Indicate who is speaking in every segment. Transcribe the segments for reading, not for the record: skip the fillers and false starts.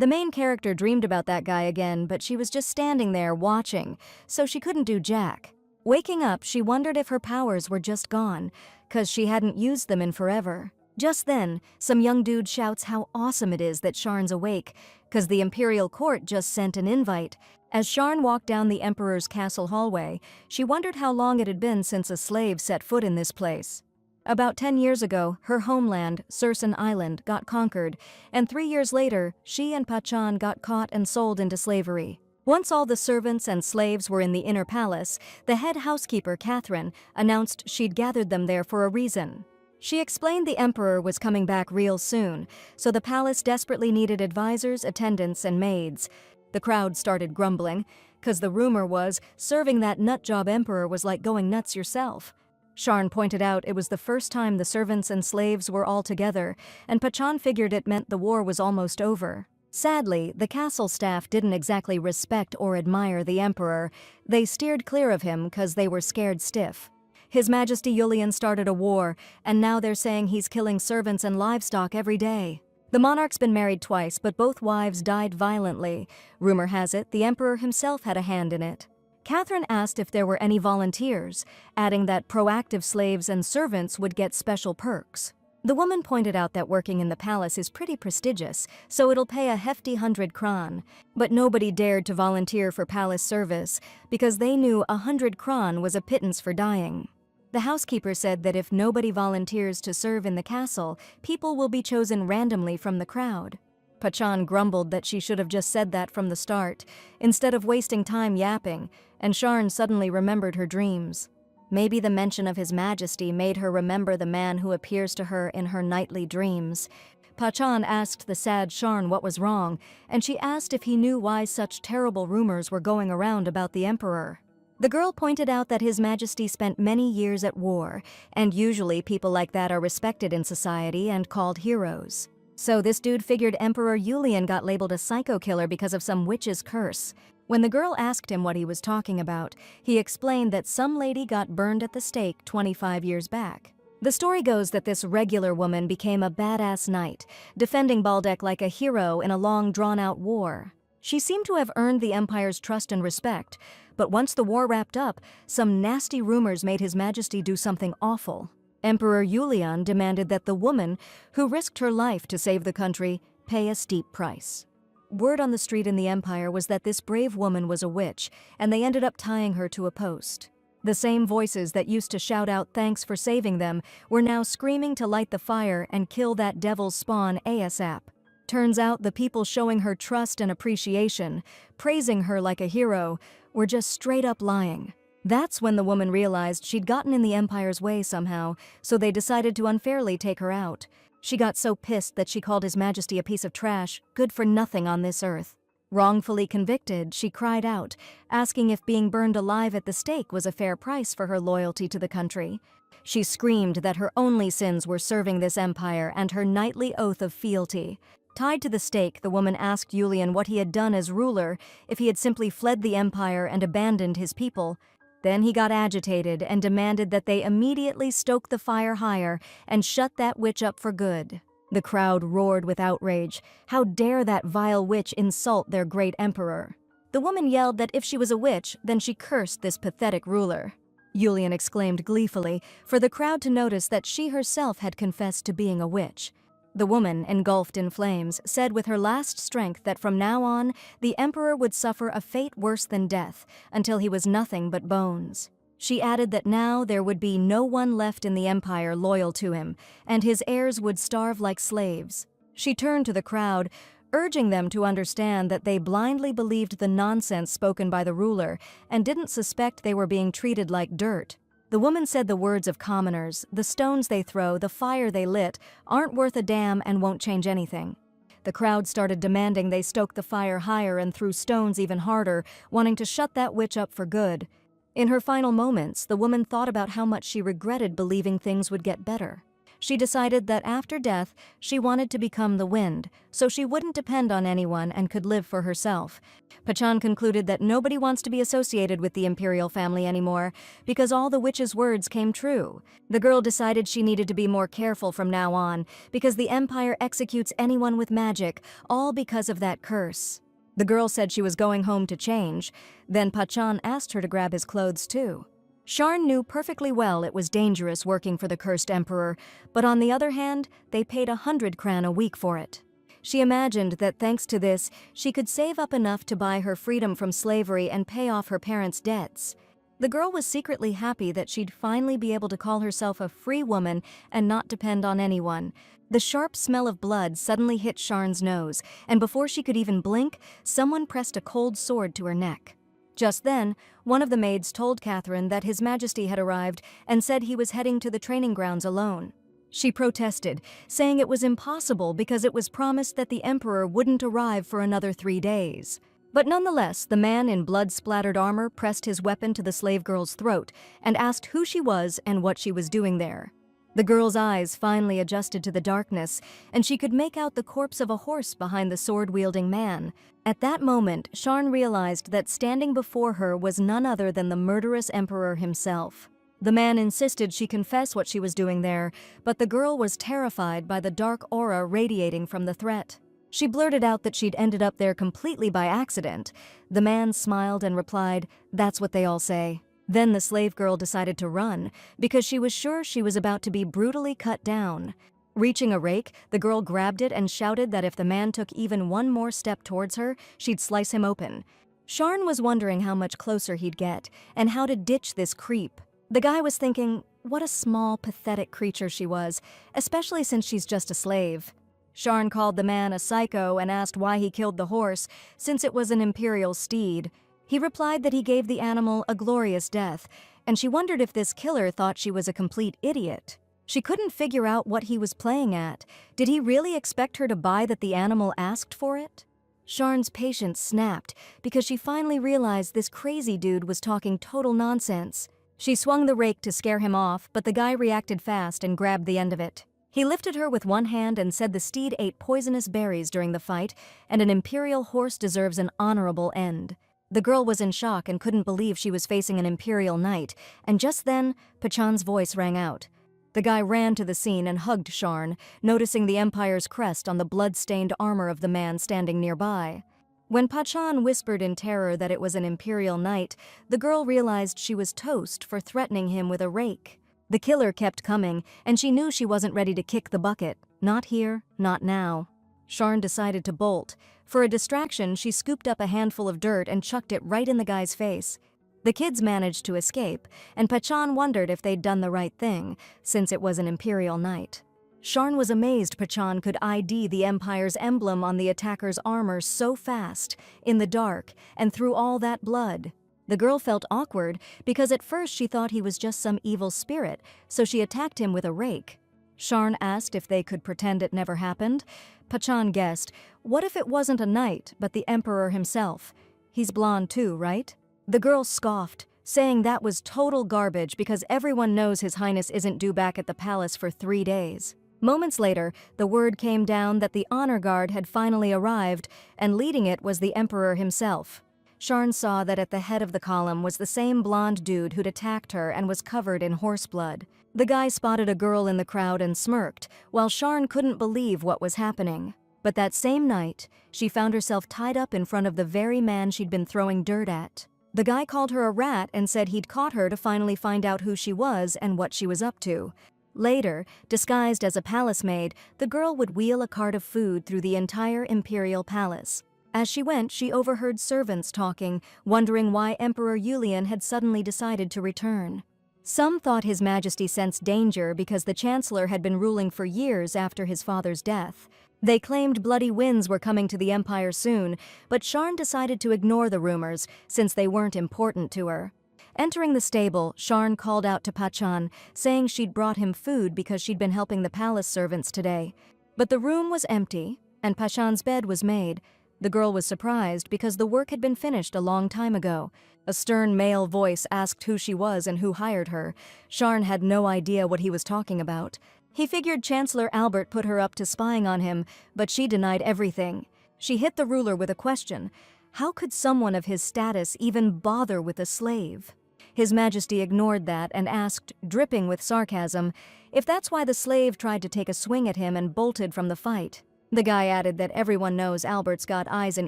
Speaker 1: The main character dreamed about that guy again, but she was just standing there watching, so she couldn't do jack. Waking up, she wondered if her powers were just gone, 'cause she hadn't used them in forever. Just then, some young dude shouts how awesome it is that Sharn's awake, 'cause the Imperial Court just sent an invite. As Sharn walked down the Emperor's castle hallway, she wondered how long it had been since a slave set foot in this place. About 10 years ago, her homeland, Sursen Island, got conquered, and 3 years later, she and Pachan got caught and sold into slavery. Once all the servants and slaves were in the inner palace, the head housekeeper, Catherine, announced she'd gathered them there for a reason. She explained the Emperor was coming back real soon, so the palace desperately needed advisors, attendants, and maids. The crowd started grumbling, 'cause the rumor was serving that nutjob Emperor was like going nuts yourself. Sharn pointed out it was the first time the servants and slaves were all together, and Pachan figured it meant the war was almost over. Sadly, the castle staff didn't exactly respect or admire the Emperor. They steered clear of him 'cause they were scared stiff. His Majesty Yulian started a war, and now they're saying he's killing servants and livestock every day. The monarch's been married twice, but both wives died violently. Rumor has it the Emperor himself had a hand in it. Catherine asked if there were any volunteers, adding that proactive slaves and servants would get special perks. The woman pointed out that working in the palace is pretty prestigious, so it'll pay a hefty 100 kron. But nobody dared to volunteer for palace service, because they knew 100 kron was a pittance for dying. The housekeeper said that if nobody volunteers to serve in the castle, people will be chosen randomly from the crowd. Pachan grumbled that she should have just said that from the start, instead of wasting time yapping, and Sharn suddenly remembered her dreams. Maybe the mention of His Majesty made her remember the man who appears to her in her nightly dreams. Pachan asked the sad Sharn what was wrong, and she asked if he knew why such terrible rumors were going around about the Emperor. The girl pointed out that His Majesty spent many years at war, and usually people like that are respected in society and called heroes. So this dude figured Emperor Yulian got labeled a psycho killer because of some witch's curse. When the girl asked him what he was talking about, he explained that some lady got burned at the stake 25 years back. The story goes that this regular woman became a badass knight, defending Baldek like a hero in a long, drawn-out war. She seemed to have earned the Empire's trust and respect, but once the war wrapped up, some nasty rumors made His Majesty do something awful. Emperor Yulian demanded that the woman, who risked her life to save the country, pay a steep price. Word on the street in the Empire was that this brave woman was a witch, and they ended up tying her to a post. The same voices that used to shout out thanks for saving them were now screaming to light the fire and kill that devil's spawn ASAP. Turns out the people showing her trust and appreciation, praising her like a hero, were just straight up lying. That's when the woman realized she'd gotten in the Empire's way somehow, so they decided to unfairly take her out. She got so pissed that she called His Majesty a piece of trash, good for nothing on this earth. Wrongfully convicted, she cried out, asking if being burned alive at the stake was a fair price for her loyalty to the country. She screamed that her only sins were serving this empire and her knightly oath of fealty. Tied to the stake, the woman asked Yulian what he had done as ruler, if he had simply fled the empire and abandoned his people. Then he got agitated and demanded that they immediately stoke the fire higher and shut that witch up for good. The crowd roared with outrage. How dare that vile witch insult their great emperor? The woman yelled that if she was a witch, then she cursed this pathetic ruler. Yulian exclaimed gleefully, for the crowd to notice that she herself had confessed to being a witch. The woman, engulfed in flames, said with her last strength that from now on, the emperor would suffer a fate worse than death, until he was nothing but bones. She added that now there would be no one left in the empire loyal to him, and his heirs would starve like slaves. She turned to the crowd, urging them to understand that they blindly believed the nonsense spoken by the ruler, and didn't suspect they were being treated like dirt. The woman said the words of commoners, the stones they throw, the fire they lit, aren't worth a damn and won't change anything. The crowd started demanding they stoke the fire higher and threw stones even harder, wanting to shut that witch up for good. In her final moments, the woman thought about how much she regretted believing things would get better. She decided that after death, she wanted to become the wind, so she wouldn't depend on anyone and could live for herself. Pachan concluded that nobody wants to be associated with the imperial family anymore because all the witch's words came true. The girl decided she needed to be more careful from now on because the empire executes anyone with magic, all because of that curse. The girl said she was going home to change. Then Pachan asked her to grab his clothes too. Sharn knew perfectly well it was dangerous working for the cursed emperor, but on the other hand, they paid 100 kran a week for it. She imagined that thanks to this, she could save up enough to buy her freedom from slavery and pay off her parents' debts. The girl was secretly happy that she'd finally be able to call herself a free woman and not depend on anyone. The sharp smell of blood suddenly hit Sharn's nose, and before she could even blink, someone pressed a cold sword to her neck. Just then, one of the maids told Catherine that His Majesty had arrived and said he was heading to the training grounds alone. She protested, saying it was impossible because it was promised that the emperor wouldn't arrive for another 3 days. But nonetheless, the man in blood-splattered armor pressed his weapon to the slave girl's throat and asked who she was and what she was doing there. The girl's eyes finally adjusted to the darkness, and she could make out the corpse of a horse behind the sword-wielding man. At that moment, Sharn realized that standing before her was none other than the murderous emperor himself. The man insisted she confess what she was doing there, but the girl was terrified by the dark aura radiating from the threat. She blurted out that she'd ended up there completely by accident. The man smiled and replied, "That's what they all say." Then the slave girl decided to run, because she was sure she was about to be brutally cut down. Reaching a rake, the girl grabbed it and shouted that if the man took even one more step towards her, she'd slice him open. Sharn was wondering how much closer he'd get, and how to ditch this creep. The guy was thinking, what a small, pathetic creature she was, especially since she's just a slave. Sharn called the man a psycho and asked why he killed the horse, since it was an imperial steed. He replied that he gave the animal a glorious death, and she wondered if this killer thought she was a complete idiot. She couldn't figure out what he was playing at. Did he really expect her to buy that the animal asked for it? Sharn's patience snapped because she finally realized this crazy dude was talking total nonsense. She swung the rake to scare him off, but the guy reacted fast and grabbed the end of it. He lifted her with one hand and said the steed ate poisonous berries during the fight, and an imperial horse deserves an honorable end. The girl was in shock and couldn't believe she was facing an imperial knight, and just then, Pachan's voice rang out. The guy ran to the scene and hugged Sharn, noticing the empire's crest on the blood-stained armor of the man standing nearby. When Pachan whispered in terror that it was an imperial knight, the girl realized she was toast for threatening him with a rake. The killer kept coming, and she knew she wasn't ready to kick the bucket. Not here, not now. Sharn decided to bolt. For a distraction, she scooped up a handful of dirt and chucked it right in the guy's face. The kids managed to escape, and Pachan wondered if they'd done the right thing, since it was an imperial knight. Sharn was amazed Pachan could ID the Empire's emblem on the attacker's armor so fast, in the dark, and through all that blood. The girl felt awkward because at first she thought he was just some evil spirit, so she attacked him with a rake. Sharn asked if they could pretend it never happened. Pachan guessed, what if it wasn't a knight, but the emperor himself? He's blonde too, right? The girl scoffed, saying that was total garbage because everyone knows His Highness isn't due back at the palace for 3 days. Moments later, the word came down that the honor guard had finally arrived, and leading it was the emperor himself. Sharn saw that at the head of the column was the same blonde dude who'd attacked her and was covered in horse blood. The guy spotted a girl in the crowd and smirked, while Sharn couldn't believe what was happening. But that same night, she found herself tied up in front of the very man she'd been throwing dirt at. The guy called her a rat and said he'd caught her to finally find out who she was and what she was up to. Later, disguised as a palace maid, the girl would wheel a cart of food through the entire imperial palace. As she went, she overheard servants talking, wondering why Emperor Julian had suddenly decided to return. Some thought His Majesty sensed danger because the Chancellor had been ruling for years after his father's death. They claimed bloody winds were coming to the Empire soon, but Sharn decided to ignore the rumors since they weren't important to her. Entering the stable, Sharn called out to Pachan, saying she'd brought him food because she'd been helping the palace servants today. But the room was empty, and Pachan's bed was made. The girl was surprised because the work had been finished a long time ago. A stern male voice asked who she was and who hired her. Sharn had no idea what he was talking about. He figured Chancellor Albert put her up to spying on him, but she denied everything. She hit the ruler with a question. How could someone of his status even bother with a slave? His Majesty ignored that and asked, dripping with sarcasm, if that's why the slave tried to take a swing at him and bolted from the fight. The guy added that everyone knows Albert's got eyes and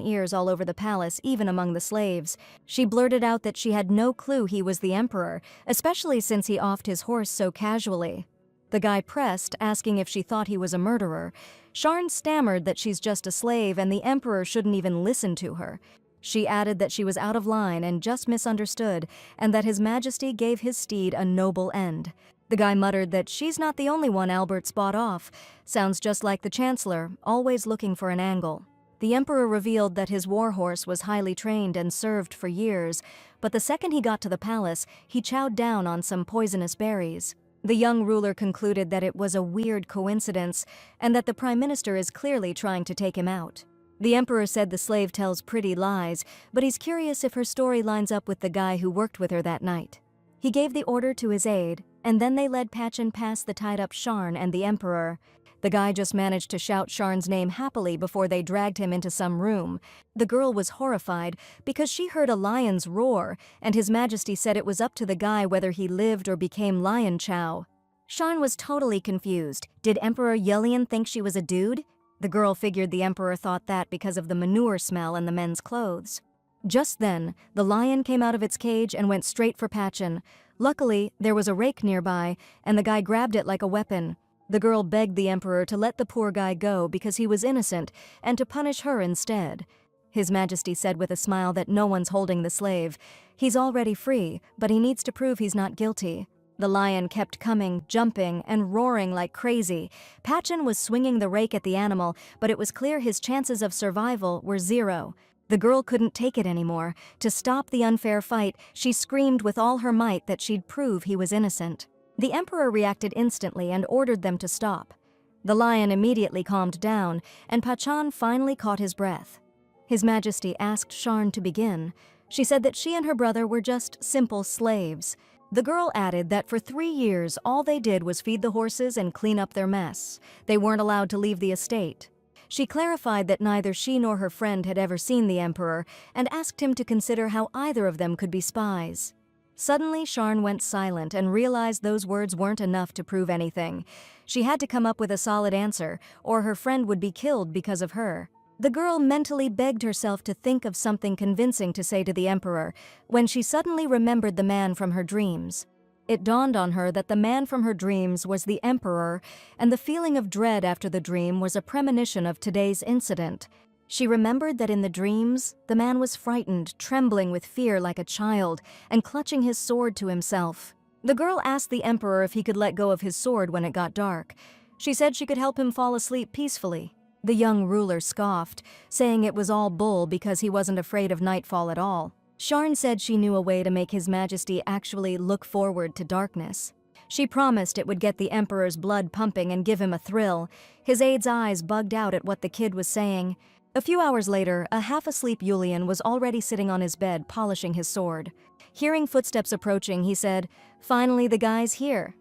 Speaker 1: ears all over the palace, even among the slaves. She blurted out that she had no clue he was the emperor, especially since he offed his horse so casually. The guy pressed, asking if she thought he was a murderer. Sharn stammered that she's just a slave and the emperor shouldn't even listen to her. She added that she was out of line and just misunderstood, and that His Majesty gave his steed a noble end. The guy muttered that she's not the only one Albert bought off. Sounds just like the Chancellor, always looking for an angle. The Emperor revealed that his warhorse was highly trained and served for years, but the second he got to the palace, he chowed down on some poisonous berries. The young ruler concluded that it was a weird coincidence, and that the Prime Minister is clearly trying to take him out. The Emperor said the slave tells pretty lies, but he's curious if her story lines up with the guy who worked with her that night. He gave the order to his aide, and then they led Pachin past the tied-up Sharn and the Emperor. The guy just managed to shout Sharn's name happily before they dragged him into some room. The girl was horrified because she heard a lion's roar, and His Majesty said it was up to the guy whether he lived or became Lion Chow. Sharn was totally confused. Did Emperor Yelian think she was a dude? The girl figured the Emperor thought that because of the manure smell and the men's clothes. Just then, the lion came out of its cage and went straight for Pachin. Luckily, there was a rake nearby, and the guy grabbed it like a weapon. The girl begged the Emperor to let the poor guy go because he was innocent, and to punish her instead. His Majesty said with a smile that no one's holding the slave. He's already free, but he needs to prove he's not guilty. The lion kept coming, jumping, and roaring like crazy. Pachin was swinging the rake at the animal, but it was clear his chances of survival were zero. The girl couldn't take it anymore. To stop the unfair fight, she screamed with all her might that she'd prove he was innocent. The Emperor reacted instantly and ordered them to stop. The lion immediately calmed down, and Pachan finally caught his breath. His Majesty asked Sharn to begin. She said that she and her brother were just simple slaves. The girl added that for 3 years all they did was feed the horses and clean up their mess. They weren't allowed to leave the estate. She clarified that neither she nor her friend had ever seen the Emperor, and asked him to consider how either of them could be spies. Suddenly, Sharn went silent and realized those words weren't enough to prove anything. She had to come up with a solid answer, or her friend would be killed because of her. The girl mentally begged herself to think of something convincing to say to the Emperor, when she suddenly remembered the man from her dreams. It dawned on her that the man from her dreams was the Emperor, and the feeling of dread after the dream was a premonition of today's incident. She remembered that in the dreams, the man was frightened, trembling with fear like a child, and clutching his sword to himself. The girl asked the Emperor if he could let go of his sword when it got dark. She said she could help him fall asleep peacefully. The young ruler scoffed, saying it was all bull because he wasn't afraid of nightfall at all. Sharn said she knew a way to make His Majesty actually look forward to darkness. She promised it would get the Emperor's blood pumping and give him a thrill. His aide's eyes bugged out at what the kid was saying. A few hours later, a half-asleep Yulian was already sitting on his bed polishing his sword. Hearing footsteps approaching, he said, "Finally the guy's here."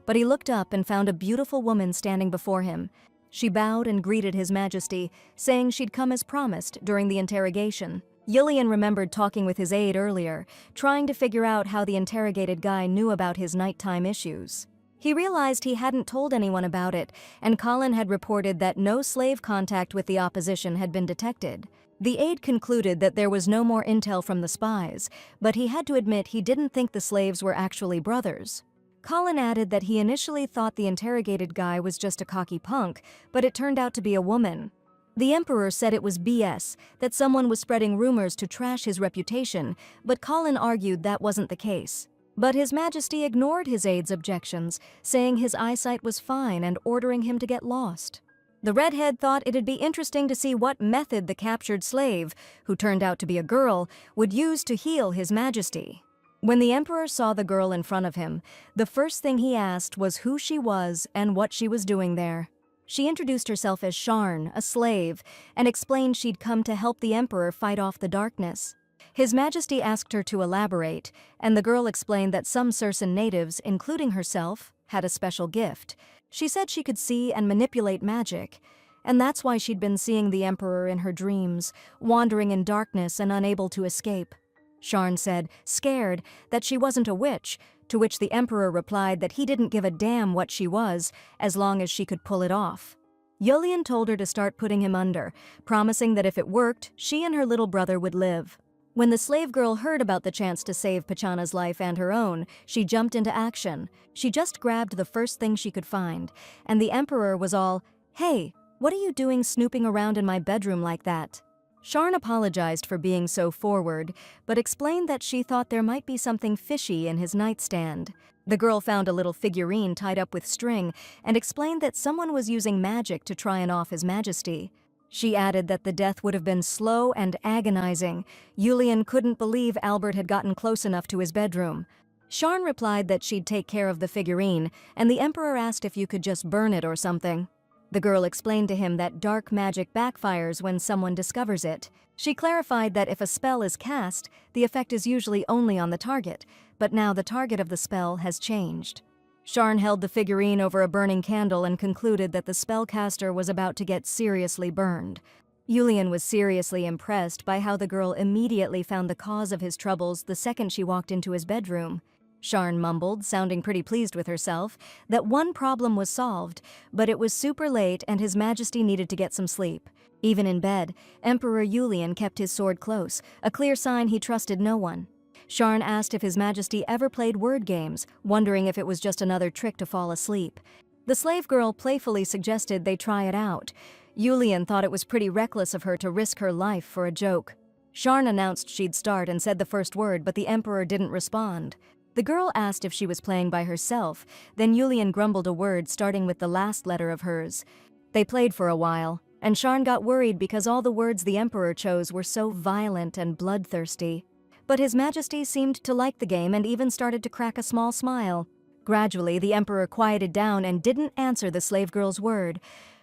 Speaker 1: But he looked up and found a beautiful woman standing before him. She bowed and greeted His Majesty, saying she'd come as promised during the interrogation. Yulian remembered talking with his aide earlier, trying to figure out how the interrogated guy knew about his nighttime issues. He realized he hadn't told anyone about it, and Colin had reported that no slave contact with the opposition had been detected. The aide concluded that there was no more intel from the spies, but he had to admit he didn't think the slaves were actually brothers. Colin added that he initially thought the interrogated guy was just a cocky punk, but it turned out to be a woman. The Emperor said it was BS, that someone was spreading rumors to trash his reputation, but Colin argued that wasn't the case. But His Majesty ignored his aide's objections, saying his eyesight was fine and ordering him to get lost. The redhead thought it'd be interesting to see what method the captured slave, who turned out to be a girl, would use to heal His Majesty. When the Emperor saw the girl in front of him, the first thing he asked was who she was and what she was doing there. She introduced herself as Sharn, a slave, and explained she'd come to help the Emperor fight off the darkness. His Majesty asked her to elaborate, and the girl explained that some Cersan natives, including herself, had a special gift. She said she could see and manipulate magic, and that's why she'd been seeing the Emperor in her dreams, wandering in darkness and unable to escape. Sharn said, scared, that she wasn't a witch, to which the Emperor replied that he didn't give a damn what she was, as long as she could pull it off. Yulian told her to start putting him under, promising that if it worked, she and her little brother would live. When the slave girl heard about the chance to save Pachana's life and her own, she jumped into action. She just grabbed the first thing she could find, and the Emperor was all, "Hey, what are you doing snooping around in my bedroom like that?" Sharn apologized for being so forward, but explained that she thought there might be something fishy in his nightstand. The girl found a little figurine tied up with string and explained that someone was using magic to try and off His Majesty. She added that the death would have been slow and agonizing. Yulian couldn't believe Albert had gotten close enough to his bedroom. Sharn replied that she'd take care of the figurine, and the Emperor asked if you could just burn it or something. The girl explained to him that dark magic backfires when someone discovers it. She clarified that if a spell is cast, the effect is usually only on the target, but now the target of the spell has changed. Sharn held the figurine over a burning candle and concluded that the spellcaster was about to get seriously burned. Yulian was seriously impressed by how the girl immediately found the cause of his troubles the second she walked into his bedroom. Sharn mumbled, sounding pretty pleased with herself, that one problem was solved, but it was super late and His Majesty needed to get some sleep. Even in bed, Emperor Yulian kept his sword close, a clear sign he trusted no one. Sharn asked if His Majesty ever played word games, wondering if it was just another trick to fall asleep. The slave girl playfully suggested they try it out. Yulian thought it was pretty reckless of her to risk her life for a joke. Sharn announced she'd start and said the first word, but the Emperor didn't respond. The girl asked if she was playing by herself, then Yulian grumbled a word starting with the last letter of hers. They played for a while, and Sharn got worried because all the words the Emperor chose were so violent and bloodthirsty. But His Majesty seemed to like the game and even started to crack a small smile. Gradually, the Emperor quieted down and didn't answer the slave girl's word.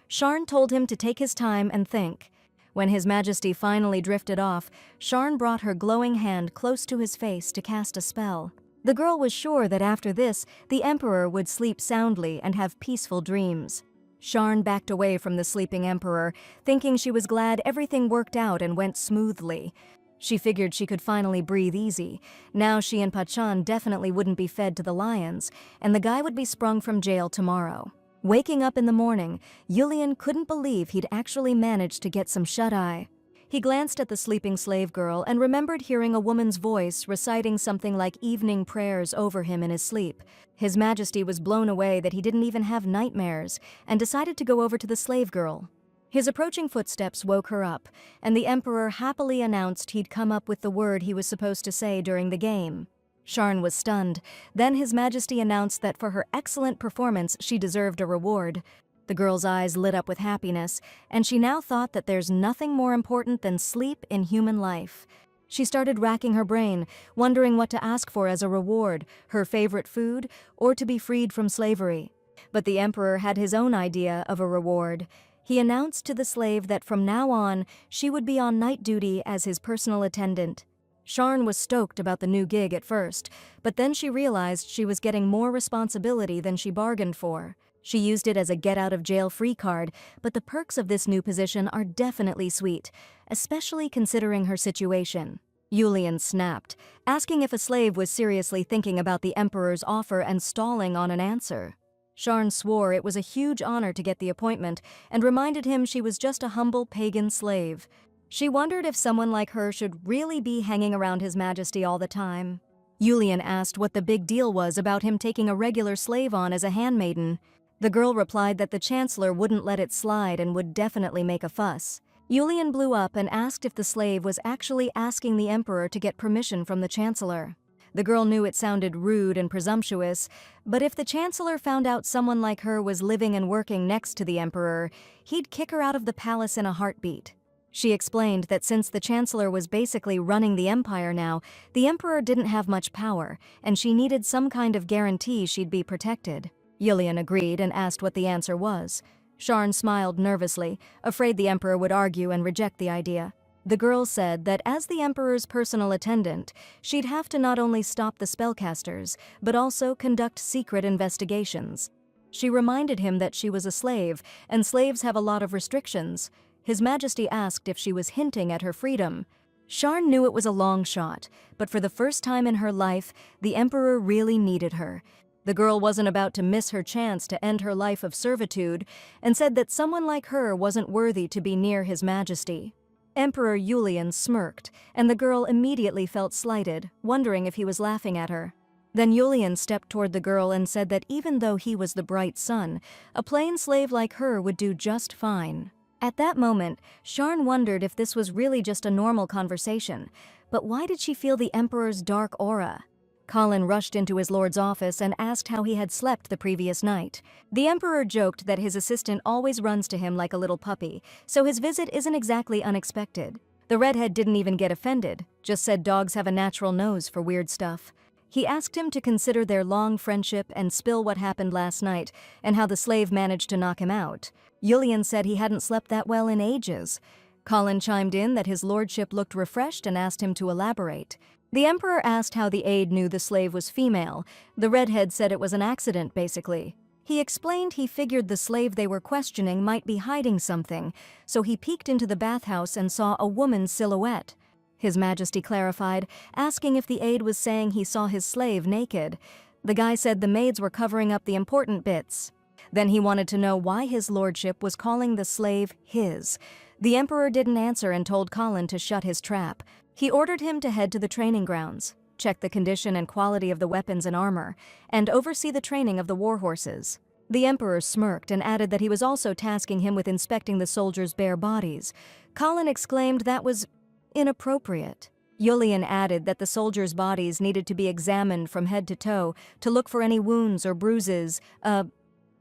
Speaker 1: Sharn told him to take his time and think. When His Majesty finally drifted off, Sharn brought her glowing hand close to his face to cast a spell. The girl was sure that after this, the Emperor would sleep soundly and have peaceful dreams. Sharn backed away from the sleeping Emperor, thinking she was glad everything worked out and went smoothly. She figured she could finally breathe easy. Now she and Pachan definitely wouldn't be fed to the lions, and the guy would be sprung from jail tomorrow. Waking up in the morning, Yulian couldn't believe he'd actually managed to get some shut-eye. He glanced at the sleeping slave girl and remembered hearing a woman's voice reciting something like evening prayers over him in his sleep. His Majesty was blown away that he didn't even have nightmares, and decided to go over to the slave girl. His approaching footsteps woke her up, and the Emperor happily announced he'd come up with the word he was supposed to say during the game. Sharn was stunned. Then His Majesty announced that for her excellent performance she deserved a reward. The girl's eyes lit up with happiness, and she now thought that there's nothing more important than sleep in human life. She started racking her brain, wondering what to ask for as a reward, her favorite food, or to be freed from slavery. But the Emperor had his own idea of a reward. He announced to the slave that from now on, she would be on night duty as his personal attendant. Sharn was stoked about the new gig at first, but then she realized she was getting more responsibility than she bargained for. She used it as a get-out-of-jail-free card, but the perks of this new position are definitely sweet, especially considering her situation. Yulian snapped, asking if a slave was seriously thinking about the Emperor's offer and stalling on an answer. Sharn swore it was a huge honor to get the appointment and reminded him she was just a humble pagan slave. She wondered if someone like her should really be hanging around His Majesty all the time. Yulian asked what the big deal was about him taking a regular slave on as a handmaiden. The girl replied that the Chancellor wouldn't let it slide and would definitely make a fuss. Yulian blew up and asked if the slave was actually asking the Emperor to get permission from the Chancellor. The girl knew it sounded rude and presumptuous, but if the Chancellor found out someone like her was living and working next to the Emperor, he'd kick her out of the palace in a heartbeat. She explained that since the Chancellor was basically running the Empire now, the Emperor didn't have much power, and she needed some kind of guarantee she'd be protected. Yulian agreed and asked what the answer was. Sharn smiled nervously, afraid the Emperor would argue and reject the idea. The girl said that as the emperor's personal attendant, she'd have to not only stop the spellcasters, but also conduct secret investigations. She reminded him that she was a slave, and slaves have a lot of restrictions. His Majesty asked if she was hinting at her freedom. Sharn knew it was a long shot, but for the first time in her life, the emperor really needed her. The girl wasn't about to miss her chance to end her life of servitude, and said that someone like her wasn't worthy to be near His Majesty. Emperor Julian smirked, and the girl immediately felt slighted, wondering if he was laughing at her. Then Julian stepped toward the girl and said that even though he was the bright sun, a plain slave like her would do just fine. At that moment, Sharn wondered if this was really just a normal conversation, but why did she feel the Emperor's dark aura? Colin rushed into his lord's office and asked how he had slept the previous night. The Emperor joked that his assistant always runs to him like a little puppy, so his visit isn't exactly unexpected. The redhead didn't even get offended, just said dogs have a natural nose for weird stuff. He asked him to consider their long friendship and spill what happened last night and how the slave managed to knock him out. Julian said he hadn't slept that well in ages. Colin chimed in that his lordship looked refreshed and asked him to elaborate. The Emperor asked how the aide knew the slave was female. The redhead said it was an accident, basically. He explained he figured the slave they were questioning might be hiding something, so he peeked into the bathhouse and saw a woman's silhouette. His Majesty clarified, asking if the aide was saying he saw his slave naked. The guy said the maids were covering up the important bits. Then he wanted to know why his lordship was calling the slave his. The Emperor didn't answer and told Colin to shut his trap. He ordered him to head to the training grounds, check the condition and quality of the weapons and armor, and oversee the training of the war horses. The Emperor smirked and added that he was also tasking him with inspecting the soldiers' bare bodies. Colin exclaimed that was inappropriate. Julian added that the soldiers' bodies needed to be examined from head to toe to look for any wounds or bruises,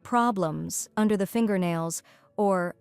Speaker 1: problems under the fingernails, or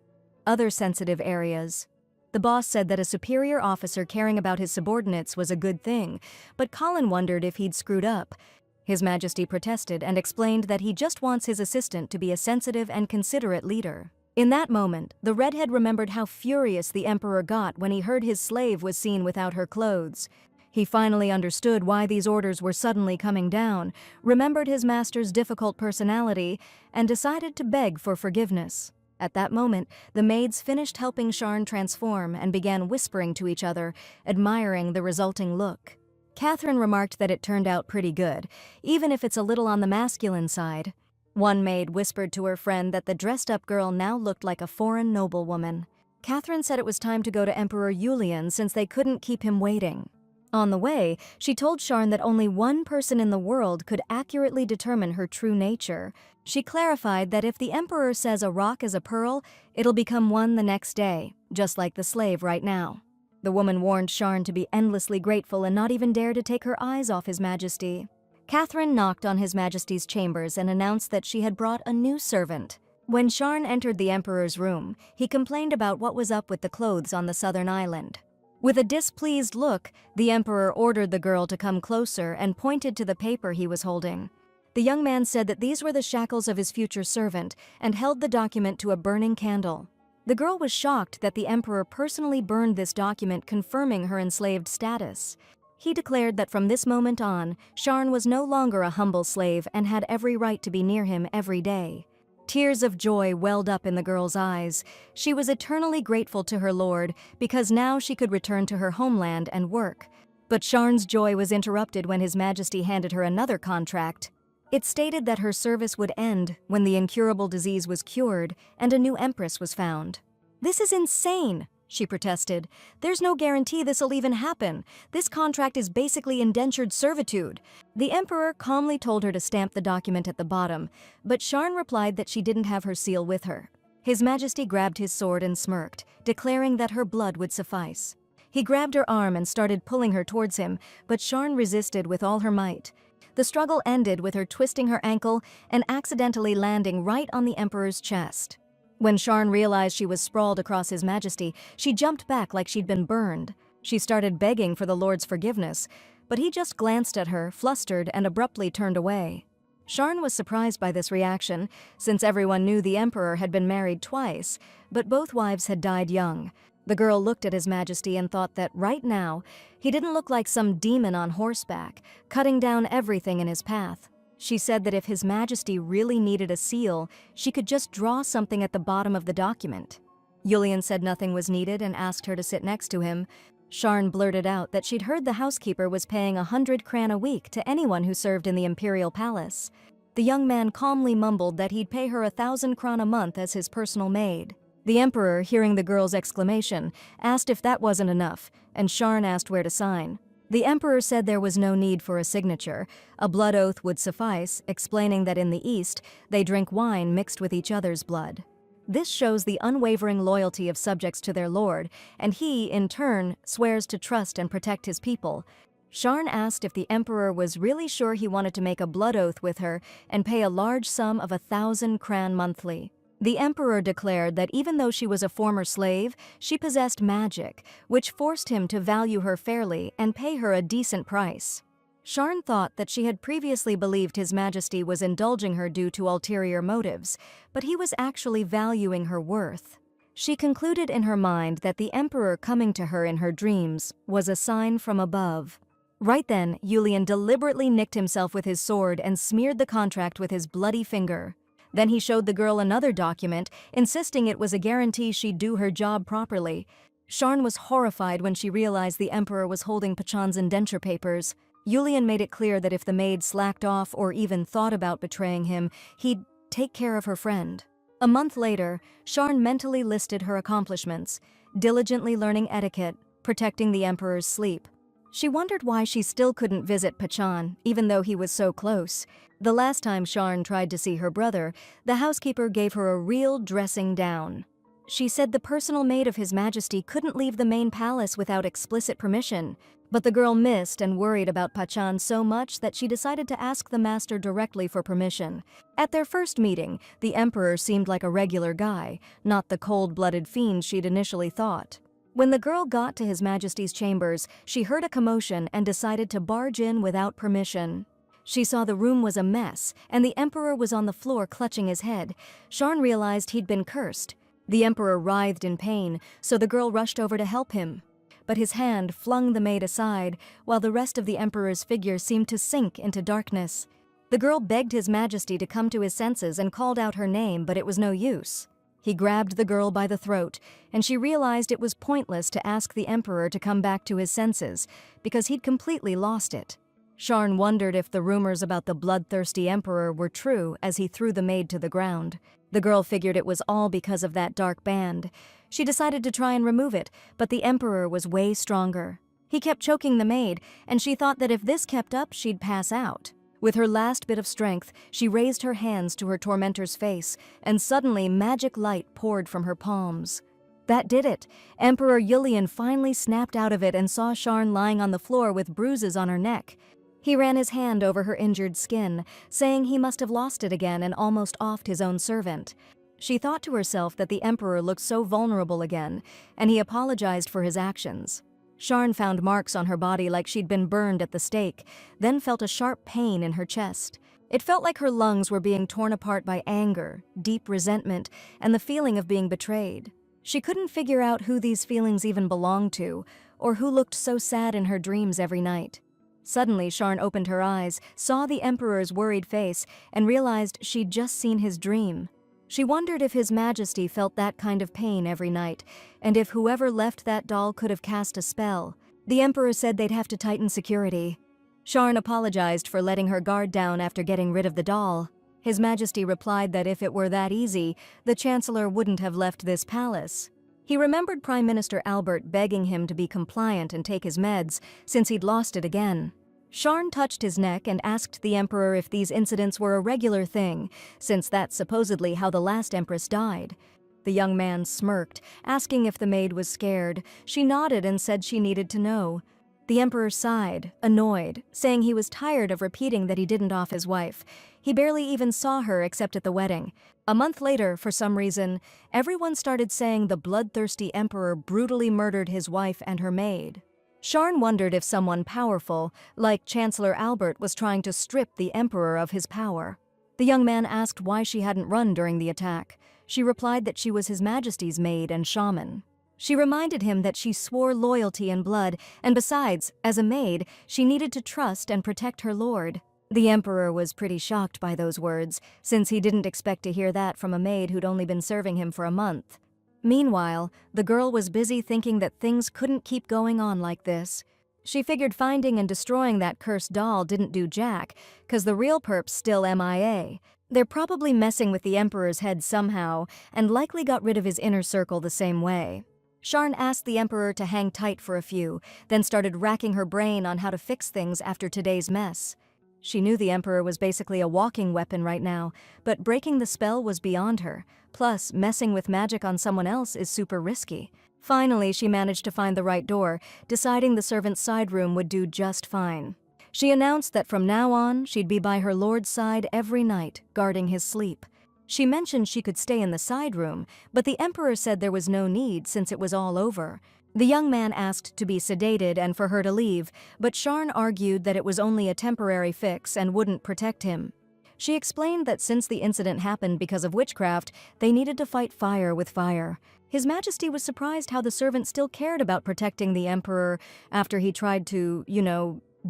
Speaker 1: other sensitive areas. The boss said that a superior officer caring about his subordinates was a good thing, but Colin wondered if he'd screwed up. His Majesty protested and explained that he just wants his assistant to be a sensitive and considerate leader. In that moment, the redhead remembered how furious the Emperor got when he heard his slave was seen without her clothes. He finally understood why these orders were suddenly coming down, remembered his master's difficult personality, and decided to beg for forgiveness. At that moment, the maids finished helping Sharn transform and began whispering to each other, admiring the resulting look. Catherine remarked that it turned out pretty good, even if it's a little on the masculine side. One maid whispered to her friend that the dressed-up girl now looked like a foreign noblewoman. Catherine said it was time to go to Emperor Julian since they couldn't keep him waiting. On the way, she told Sharn that only one person in the world could accurately determine her true nature. She clarified that if the Emperor says a rock is a pearl, it'll become one the next day, just like the slave right now. The woman warned Sharn to be endlessly grateful and not even dare to take her eyes off His Majesty. Catherine knocked on His Majesty's chambers and announced that she had brought a new servant. When Sharn entered the Emperor's room, he complained about what was up with the clothes on the southern island. With a displeased look, the Emperor ordered the girl to come closer and pointed to the paper he was holding. The young man said that these were the shackles of his future servant and held the document to a burning candle. The girl was shocked that the Emperor personally burned this document confirming her enslaved status. He declared that from this moment on, Sharn was no longer a humble slave and had every right to be near him every day. Tears of joy welled up in the girl's eyes. She was eternally grateful to her lord because now she could return to her homeland and work. But Sharn's joy was interrupted when His Majesty handed her another contract. It stated that her service would end when the incurable disease was cured and a new empress was found. "This is insane," she protested. "There's no guarantee this'll even happen. This contract is basically indentured servitude." The Emperor calmly told her to stamp the document at the bottom, but Sharn replied that she didn't have her seal with her. His Majesty grabbed his sword and smirked, declaring that her blood would suffice. He grabbed her arm and started pulling her towards him, but Sharn resisted with all her might. The struggle ended with her twisting her ankle and accidentally landing right on the Emperor's chest. When Sharn realized she was sprawled across His Majesty, she jumped back like she'd been burned. She started begging for the Lord's forgiveness, but he just glanced at her, flustered, and abruptly turned away. Sharn was surprised by this reaction, since everyone knew the Emperor had been married twice, but both wives had died young. The girl looked at His Majesty and thought that right now, he didn't look like some demon on horseback, cutting down everything in his path. She said that if His Majesty really needed a seal, she could just draw something at the bottom of the document. Yulian said nothing was needed and asked her to sit next to him. Sharn blurted out that she'd heard the housekeeper was paying 100 kran a week to anyone who served in the imperial palace. The young man calmly mumbled that he'd pay her 1,000 kran a month as his personal maid. The emperor, hearing the girl's exclamation, asked if that wasn't enough, and Sharn asked where to sign. The emperor said there was no need for a signature. A blood oath would suffice, explaining that in the East, they drink wine mixed with each other's blood. This shows the unwavering loyalty of subjects to their lord, and he, in turn, swears to trust and protect his people. Sharn asked if the emperor was really sure he wanted to make a blood oath with her and pay a large sum of 1,000 kran monthly. The emperor declared that even though she was a former slave, she possessed magic, which forced him to value her fairly and pay her a decent price. Sharn thought that she had previously believed His Majesty was indulging her due to ulterior motives, but he was actually valuing her worth. She concluded in her mind that the emperor coming to her in her dreams was a sign from above. Right then, Yulian deliberately nicked himself with his sword and smeared the contract with his bloody finger. Then he showed the girl another document, insisting it was a guarantee she'd do her job properly. Sharn was horrified when she realized the emperor was holding Pachan's indenture papers. Yulian made it clear that if the maid slacked off or even thought about betraying him, he'd take care of her friend. A month later, Sharn mentally listed her accomplishments: diligently learning etiquette, protecting the emperor's sleep. She wondered why she still couldn't visit Pachan, even though he was so close. The last time Sharn tried to see her brother, the housekeeper gave her a real dressing down. She said the personal maid of His Majesty couldn't leave the main palace without explicit permission, but the girl missed and worried about Pachan so much that she decided to ask the master directly for permission. At their first meeting, the emperor seemed like a regular guy, not the cold-blooded fiend she'd initially thought. When the girl got to His Majesty's chambers, she heard a commotion and decided to barge in without permission. She saw the room was a mess, and the emperor was on the floor clutching his head. Sharn realized he'd been cursed. The emperor writhed in pain, so the girl rushed over to help him. But his hand flung the maid aside, while the rest of the emperor's figure seemed to sink into darkness. The girl begged His Majesty to come to his senses and called out her name, but it was no use. He grabbed the girl by the throat, and she realized it was pointless to ask the emperor to come back to his senses, because he'd completely lost it. Sharn wondered if the rumors about the bloodthirsty emperor were true as he threw the maid to the ground. The girl figured it was all because of that dark band. She decided to try and remove it, but the emperor was way stronger. He kept choking the maid, and she thought that if this kept up, she'd pass out. With her last bit of strength, she raised her hands to her tormentor's face, and suddenly magic light poured from her palms. That did it. Emperor Yulian finally snapped out of it and saw Sharn lying on the floor with bruises on her neck. He ran his hand over her injured skin, saying he must have lost it again and almost offed his own servant. She thought to herself that the emperor looked so vulnerable again, and he apologized for his actions. Sharn found marks on her body like she'd been burned at the stake, then felt a sharp pain in her chest. It felt like her lungs were being torn apart by anger, deep resentment, and the feeling of being betrayed. She couldn't figure out who these feelings even belonged to, or who looked so sad in her dreams every night. Suddenly, Sharn opened her eyes, saw the emperor's worried face, and realized she'd just seen his dream. She wondered if His Majesty felt that kind of pain every night, and if whoever left that doll could have cast a spell. The emperor said they'd have to tighten security. Sharn apologized for letting her guard down after getting rid of the doll. His Majesty replied that if it were that easy, the Chancellor wouldn't have left this palace. He remembered Prime Minister Albert begging him to be compliant and take his meds, since he'd lost it again. Sharn touched his neck and asked the emperor if these incidents were a regular thing, since that's supposedly how the last empress died. The young man smirked, asking if the maid was scared. She nodded and said she needed to know. The emperor sighed, annoyed, saying he was tired of repeating that he didn't off his wife. He barely even saw her except at the wedding. A month later, for some reason, everyone started saying the bloodthirsty emperor brutally murdered his wife and her maid. Sharn wondered if someone powerful, like Chancellor Albert, was trying to strip the emperor of his power. The young man asked why she hadn't run during the attack. She replied that she was His Majesty's maid and shaman. She reminded him that she swore loyalty and blood, and besides, as a maid, she needed to trust and protect her lord. The emperor was pretty shocked by those words, since he didn't expect to hear that from a maid who'd only been serving him for a month. Meanwhile, the girl was busy thinking that things couldn't keep going on like this. She figured finding and destroying that cursed doll didn't do jack, 'cause the real perp's still MIA. They're probably messing with the emperor's head somehow, and likely got rid of his inner circle the same way. Sharn asked the emperor to hang tight for a few, then started racking her brain on how to fix things after today's mess. She knew the emperor was basically a walking weapon right now, but breaking the spell was beyond her. Plus, messing with magic on someone else is super risky. Finally, she managed to find the right door, deciding the servant's side room would do just fine. She announced that from now on, she'd be by her lord's side every night, guarding his sleep. She mentioned she could stay in the side room, but the emperor said there was no need since it was all over. The young man asked to be sedated and for her to leave, but Sharn argued that it was only a temporary fix and wouldn't protect him. She explained that since the incident happened because of witchcraft, they needed to fight fire with fire. His Majesty was surprised how the servant still cared about protecting the emperor after he tried to,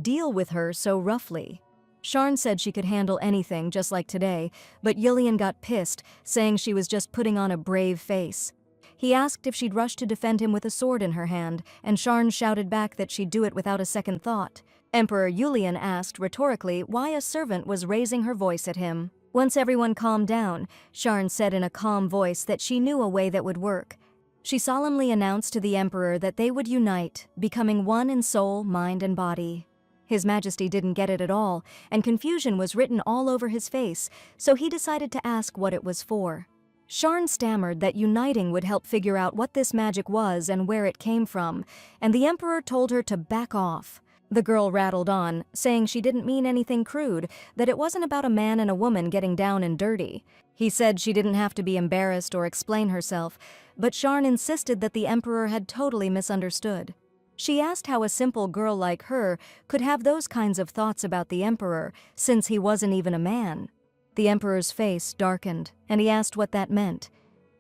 Speaker 1: deal with her so roughly. Sharn said she could handle anything just like today, but Yulian got pissed, saying she was just putting on a brave face. He asked if she'd rush to defend him with a sword in her hand, and Sharn shouted back that she'd do it without a second thought. Emperor Yulian asked rhetorically why a servant was raising her voice at him. Once everyone calmed down, Sharn said in a calm voice that she knew a way that would work. She solemnly announced to the emperor that they would unite, becoming one in soul, mind, and body. His Majesty didn't get it at all, and confusion was written all over his face, so he decided to ask what it was for. Sharn stammered that uniting would help figure out what this magic was and where it came from, and the emperor told her to back off. The girl rattled on, saying she didn't mean anything crude, that it wasn't about a man and a woman getting down and dirty. He said she didn't have to be embarrassed or explain herself, but Sharn insisted that the emperor had totally misunderstood. She asked how a simple girl like her could have those kinds of thoughts about the emperor, since he wasn't even a man. The emperor's face darkened, and he asked what that meant.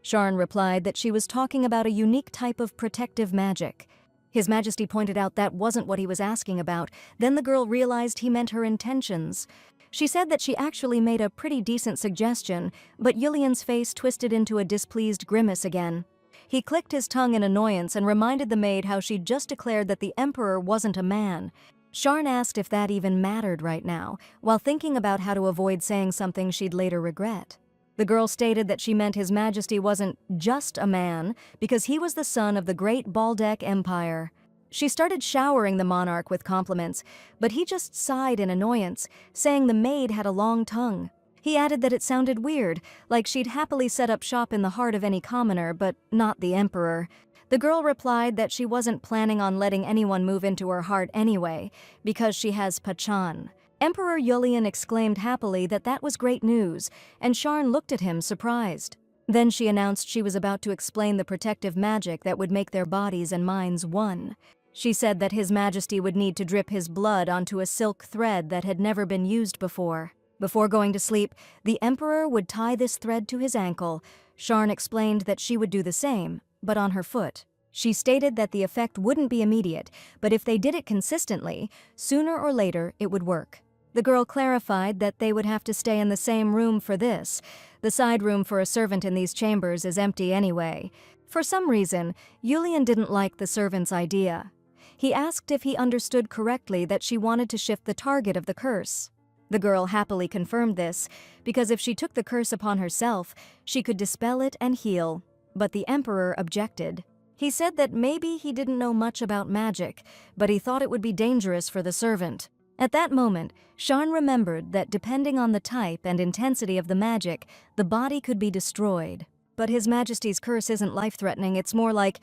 Speaker 1: Sharn replied that she was talking about a unique type of protective magic. His Majesty pointed out that wasn't what he was asking about. Then the girl realized he meant her intentions. She said that she actually made a pretty decent suggestion, but Yulian's face twisted into a displeased grimace again. He clicked his tongue in annoyance and reminded the maid how she'd just declared that the emperor wasn't a man. Sharn asked if that even mattered right now, while thinking about how to avoid saying something she'd later regret. The girl stated that she meant His Majesty wasn't just a man, because he was the son of the great Baldec Empire. She started showering the monarch with compliments, but he just sighed in annoyance, saying the maid had a long tongue. He added that it sounded weird, like she'd happily set up shop in the heart of any commoner, but not the emperor. The girl replied that she wasn't planning on letting anyone move into her heart anyway, because she has Pachan. Emperor Yulian exclaimed happily that that was great news, and Sharn looked at him surprised. Then she announced she was about to explain the protective magic that would make their bodies and minds one. She said that His Majesty would need to drip his blood onto a silk thread that had never been used before. Before going to sleep, the emperor would tie this thread to his ankle. Sharn explained that she would do the same, but on her foot. She stated that the effect wouldn't be immediate, but if they did it consistently, sooner or later it would work. The girl clarified that they would have to stay in the same room for this. The side room for a servant in these chambers is empty anyway. For some reason, Yulian didn't like the servant's idea. He asked if he understood correctly that she wanted to shift the target of the curse. The girl happily confirmed this, because if she took the curse upon herself, she could dispel it and heal. But the emperor objected. He said that maybe he didn't know much about magic, but he thought it would be dangerous for the servant. At that moment, Sharn remembered that depending on the type and intensity of the magic, the body could be destroyed. But His Majesty's curse isn't life-threatening, it's more like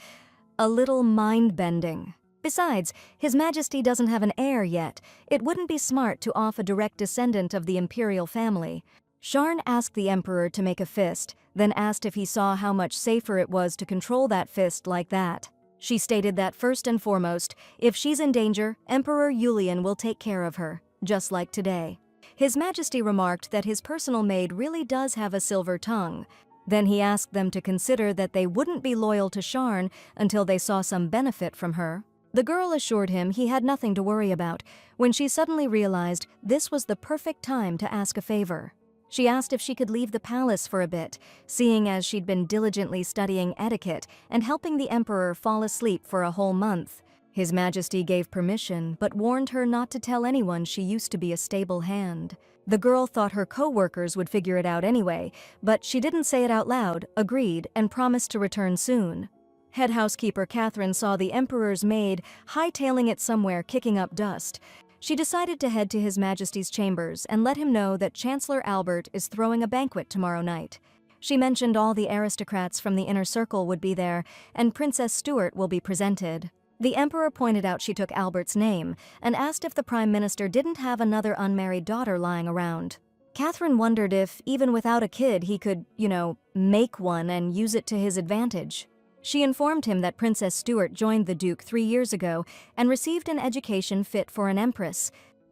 Speaker 1: a little mind-bending. Besides, His Majesty doesn't have an heir yet. It wouldn't be smart to off a direct descendant of the imperial family. Sharn asked the emperor to make a fist, then asked if he saw how much safer it was to control that fist like that. She stated that first and foremost, if she's in danger, Emperor Yulian will take care of her, just like today. His Majesty remarked that his personal maid really does have a silver tongue. Then he asked them to consider that they wouldn't be loyal to Sharn until they saw some benefit from her. The girl assured him he had nothing to worry about, when she suddenly realized this was the perfect time to ask a favor. She asked if she could leave the palace for a bit, seeing as she'd been diligently studying etiquette and helping the emperor fall asleep for a whole month. His Majesty gave permission, but warned her not to tell anyone she used to be a stable hand. The girl thought her co-workers would figure it out anyway, but she didn't say it out loud, agreed, and promised to return soon. Head housekeeper Catherine saw the emperor's maid hightailing it somewhere, kicking up dust. She decided to head to His Majesty's chambers and let him know that Chancellor Albert is throwing a banquet tomorrow night. She mentioned all the aristocrats from the inner circle would be there, and Princess Stuart will be presented. The emperor pointed out she took Albert's name and asked if the prime minister didn't have another unmarried daughter lying around. Catherine wondered if, even without a kid, he could, make one and use it to his advantage. She informed him that Princess Stuart joined the Duke 3 years ago and received an education fit for an empress.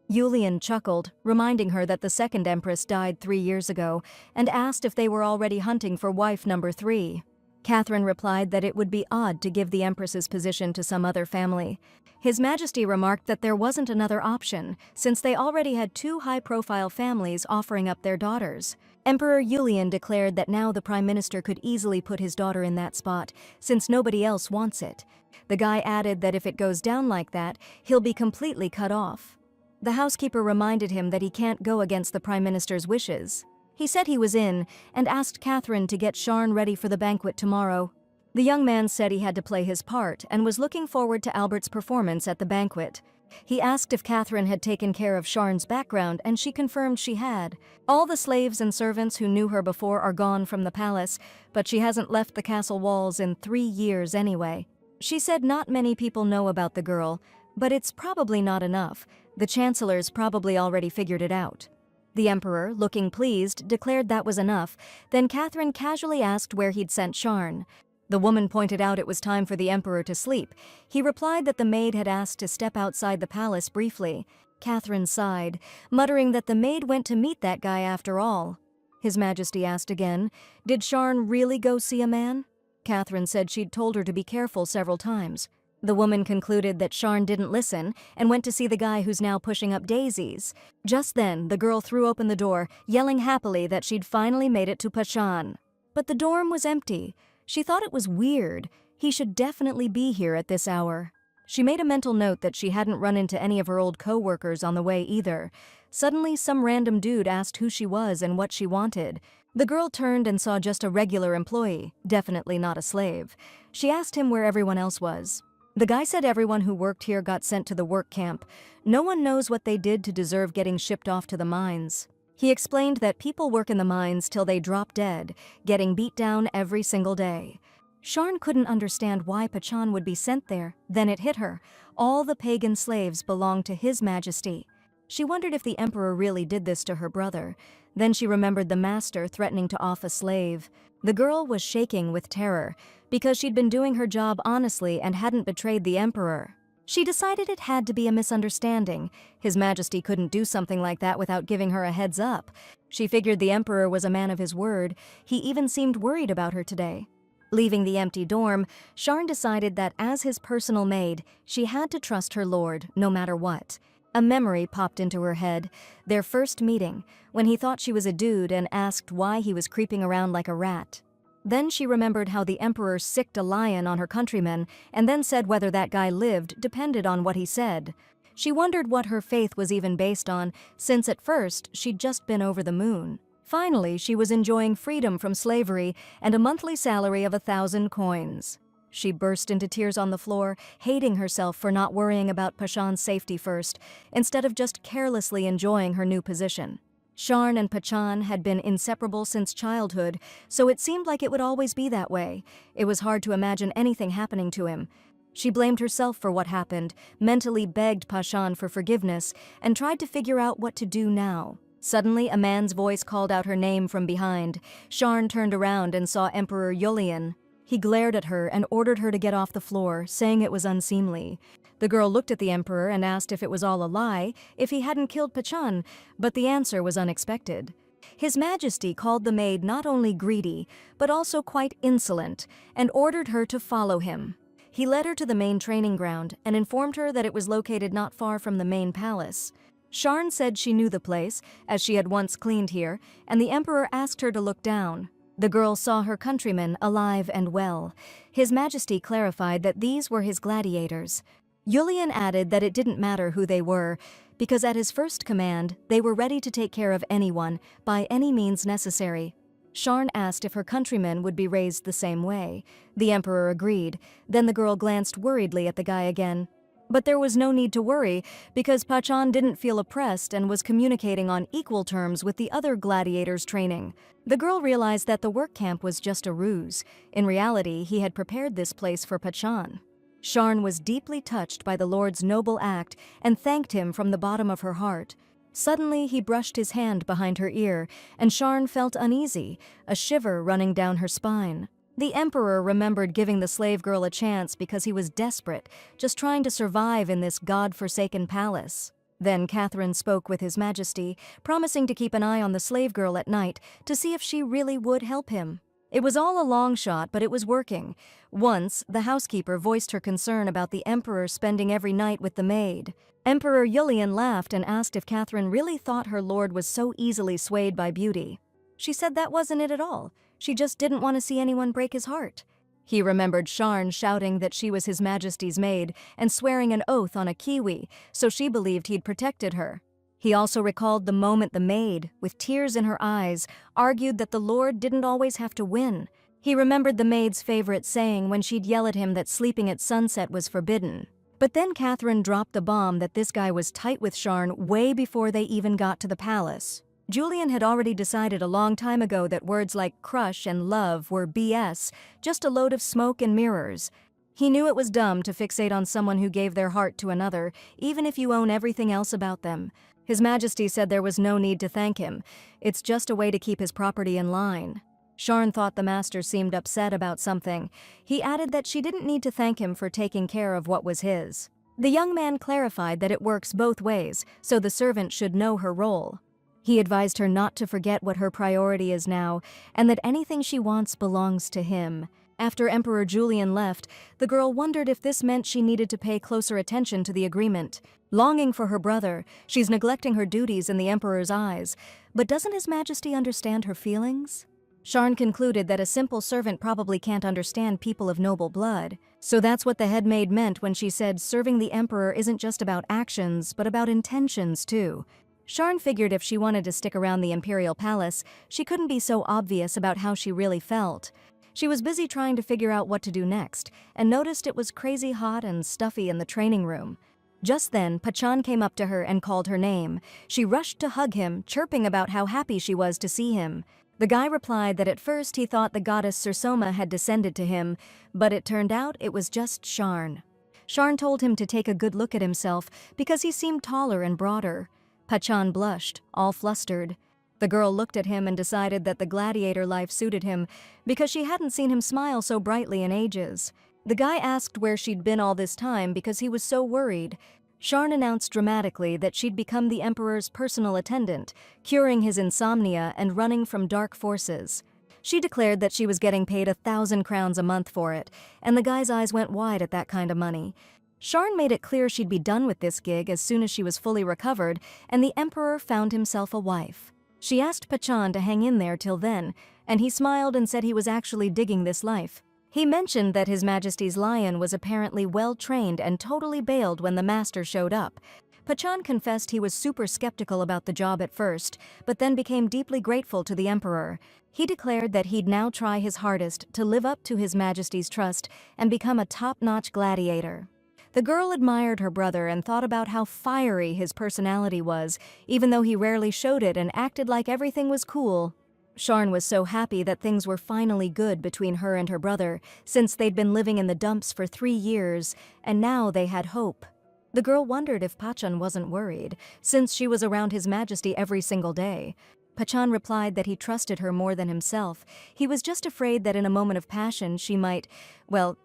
Speaker 1: Julian chuckled, reminding her that the second empress died 3 years ago, and asked if they were already hunting for wife number 3. Catherine replied that it would be odd to give the empress's position to some other family. His Majesty remarked that there wasn't another option, since they already had 2 high-profile families offering up their daughters. Emperor Julian declared that now the Prime Minister could easily put his daughter in that spot, since nobody else wants it. The guy added that if it goes down like that, he'll be completely cut off. The housekeeper reminded him that he can't go against the Prime Minister's wishes. He said he was in, and asked Catherine to get Sharn ready for the banquet tomorrow. The young man said he had to play his part and was looking forward to Albert's performance at the banquet. He asked if Catherine had taken care of Sharn's background, and she confirmed she had. All the slaves and servants who knew her before are gone from the palace, but she hasn't left the castle walls in 3 years anyway. She said not many people know about the girl, but it's probably not enough. The chancellor's probably already figured it out. The emperor, looking pleased, declared that was enough. Then Catherine casually asked where he'd sent Sharn. The woman pointed out it was time for the emperor to sleep. He replied that the maid had asked to step outside the palace briefly. Catherine sighed, muttering that the maid went to meet that guy after all. His Majesty asked again, did Sharn really go see a man? Catherine said she'd told her to be careful several times. The woman concluded that Sharn didn't listen and went to see the guy who's now pushing up daisies. Just then, the girl threw open the door, yelling happily that she'd finally made it to Pashan. But the dorm was empty. She thought it was weird. He should definitely be here at this hour. She made a mental note that she hadn't run into any of her old co-workers on the way either. Suddenly, some random dude asked who she was and what she wanted. The girl turned and saw just a regular employee, definitely not a slave. She asked him where everyone else was. The guy said everyone who worked here got sent to the work camp. No one knows what they did to deserve getting shipped off to the mines. He explained that people work in the mines till they drop dead, getting beat down every single day. Sharn couldn't understand why Pachan would be sent there. Then it hit her. All the pagan slaves belonged to His Majesty. She wondered if the emperor really did this to her brother. Then she remembered the master threatening to off a slave. The girl was shaking with terror, because she'd been doing her job honestly and hadn't betrayed the emperor. She decided it had to be a misunderstanding. His Majesty couldn't do something like that without giving her a heads up. She figured the emperor was a man of his word. He even seemed worried about her today. Leaving the empty dorm, Sharn decided that as his personal maid, she had to trust her lord, no matter what. A memory popped into her head, their first meeting, when he thought she was a dude and asked why he was creeping around like a rat. Then she remembered how the emperor sicked a lion on her countrymen and then said whether that guy lived depended on what he said. She wondered what her faith was even based on, since at first she'd just been over the moon. Finally, she was enjoying freedom from slavery and a monthly salary of 1,000 coins. She burst into tears on the floor, hating herself for not worrying about Pashan's safety first, instead of just carelessly enjoying her new position. Sharn and Pachan had been inseparable since childhood, so it seemed like it would always be that way. It was hard to imagine anything happening to him. She blamed herself for what happened, mentally begged Pachan for forgiveness, and tried to figure out what to do now. Suddenly, a man's voice called out her name from behind. Sharn turned around and saw Emperor Julian. He glared at her and ordered her to get off the floor, saying it was unseemly. The girl looked at the emperor and asked if it was all a lie, if he hadn't killed Pachan, but the answer was unexpected. His Majesty called the maid not only greedy, but also quite insolent, and ordered her to follow him. He led her to the main training ground and informed her that it was located not far from the main palace. Sharn said she knew the place, as she had once cleaned here, and the Emperor asked her to look down. The girl saw her countrymen alive and well. His Majesty clarified that these were his gladiators. Yulian added that it didn't matter who they were, because at his first command, they were ready to take care of anyone, by any means necessary. Sharn asked if her countrymen would be raised the same way. The Emperor agreed. Then the girl glanced worriedly at the guy again. But there was no need to worry, because Pachan didn't feel oppressed and was communicating on equal terms with the other gladiators training. The girl realized that the work camp was just a ruse. In reality, he had prepared this place for Pachan. Sharn was deeply touched by the Lord's noble act and thanked him from the bottom of her heart. Suddenly, he brushed his hand behind her ear, and Sharn felt uneasy, a shiver running down her spine. The Emperor remembered giving the slave girl a chance because he was desperate, just trying to survive in this god-forsaken palace. Then Catherine spoke with His Majesty, promising to keep an eye on the slave girl at night to see if she really would help him. It was all a long shot, but it was working. Once, the housekeeper voiced her concern about the Emperor spending every night with the maid. Emperor Yulian laughed and asked if Catherine really thought her lord was so easily swayed by beauty. She said that wasn't it at all. She just didn't want to see anyone break his heart. He remembered Sharn shouting that she was His Majesty's maid and swearing an oath on a kiwi, so she believed he'd protected her. He also recalled the moment the maid, with tears in her eyes, argued that the Lord didn't always have to win. He remembered the maid's favorite saying when she'd yell at him that sleeping at sunset was forbidden. But then Catherine dropped the bomb that this guy was tight with Sharn way before they even got to the palace. Julian had already decided a long time ago that words like crush and love were BS, just a load of smoke and mirrors. He knew it was dumb to fixate on someone who gave their heart to another, even if you own everything else about them. His Majesty said there was no need to thank him. It's just a way to keep his property in line. Sharn thought the master seemed upset about something. He added that she didn't need to thank him for taking care of what was his. The young man clarified that it works both ways, so the servant should know her role. He advised her not to forget what her priority is now, and that anything she wants belongs to him. After Emperor Julian left, the girl wondered if this meant she needed to pay closer attention to the agreement. Longing for her brother, she's neglecting her duties in the Emperor's eyes. But doesn't His Majesty understand her feelings? Sharn concluded that a simple servant probably can't understand people of noble blood. So that's what the head maid meant when she said serving the Emperor isn't just about actions, but about intentions too. Sharn figured if she wanted to stick around the Imperial Palace, she couldn't be so obvious about how she really felt. She was busy trying to figure out what to do next, and noticed it was crazy hot and stuffy in the training room. Just then, Pachan came up to her and called her name. She rushed to hug him, chirping about how happy she was to see him. The guy replied that at first he thought the goddess Sursoma had descended to him, but it turned out it was just Sharn. Sharn told him to take a good look at himself because he seemed taller and broader. Pachan blushed, all flustered. The girl looked at him and decided that the gladiator life suited him because she hadn't seen him smile so brightly in ages. The guy asked where she'd been all this time because he was so worried. Sharn announced dramatically that she'd become the Emperor's personal attendant, curing his insomnia and running from dark forces. She declared that she was getting paid 1,000 crowns a month for it, and the guy's eyes went wide at that kind of money. Sharn made it clear she'd be done with this gig as soon as she was fully recovered, and the Emperor found himself a wife. She asked Pachan to hang in there till then, and he smiled and said he was actually digging this life. He mentioned that His Majesty's lion was apparently well-trained and totally bailed when the master showed up. Pachan confessed he was super skeptical about the job at first, but then became deeply grateful to the Emperor. He declared that he'd now try his hardest to live up to His Majesty's trust and become a top-notch gladiator. The girl admired her brother and thought about how fiery his personality was, even though he rarely showed it and acted like everything was cool. Sharn was so happy that things were finally good between her and her brother, since they'd been living in the dumps for 3 years, and now they had hope. The girl wondered if Pachan wasn't worried, since she was around His Majesty every single day. Pachan replied that he trusted her more than himself. He was just afraid that in a moment of passion she might, well,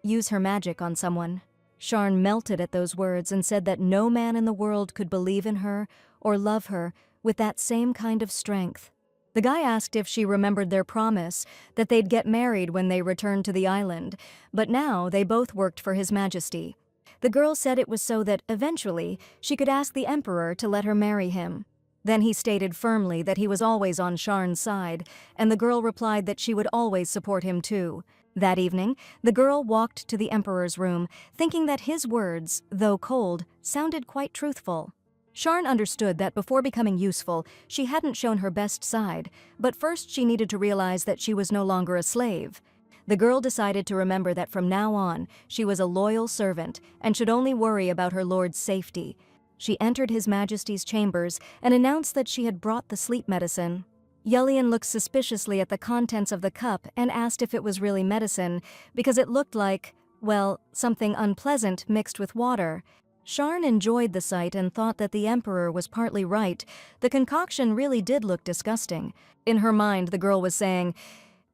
Speaker 1: use her magic on someone. Sharn melted at those words and said that no man in the world could believe in her or love her with that same kind of strength. The guy asked if she remembered their promise that they'd get married when they returned to the island, but now they both worked for His Majesty. The girl said it was so that, eventually, she could ask the Emperor to let her marry him. Then he stated firmly that he was always on Sharn's side, and the girl replied that she would always support him too. That evening, the girl walked to the Emperor's room, thinking that his words, though cold, sounded quite truthful. Sharn understood that before becoming useful, she hadn't shown her best side, but first she needed to realize that she was no longer a slave. The girl decided to remember that from now on, she was a loyal servant and should only worry about her lord's safety. She entered His Majesty's chambers and announced that she had brought the sleep medicine. Yelian looked suspiciously at the contents of the cup and asked if it was really medicine, because it looked like, well, something unpleasant mixed with water. Sharn enjoyed the sight and thought that the Emperor was partly right. The concoction really did look disgusting. In her mind, the girl was saying,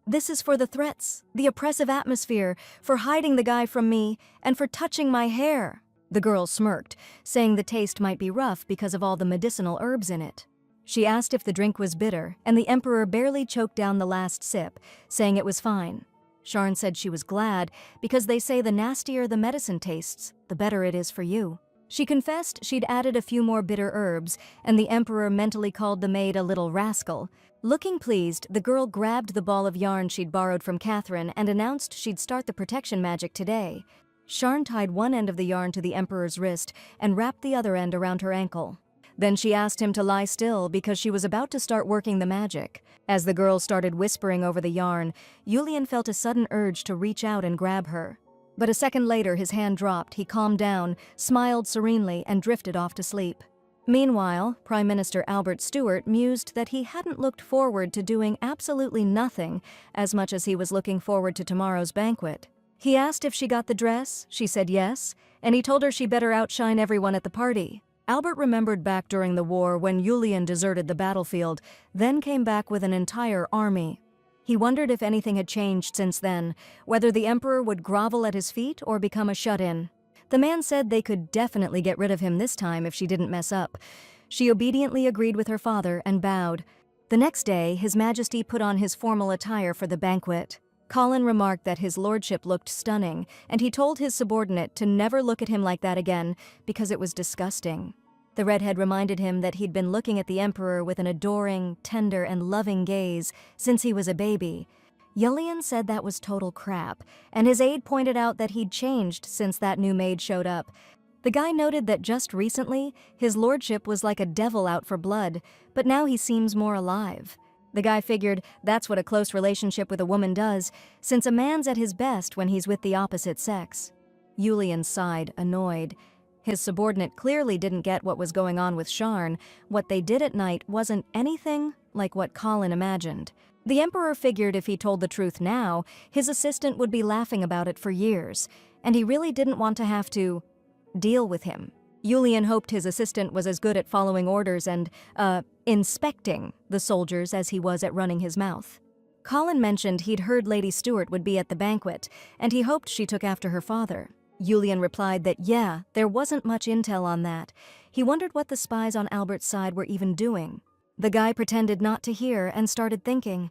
Speaker 1: "This is for the threats, the oppressive atmosphere, for hiding the guy from me, and for touching my hair." The girl smirked, saying the taste might be rough because of all the medicinal herbs in it. She asked if the drink was bitter, and the Emperor barely choked down the last sip, saying it was fine. Sharn said she was glad, because they say the nastier the medicine tastes, the better it is for you. She confessed she'd added a few more bitter herbs, and the Emperor mentally called the maid a little rascal. Looking pleased, the girl grabbed the ball of yarn she'd borrowed from Catherine and announced she'd start the protection magic today. Sharn tied one end of the yarn to the Emperor's wrist and wrapped the other end around her ankle. Then she asked him to lie still because she was about to start working the magic. As the girl started whispering over the yarn, Yulian felt a sudden urge to reach out and grab her. But a second later his hand dropped, he calmed down, smiled serenely, and drifted off to sleep. Meanwhile, Prime Minister Albert Stewart mused that he hadn't looked forward to doing absolutely nothing as much as he was looking forward to tomorrow's banquet. He asked if she got the dress, she said yes, and he told her she better outshine everyone at the party. Albert remembered back during the war when Yulian deserted the battlefield, then came back with an entire army. He wondered if anything had changed since then, whether the Emperor would grovel at his feet or become a shut-in. The man said they could definitely get rid of him this time if she didn't mess up. She obediently agreed with her father and bowed. The next day, His Majesty put on his formal attire for the banquet. Colin remarked that his lordship looked stunning, and he told his subordinate to never look at him like that again because it was disgusting. The redhead reminded him that he'd been looking at the Emperor with an adoring, tender, and loving gaze since he was a baby. Yulian said that was total crap, and his aide pointed out that he'd changed since that new maid showed up. The guy noted that just recently, his lordship was like a devil out for blood, but now he seems more alive. The guy figured that's what a close relationship with a woman does, since a man's at his best when he's with the opposite sex. Yulian sighed, annoyed. His subordinate clearly didn't get what was going on with Sharn. What they did at night wasn't anything like what Colin imagined. The Emperor figured if he told the truth now, his assistant would be laughing about it for years, and he really didn't want to have to deal with him. Yulian hoped his assistant was as good at following orders and, inspecting the soldiers as he was at running his mouth. Colin mentioned he'd heard Lady Stuart would be at the banquet, and he hoped she took after her father. Yulian replied that yeah, there wasn't much intel on that. He wondered what the spies on Albert's side were even doing. The guy pretended not to hear and started thinking.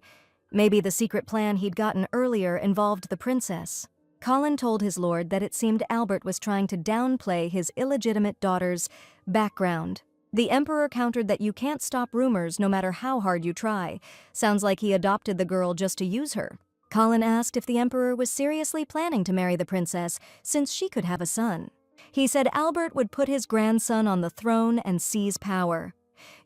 Speaker 1: Maybe the secret plan he'd gotten earlier involved the princess. Colin told his lord that it seemed Albert was trying to downplay his illegitimate daughter's background. The Emperor countered that you can't stop rumors no matter how hard you try. Sounds like he adopted the girl just to use her. Colin asked if the Emperor was seriously planning to marry the princess, since she could have a son. He said Albert would put his grandson on the throne and seize power.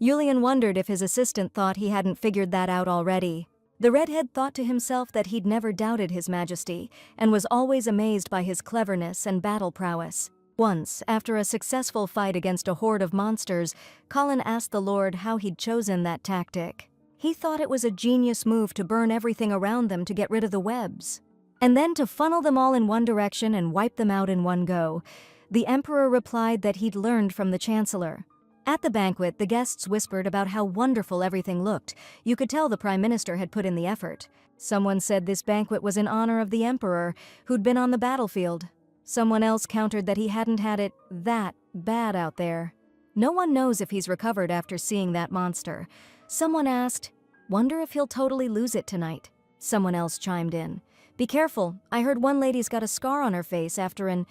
Speaker 1: Yulian wondered if his assistant thought he hadn't figured that out already. The redhead thought to himself that he'd never doubted His Majesty, and was always amazed by his cleverness and battle prowess. Once, after a successful fight against a horde of monsters, Colin asked the Lord how he'd chosen that tactic. He thought it was a genius move to burn everything around them to get rid of the webs, and then to funnel them all in one direction and wipe them out in one go. The Emperor replied that he'd learned from the Chancellor. At the banquet, the guests whispered about how wonderful everything looked. You could tell the Prime Minister had put in the effort. Someone said this banquet was in honor of the Emperor, who'd been on the battlefield. Someone else countered that he hadn't had it that bad out there. No one knows if he's recovered after seeing that monster. Someone asked, "Wonder if he'll totally lose it tonight." Someone else chimed in, "Be careful, I heard one lady's got a scar on her face after an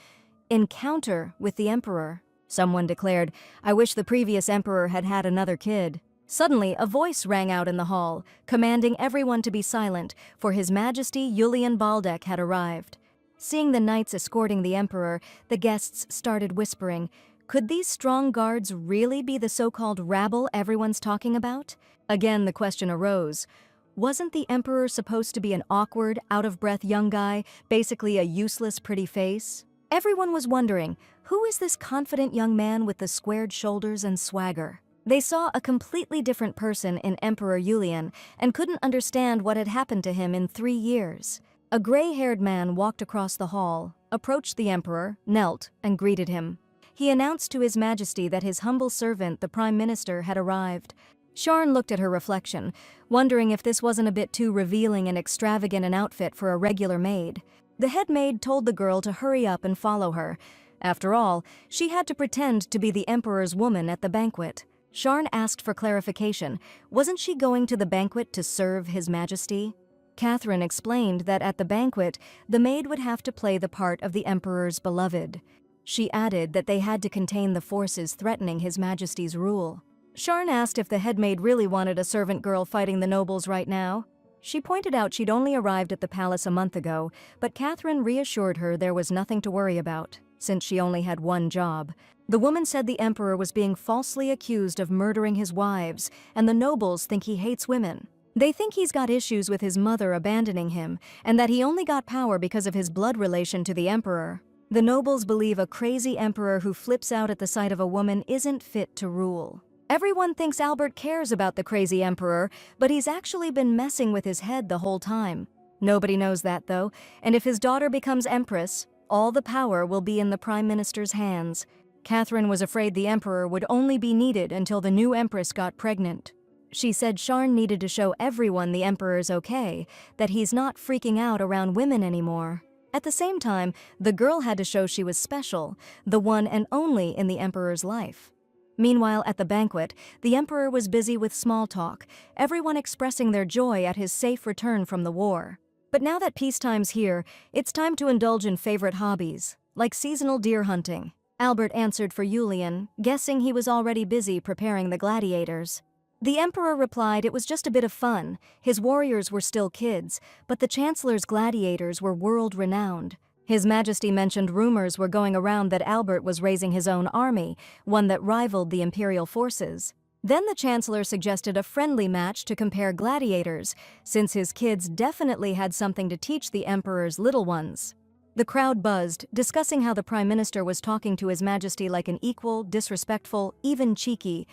Speaker 1: encounter with the emperor." Someone declared, "I wish the previous emperor had had another kid." Suddenly, a voice rang out in the hall, commanding everyone to be silent, for His Majesty Julian Baldek had arrived. Seeing the knights escorting the emperor, the guests started whispering, could these strong guards really be the so-called rabble everyone's talking about? Again, the question arose, wasn't the emperor supposed to be an awkward, out-of-breath young guy, basically a useless pretty face? Everyone was wondering, who is this confident young man with the squared shoulders and swagger? They saw a completely different person in Emperor Julian and couldn't understand what had happened to him in 3 years. A gray-haired man walked across the hall, approached the emperor, knelt, and greeted him. He announced to His Majesty that his humble servant, the Prime Minister, had arrived. Sharn looked at her reflection, wondering if this wasn't a bit too revealing and extravagant an outfit for a regular maid. The head maid told the girl to hurry up and follow her. After all, she had to pretend to be the emperor's woman at the banquet. Sharn asked for clarification. Wasn't she going to the banquet to serve His Majesty? Catherine explained that at the banquet, the maid would have to play the part of the emperor's beloved. She added that they had to contain the forces threatening His Majesty's rule. Sharn asked if the head maid really wanted a servant girl fighting the nobles right now. She pointed out she'd only arrived at the palace a month ago, but Catherine reassured her there was nothing to worry about, since she only had one job. The woman said the emperor was being falsely accused of murdering his wives, and the nobles think he hates women. They think he's got issues with his mother abandoning him, and that he only got power because of his blood relation to the emperor. The nobles believe a crazy emperor who flips out at the sight of a woman isn't fit to rule. Everyone thinks Albert cares about the crazy emperor, but he's actually been messing with his head the whole time. Nobody knows that, though, and if his daughter becomes empress, all the power will be in the Prime Minister's hands. Catherine was afraid the emperor would only be needed until the new empress got pregnant. She said Sharn needed to show everyone the emperor's okay, that he's not freaking out around women anymore. At the same time, the girl had to show she was special, the one and only in the emperor's life. Meanwhile, at the banquet, the emperor was busy with small talk, everyone expressing their joy at his safe return from the war. But now that peacetime's here, it's time to indulge in favorite hobbies, like seasonal deer hunting. Albert answered for Julian, guessing he was already busy preparing the gladiators. The emperor replied it was just a bit of fun. His warriors were still kids, but the chancellor's gladiators were world-renowned. His Majesty mentioned rumors were going around that Albert was raising his own army, one that rivaled the imperial forces. Then the chancellor suggested a friendly match to compare gladiators, since his kids definitely had something to teach the emperor's little ones. The crowd buzzed, discussing how the Prime Minister was talking to His Majesty like an equal, disrespectful, even cheeky.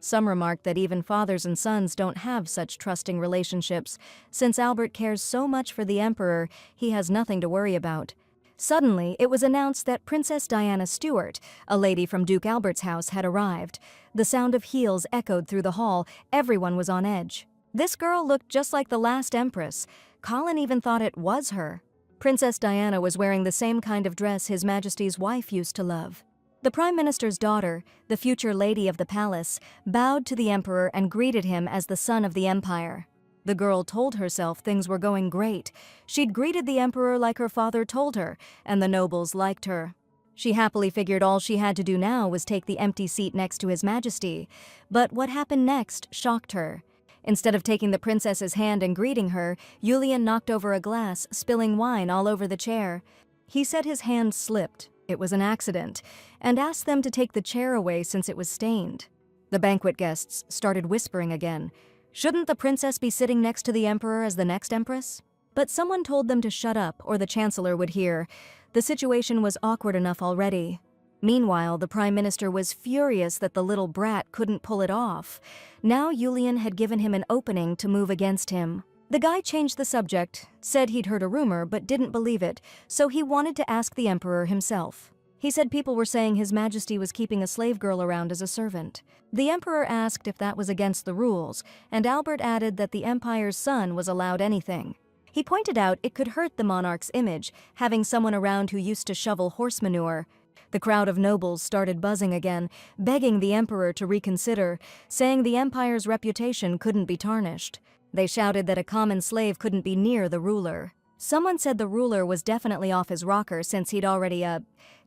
Speaker 1: Some remarked that even fathers and sons don't have such trusting relationships. Since Albert cares so much for the emperor, he has nothing to worry about. Suddenly, it was announced that Princess Diana Stuart, a lady from Duke Albert's house, had arrived. The sound of heels echoed through the hall. Everyone was on edge. This girl looked just like the last empress. Colin even thought it was her. Princess Diana was wearing the same kind of dress His Majesty's wife used to love. The Prime Minister's daughter, the future lady of the palace, bowed to the emperor and greeted him as the son of the empire. The girl told herself things were going great. She'd greeted the emperor like her father told her, and the nobles liked her. She happily figured all she had to do now was take the empty seat next to His Majesty. But what happened next shocked her. Instead of taking the princess's hand and greeting her, Julian knocked over a glass, spilling wine all over the chair. He said his hand slipped. It was an accident, and asked them to take the chair away since it was stained. The banquet guests started whispering again. Shouldn't the princess be sitting next to the emperor as the next empress? But someone told them to shut up or the chancellor would hear. The situation was awkward enough already. Meanwhile, the Prime Minister was furious that the little brat couldn't pull it off. Now Julian had given him an opening to move against him. The guy changed the subject, said he'd heard a rumor but didn't believe it, so he wanted to ask the emperor himself. He said people were saying His Majesty was keeping a slave girl around as a servant. The emperor asked if that was against the rules, and Albert added that the empire's son was allowed anything. He pointed out it could hurt the monarch's image, having someone around who used to shovel horse manure. The crowd of nobles started buzzing again, begging the emperor to reconsider, saying the empire's reputation couldn't be tarnished. They shouted that a common slave couldn't be near the ruler. Someone said the ruler was definitely off his rocker since he'd already,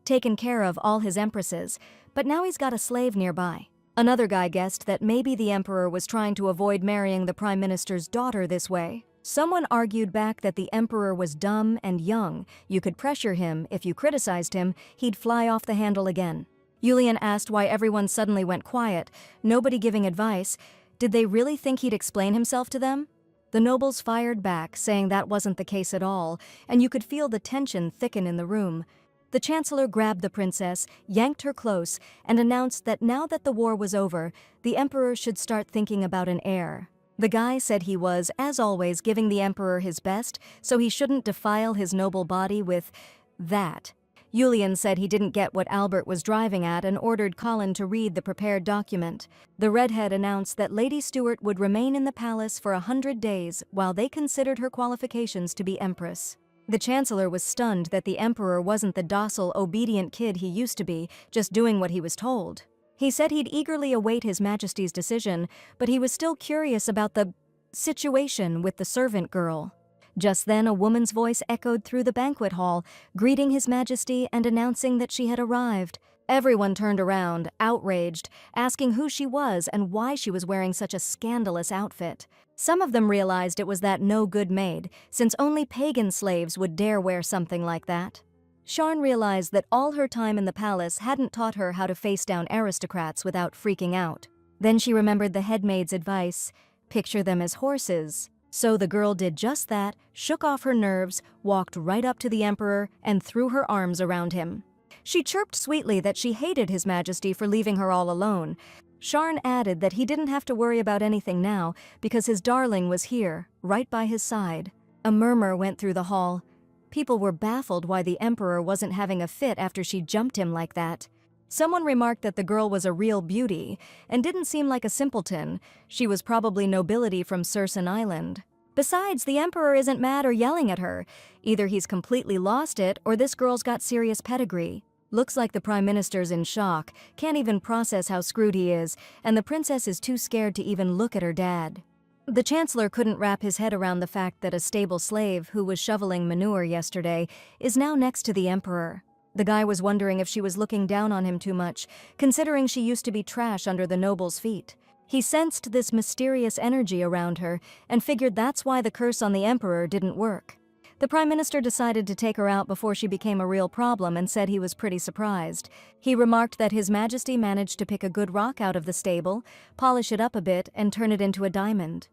Speaker 1: taken care of all his empresses, but now he's got a slave nearby. Another guy guessed that maybe the emperor was trying to avoid marrying the prime minister's daughter this way. Someone argued back that the emperor was dumb and young. You could pressure him. If you criticized him, he'd fly off the handle again. Julian asked why everyone suddenly went quiet, nobody giving advice. Did they really think he'd explain himself to them? The nobles fired back, saying that wasn't the case at all, and you could feel the tension thicken in the room. The chancellor grabbed the princess, yanked her close, and announced that now that the war was over, the emperor should start thinking about an heir. The guy said he was, as always, giving the emperor his best, so he shouldn't defile his noble body with that. Julian said he didn't get what Albert was driving at and ordered Colin to read the prepared document. The redhead announced that Lady Stuart would remain in the palace for 100 days while they considered her qualifications to be empress. The chancellor was stunned that the emperor wasn't the docile, obedient kid he used to be, just doing what he was told. He said he'd eagerly await His Majesty's decision, but he was still curious about the situation with the servant girl. Just then, a woman's voice echoed through the banquet hall, greeting His Majesty and announcing that she had arrived. Everyone turned around, outraged, asking who she was and why she was wearing such a scandalous outfit. Some of them realized it was that no-good maid, since only pagan slaves would dare wear something like that. Sharn realized that all her time in the palace hadn't taught her how to face down aristocrats without freaking out. Then she remembered the headmaid's advice, picture them as horses. So the girl did just that, shook off her nerves, walked right up to the emperor, and threw her arms around him. She chirped sweetly that she hated His Majesty for leaving her all alone. Sharn added that he didn't have to worry about anything now because his darling was here, right by his side. A murmur went through the hall. People were baffled why the emperor wasn't having a fit after she jumped him like that. Someone remarked that the girl was a real beauty and didn't seem like a simpleton. She was probably nobility from Cercin Island. Besides, the emperor isn't mad or yelling at her. Either he's completely lost it or this girl's got serious pedigree. Looks like the prime minister's in shock, can't even process how screwed he is, and the princess is too scared to even look at her dad. The chancellor couldn't wrap his head around the fact that a stable slave who was shoveling manure yesterday is now next to the emperor. The guy was wondering if she was looking down on him too much, considering she used to be trash under the noble's feet. He sensed this mysterious energy around her and figured that's why the curse on the emperor didn't work. The prime minister decided to take her out before she became a real problem and said he was pretty surprised. He remarked that His Majesty managed to pick a good rock out of the stable, polish it up a bit, and turn it into a diamond.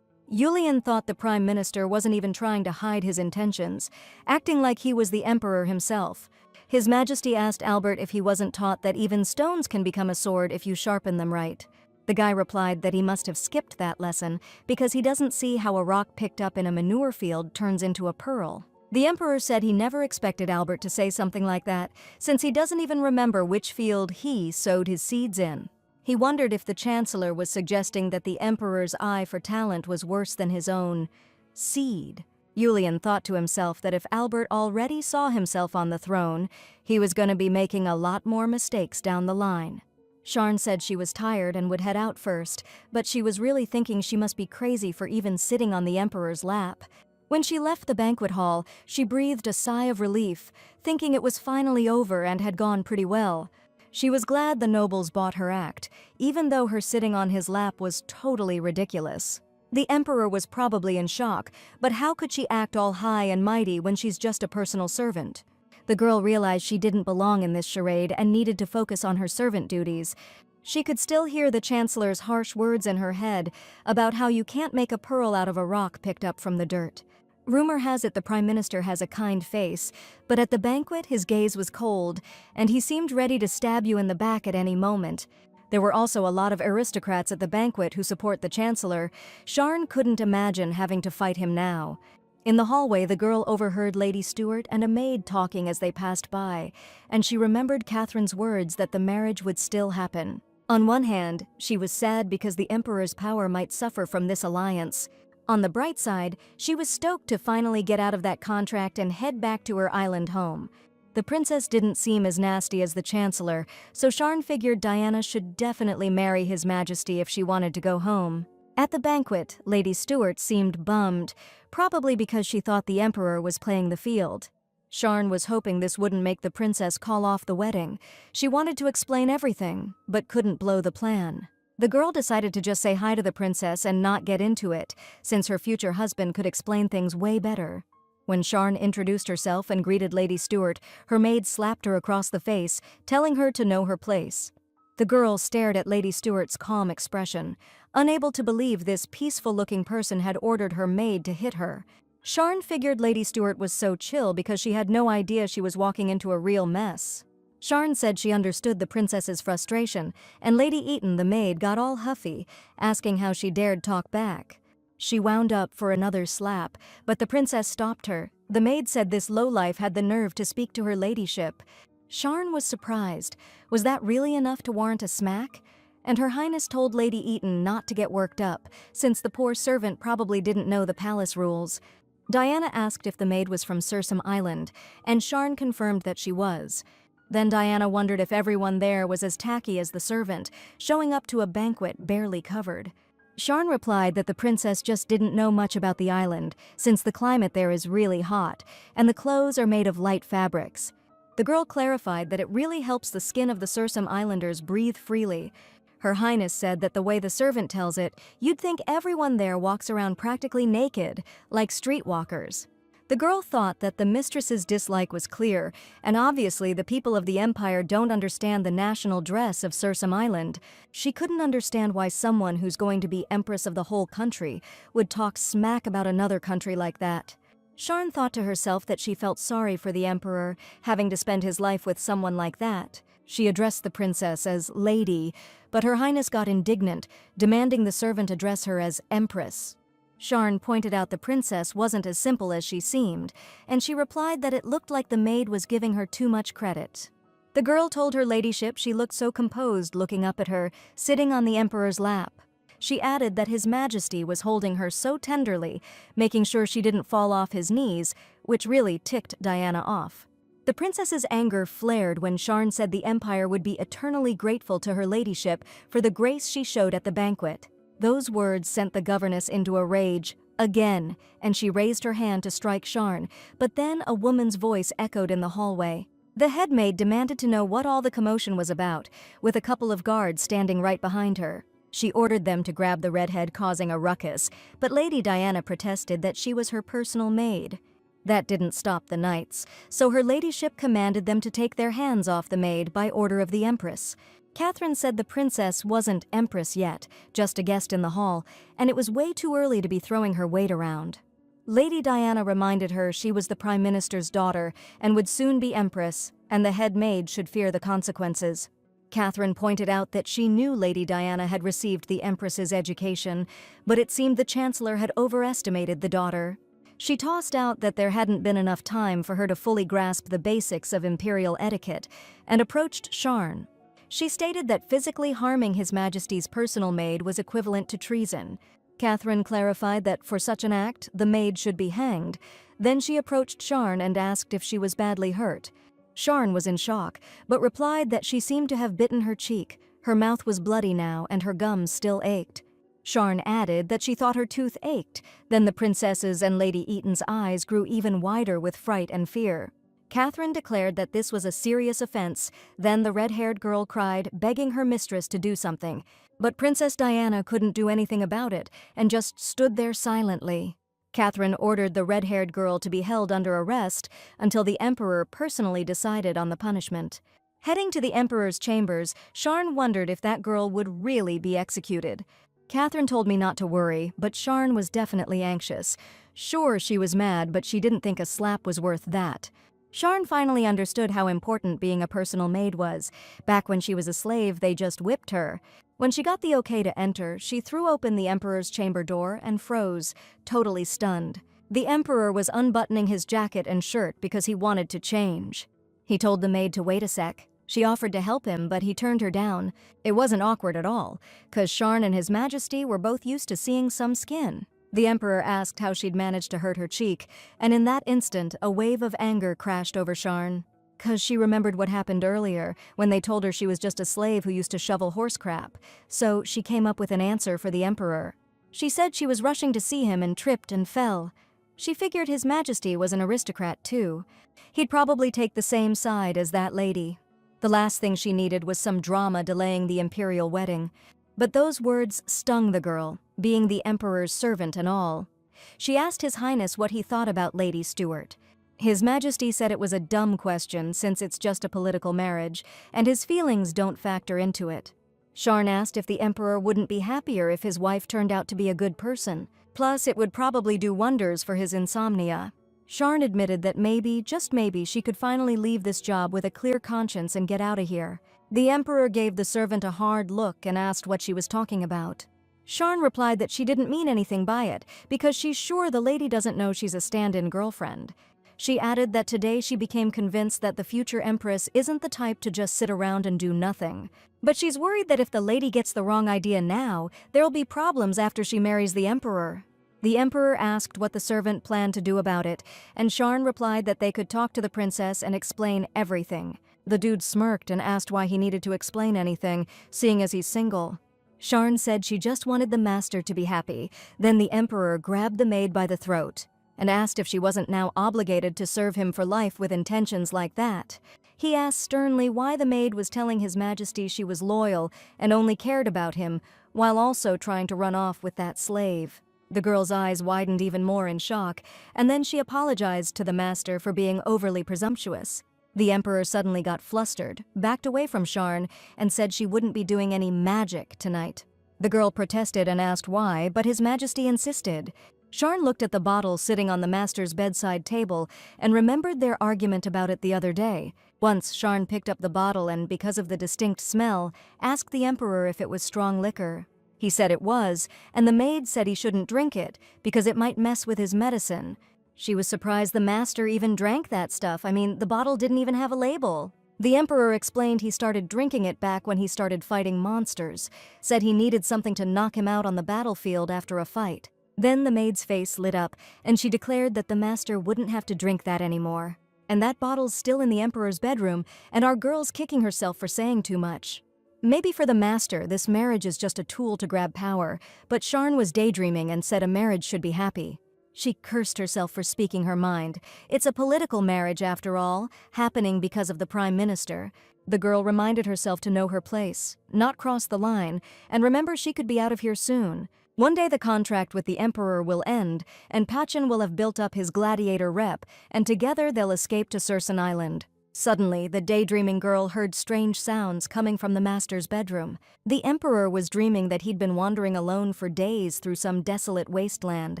Speaker 1: Julian thought the prime minister wasn't even trying to hide his intentions, acting like he was the emperor himself. His Majesty asked Albert if he wasn't taught that even stones can become a sword if you sharpen them right. The guy replied that he must have skipped that lesson because he doesn't see how a rock picked up in a manure field turns into a pearl. The emperor said he never expected Albert to say something like that, since he doesn't even remember which field he sowed his seeds in. He wondered if the chancellor was suggesting that the emperor's eye for talent was worse than his own seed. Julian thought to himself that if Albert already saw himself on the throne, he was going to be making a lot more mistakes down the line. Sharn said she was tired and would head out first, but she was really thinking she must be crazy for even sitting on the emperor's lap. When she left the banquet hall, she breathed a sigh of relief, thinking it was finally over and had gone pretty well. She was glad the nobles bought her act, even though her sitting on his lap was totally ridiculous. The emperor was probably in shock, but how could she act all high and mighty when she's just a personal servant? The girl realized she didn't belong in this charade and needed to focus on her servant duties. She could still hear the chancellor's harsh words in her head about how you can't make a pearl out of a rock picked up from the dirt. Rumor has it the prime minister has a kind face, but at the banquet his gaze was cold, and he seemed ready to stab you in the back at any moment. There were also a lot of aristocrats at the banquet who support the chancellor. Sharn couldn't imagine having to fight him now. In the hallway, the girl overheard Lady Stuart and a maid talking as they passed by, and she remembered Catherine's words that the marriage would still happen. On one hand, she was sad because the emperor's power might suffer from this alliance. On the bright side, she was stoked to finally get out of that contract and head back to her island home. The princess didn't seem as nasty as the chancellor, so Sharn figured Diana should definitely marry His Majesty if she wanted to go home. At the banquet, Lady Stuart seemed bummed, probably because she thought the emperor was playing the field. Sharn was hoping this wouldn't make the princess call off the wedding. She wanted to explain everything, but couldn't blow the plan. The girl decided to just say hi to the princess and not get into it, since her future husband could explain things way better. When Sharn introduced herself and greeted Lady Stuart, her maid slapped her across the face, telling her to know her place. The girl stared at Lady Stuart's calm expression, unable to believe this peaceful-looking person had ordered her maid to hit her. Sharn figured Lady Stuart was so chill because she had no idea she was walking into a real mess. Sharn said she understood the princess's frustration, and Lady Eaton, the maid, got all huffy, asking how she dared talk back. She wound up for another slap, but the princess stopped her. The maid said this lowlife had the nerve to speak to her ladyship. Sharn was surprised. Was that really enough to warrant a smack? And Her Highness told Lady Eaton not to get worked up, since the poor servant probably didn't know the palace rules. Diana asked if the maid was from Sursum Island, and Sharn confirmed that she was. Then Diana wondered if everyone there was as tacky as the servant, showing up to a banquet barely covered. Sharn replied that the princess just didn't know much about the island, since the climate there is really hot, and the clothes are made of light fabrics. The girl clarified that it really helps the skin of the Sursum Islanders breathe freely. Her Highness said that the way the servant tells it, you'd think everyone there walks around practically naked, like streetwalkers. The girl thought that the mistress's dislike was clear, and obviously the people of the Empire don't understand the national dress of Sursum Island. She couldn't understand why someone who's going to be empress of the whole country would talk smack about another country like that. Sharn thought to herself that she felt sorry for the emperor, having to spend his life with someone like that. She addressed the princess as Lady, but Her Highness got indignant, demanding the servant address her as Empress. Sharn pointed out the princess wasn't as simple as she seemed, and she replied that it looked like the maid was giving her too much credit. The girl told her ladyship she looked so composed looking up at her, sitting on the emperor's lap. She added that His Majesty was holding her so tenderly, making sure she didn't fall off his knees, which really ticked Diana off. The princess's anger flared when Sharn said the Empire would be eternally grateful to her ladyship for the grace she showed at the banquet. Those words sent the governess into a rage, again, and she raised her hand to strike Sharn, but then a woman's voice echoed in the hallway. The head maid demanded to know what all the commotion was about, with a couple of guards standing right behind her. She ordered them to grab the redhead, causing a ruckus, but Lady Diana protested that she was her personal maid. That didn't stop the knights, so her ladyship commanded them to take their hands off the maid by order of the empress. Catherine said the princess wasn't empress yet, just a guest in the hall, and it was way too early to be throwing her weight around. Lady Diana reminded her she was the prime minister's daughter and would soon be empress, and the head maid should fear the consequences. Catherine pointed out that she knew Lady Diana had received the empress's education, but it seemed the chancellor had overestimated the daughter. She tossed out that there hadn't been enough time for her to fully grasp the basics of imperial etiquette, and approached Sharn. She stated that physically harming His Majesty's personal maid was equivalent to treason. Catherine clarified that for such an act, the maid should be hanged. Then she approached Sharn and asked if she was badly hurt. Sharn was in shock, but replied that she seemed to have bitten her cheek. Her mouth was bloody now, and her gums still ached. Sharn added that she thought her tooth ached. Then the princess's and Lady Eaton's eyes grew even wider with fright and fear. Catherine declared that this was a serious offense. Then the red-haired girl cried, begging her mistress to do something. But Princess Diana couldn't do anything about it, and just stood there silently. Catherine ordered the red-haired girl to be held under arrest until the emperor personally decided on the punishment. Heading to the emperor's chambers, Sharn wondered if that girl would really be executed. Catherine told me not to worry, but Sharn was definitely anxious. Sure, she was mad, but she didn't think a slap was worth that. Sharn finally understood how important being a personal maid was. Back when she was a slave, they just whipped her. When she got the okay to enter, she threw open the emperor's chamber door and froze, totally stunned. The emperor was unbuttoning his jacket and shirt because he wanted to change. He told the maid to wait a sec. She offered to help him, but he turned her down. It wasn't awkward at all, 'cause Sharn and His Majesty were both used to seeing some skin. The emperor asked how she'd managed to hurt her cheek, and in that instant, a wave of anger crashed over Sharn. 'Cause she remembered what happened earlier, when they told her she was just a slave who used to shovel horse crap. So she came up with an answer for the emperor. She said she was rushing to see him and tripped and fell. She figured His Majesty was an aristocrat too. He'd probably take the same side as that lady. The last thing she needed was some drama delaying the imperial wedding. But those words stung the girl, being the emperor's servant and all. She asked His Highness what he thought about Lady Stuart. His Majesty said it was a dumb question since it's just a political marriage, and his feelings don't factor into it. Sharn asked if the emperor wouldn't be happier if his wife turned out to be a good person. Plus, it would probably do wonders for his insomnia. Sharn admitted that maybe, just maybe, she could finally leave this job with a clear conscience and get out of here. The emperor gave the servant a hard look and asked what she was talking about. Sharn replied that she didn't mean anything by it, because she's sure the lady doesn't know she's a stand-in girlfriend. She added that today she became convinced that the future empress isn't the type to just sit around and do nothing. But she's worried that if the lady gets the wrong idea now, there'll be problems after she marries the emperor. The emperor asked what the servant planned to do about it, and Sharn replied that they could talk to the princess and explain everything. The dude smirked and asked why he needed to explain anything, seeing as he's single. Sharn said she just wanted the master to be happy. Then the emperor grabbed the maid by the throat and asked if she wasn't now obligated to serve him for life with intentions like that. He asked sternly why the maid was telling His Majesty she was loyal and only cared about him, while also trying to run off with that slave. The girl's eyes widened even more in shock, and then she apologized to the master for being overly presumptuous. The emperor suddenly got flustered, backed away from Sharn, and said she wouldn't be doing any magic tonight. The girl protested and asked why, but His Majesty insisted. Sharn looked at the bottle sitting on the master's bedside table and remembered their argument about it the other day. Once Sharn picked up the bottle and, because of the distinct smell, asked the emperor if it was strong liquor. He said it was, and the maid said he shouldn't drink it because it might mess with his medicine. She was surprised the master even drank that stuff. I mean, the bottle didn't even have a label. The emperor explained he started drinking it back when he started fighting monsters, said he needed something to knock him out on the battlefield after a fight. Then the maid's face lit up, and she declared that the master wouldn't have to drink that anymore. And that bottle's still in the emperor's bedroom, and our girl's kicking herself for saying too much. Maybe for the master, this marriage is just a tool to grab power, but Sharn was daydreaming and said a marriage should be happy. She cursed herself for speaking her mind. It's a political marriage, after all, happening because of the prime minister. The girl reminded herself to know her place, not cross the line, and remember she could be out of here soon. One day the contract with the emperor will end, and Pachin will have built up his gladiator rep, and together they'll escape to Sursen Island. Suddenly, the daydreaming girl heard strange sounds coming from the master's bedroom. The emperor was dreaming that he'd been wandering alone for days through some desolate wasteland.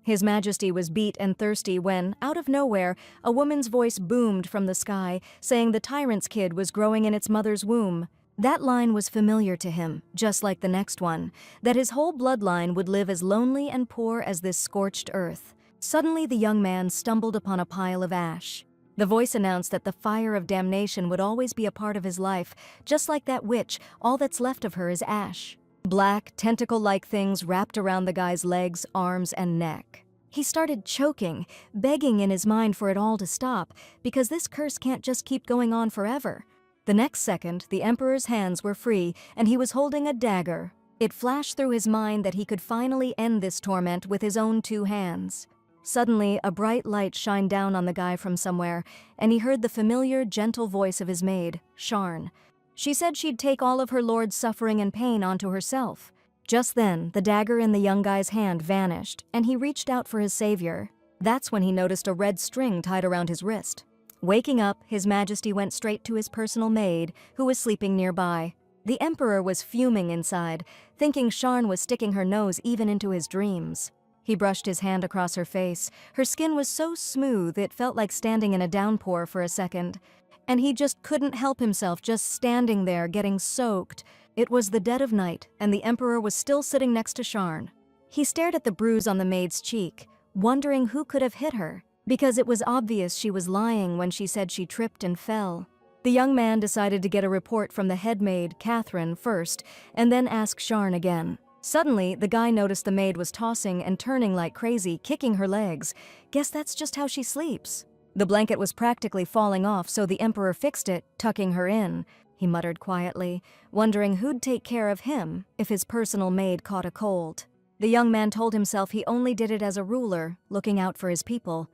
Speaker 1: His Majesty was beat and thirsty when, out of nowhere, a woman's voice boomed from the sky, saying the tyrant's kid was growing in its mother's womb. That line was familiar to him, just like the next one, that his whole bloodline would live as lonely and poor as this scorched earth. Suddenly the young man stumbled upon a pile of ash. The voice announced that the fire of damnation would always be a part of his life. Just like that witch, all that's left of her is ash. Black, tentacle-like things wrapped around the guy's legs, arms, and neck. He started choking, begging in his mind for it all to stop, because this curse can't just keep going on forever. The next second, the emperor's hands were free, and he was holding a dagger. It flashed through his mind that he could finally end this torment with his own 2 hands. Suddenly, a bright light shined down on the guy from somewhere, and he heard the familiar, gentle voice of his maid, Sharn. She said she'd take all of her lord's suffering and pain onto herself. Just then, the dagger in the young guy's hand vanished, and he reached out for his savior. That's when he noticed a red string tied around his wrist. Waking up, His Majesty went straight to his personal maid, who was sleeping nearby. The emperor was fuming inside, thinking Sharn was sticking her nose even into his dreams. He brushed his hand across her face. Her skin was so smooth it felt like standing in a downpour for a second. And he just couldn't help himself, just standing there getting soaked. It was the dead of night, and the emperor was still sitting next to Sharn. He stared at the bruise on the maid's cheek, wondering who could have hit her, because it was obvious she was lying when she said she tripped and fell. The young man decided to get a report from the head maid, Catherine, first, and then ask Sharn again. Suddenly, the guy noticed the maid was tossing and turning like crazy, kicking her legs. Guess that's just how she sleeps. The blanket was practically falling off, so the emperor fixed it, tucking her in. He muttered quietly, wondering who'd take care of him if his personal maid caught a cold. The young man told himself he only did it as a ruler, looking out for his people.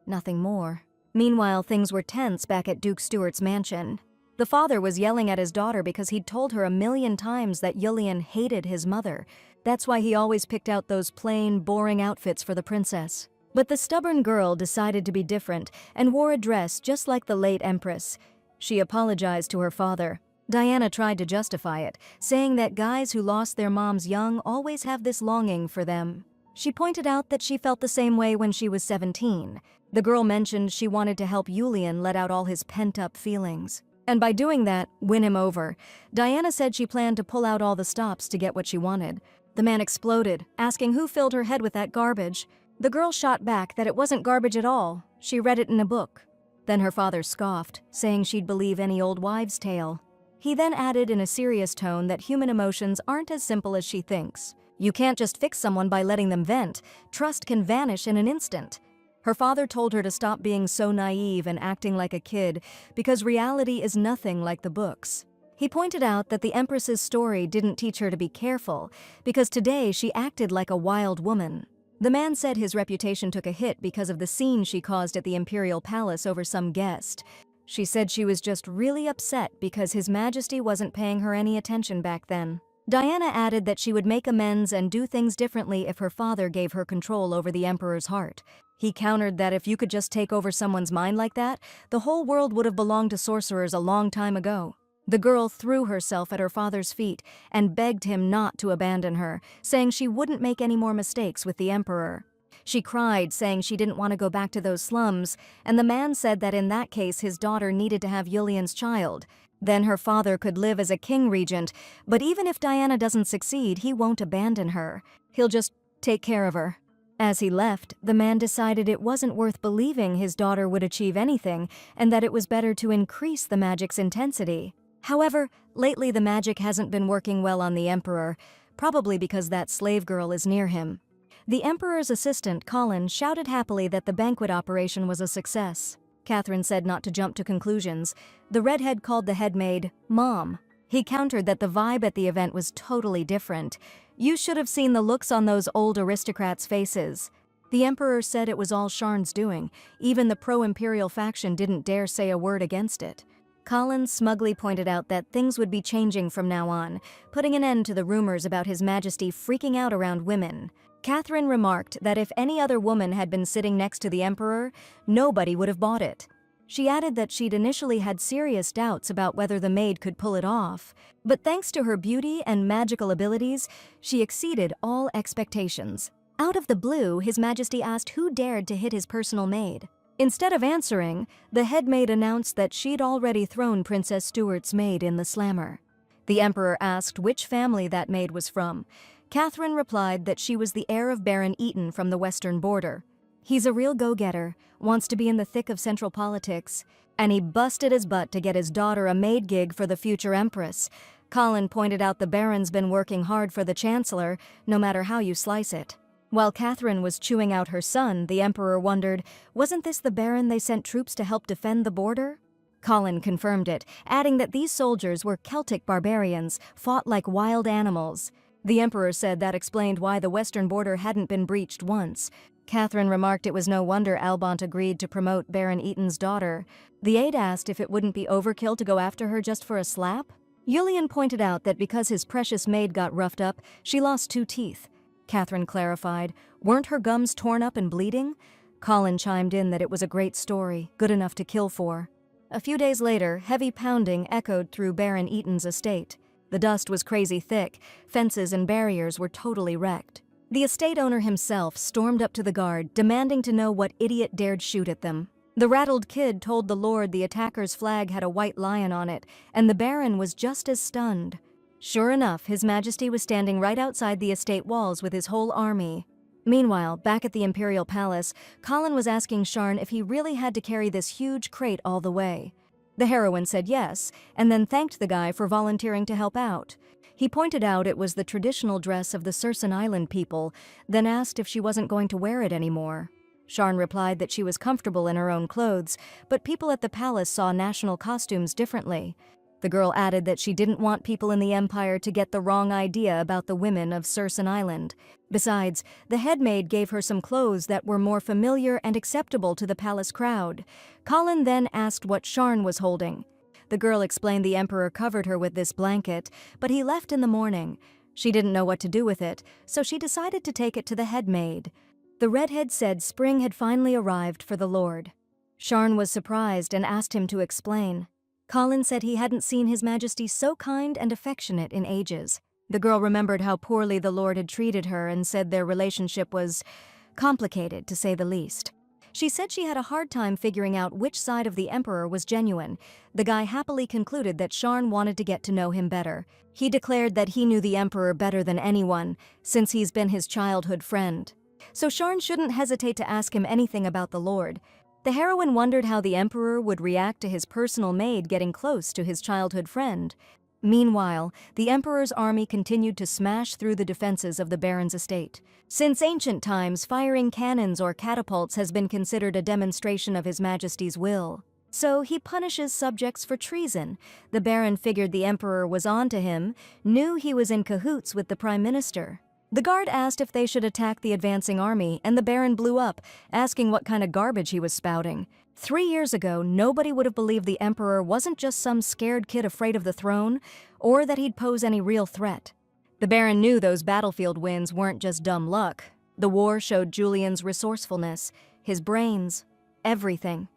Speaker 1: Nothing more. Meanwhile, things were tense back at Duke Stuart's mansion. The father was yelling at his daughter because he'd told her 1,000,000 times that Yulian hated his mother. That's why he always picked out those plain, boring outfits for the princess. But the stubborn girl decided to be different and wore a dress just like the late empress. She apologized to her father. Diana tried to justify it, saying that guys who lost their moms young always have this longing for them. She pointed out that she felt the same way when she was 17. The girl mentioned she wanted to help Yulian let out all his pent-up feelings. And by doing that, win him over. Diana said she planned to pull out all the stops to get what she wanted. The man exploded, asking who filled her head with that garbage. The girl shot back that it wasn't garbage at all. She read it in a book. Then her father scoffed, saying she'd believe any old wives' tale. He then added in a serious tone that human emotions aren't as simple as she thinks. You can't just fix someone by letting them vent. Trust can vanish in an instant. Her father told her to stop being so naive and acting like a kid, because reality is nothing like the books. He pointed out that the Empress's story didn't teach her to be careful, because today she acted like a wild woman. The man said his reputation took a hit because of the scene she caused at the Imperial Palace over some guest. She said she was just really upset because His Majesty wasn't paying her any attention back then. Diana added that she would make amends and do things differently if her father gave her control over the Emperor's heart. He countered that if you could just take over someone's mind like that, the whole world would have belonged to sorcerers a long time ago. The girl threw herself at her father's feet and begged him not to abandon her, saying she wouldn't make any more mistakes with the Emperor. She cried, saying she didn't want to go back to those slums, and the man said that in that case his daughter needed to have Yulian's child. Then her father could live as a king regent, but even if Diana doesn't succeed, he won't abandon her. He'll just take care of her. As he left, the man decided it wasn't worth believing his daughter would achieve anything, and that it was better to increase the magic's intensity. However, lately the magic hasn't been working well on the Emperor, probably because that slave girl is near him. The Emperor's assistant, Colin, shouted happily that the banquet operation was a success. Catherine said not to jump to conclusions. The redhead called the head maid Mom. He countered that the vibe at the event was totally different. You should have seen the looks on those old aristocrats' faces. The Emperor said it was all Sharn's doing. Even the pro-imperial faction didn't dare say a word against it. Colin smugly pointed out that things would be changing from now on, putting an end to the rumors about His Majesty freaking out around women. Catherine remarked that if any other woman had been sitting next to the Emperor, nobody would have bought it. She added that she'd initially had serious doubts about whether the maid could pull it off, but thanks to her beauty and magical abilities, she exceeded all expectations. Out of the blue, His Majesty asked who dared to hit his personal maid. Instead of answering, the head maid announced that she'd already thrown Princess Stuart's maid in the slammer. The Emperor asked which family that maid was from. Catherine replied that she was the heir of Baron Eaton from the western border. He's a real go-getter, wants to be in the thick of central politics, and he busted his butt to get his daughter a maid gig for the future empress. Colin pointed out the Baron's been working hard for the Chancellor, no matter how you slice it. While Catherine was chewing out her son, the Emperor wondered, wasn't this the Baron they sent troops to help defend the border? Colin confirmed it, adding that these soldiers were Celtic barbarians, fought like wild animals. The Emperor said that explained why the western border hadn't been breached once. Catherine remarked it was no wonder Albont agreed to promote Baron Eaton's daughter. The aide asked if it wouldn't be overkill to go after her just for a slap. Yulian pointed out that because his precious maid got roughed up, she lost 2 teeth. Catherine clarified, weren't her gums torn up and bleeding? Colin chimed in that it was a great story, good enough to kill for. A few days later, heavy pounding echoed through Baron Eaton's estate. The dust was crazy thick, fences and barriers were totally wrecked. The estate owner himself stormed up to the guard, demanding to know what idiot dared shoot at them. The rattled kid told the lord the attacker's flag had a white lion on it, and the Baron was just as stunned. Sure enough, His Majesty was standing right outside the estate walls with his whole army. Meanwhile, back at the Imperial Palace, Colin was asking Sharn if he really had to carry this huge crate all the way. The heroine said yes, and then thanked the guy for volunteering to help out. He pointed out it was the traditional dress of the Sursen Island people, then asked if she wasn't going to wear it anymore. Sharn replied that she was comfortable in her own clothes, but people at the palace saw national costumes differently. The girl added that she didn't want people in the Empire to get the wrong idea about the women of Sursen Island. Besides, the head maid gave her some clothes that were more familiar and acceptable to the palace crowd. Colin then asked what Sharn was holding. The girl explained the Emperor covered her with this blanket, but he left in the morning. She didn't know what to do with it, so she decided to take it to the head maid. The redhead said spring had finally arrived for the Lord. Sharn was surprised and asked him to explain. Colin said he hadn't seen His Majesty so kind and affectionate in ages. The girl remembered how poorly the Lord had treated her and said their relationship was complicated, to say the least. She said she had a hard time figuring out which side of the Emperor was genuine. The guy happily concluded that Sharn wanted to get to know him better. He declared that he knew the Emperor better than anyone, since he's been his childhood friend. So Sharn shouldn't hesitate to ask him anything about the Lord. The heroine wondered how the Emperor would react to his personal maid getting close to his childhood friend. Meanwhile, the Emperor's army continued to smash through the defenses of the Baron's estate. Since ancient times, firing cannons or catapults has been considered a demonstration of His Majesty's will. So he punishes subjects for treason. The Baron figured the Emperor was on to him, knew he was in cahoots with the Prime Minister. The guard asked if they should attack the advancing army, and the Baron blew up, asking what kind of garbage he was spouting. 3 years ago, nobody would have believed the Emperor wasn't just some scared kid afraid of the throne, or that he'd pose any real threat. The Baron knew those battlefield wins weren't just dumb luck. The war showed Julian's resourcefulness, his brains, everything.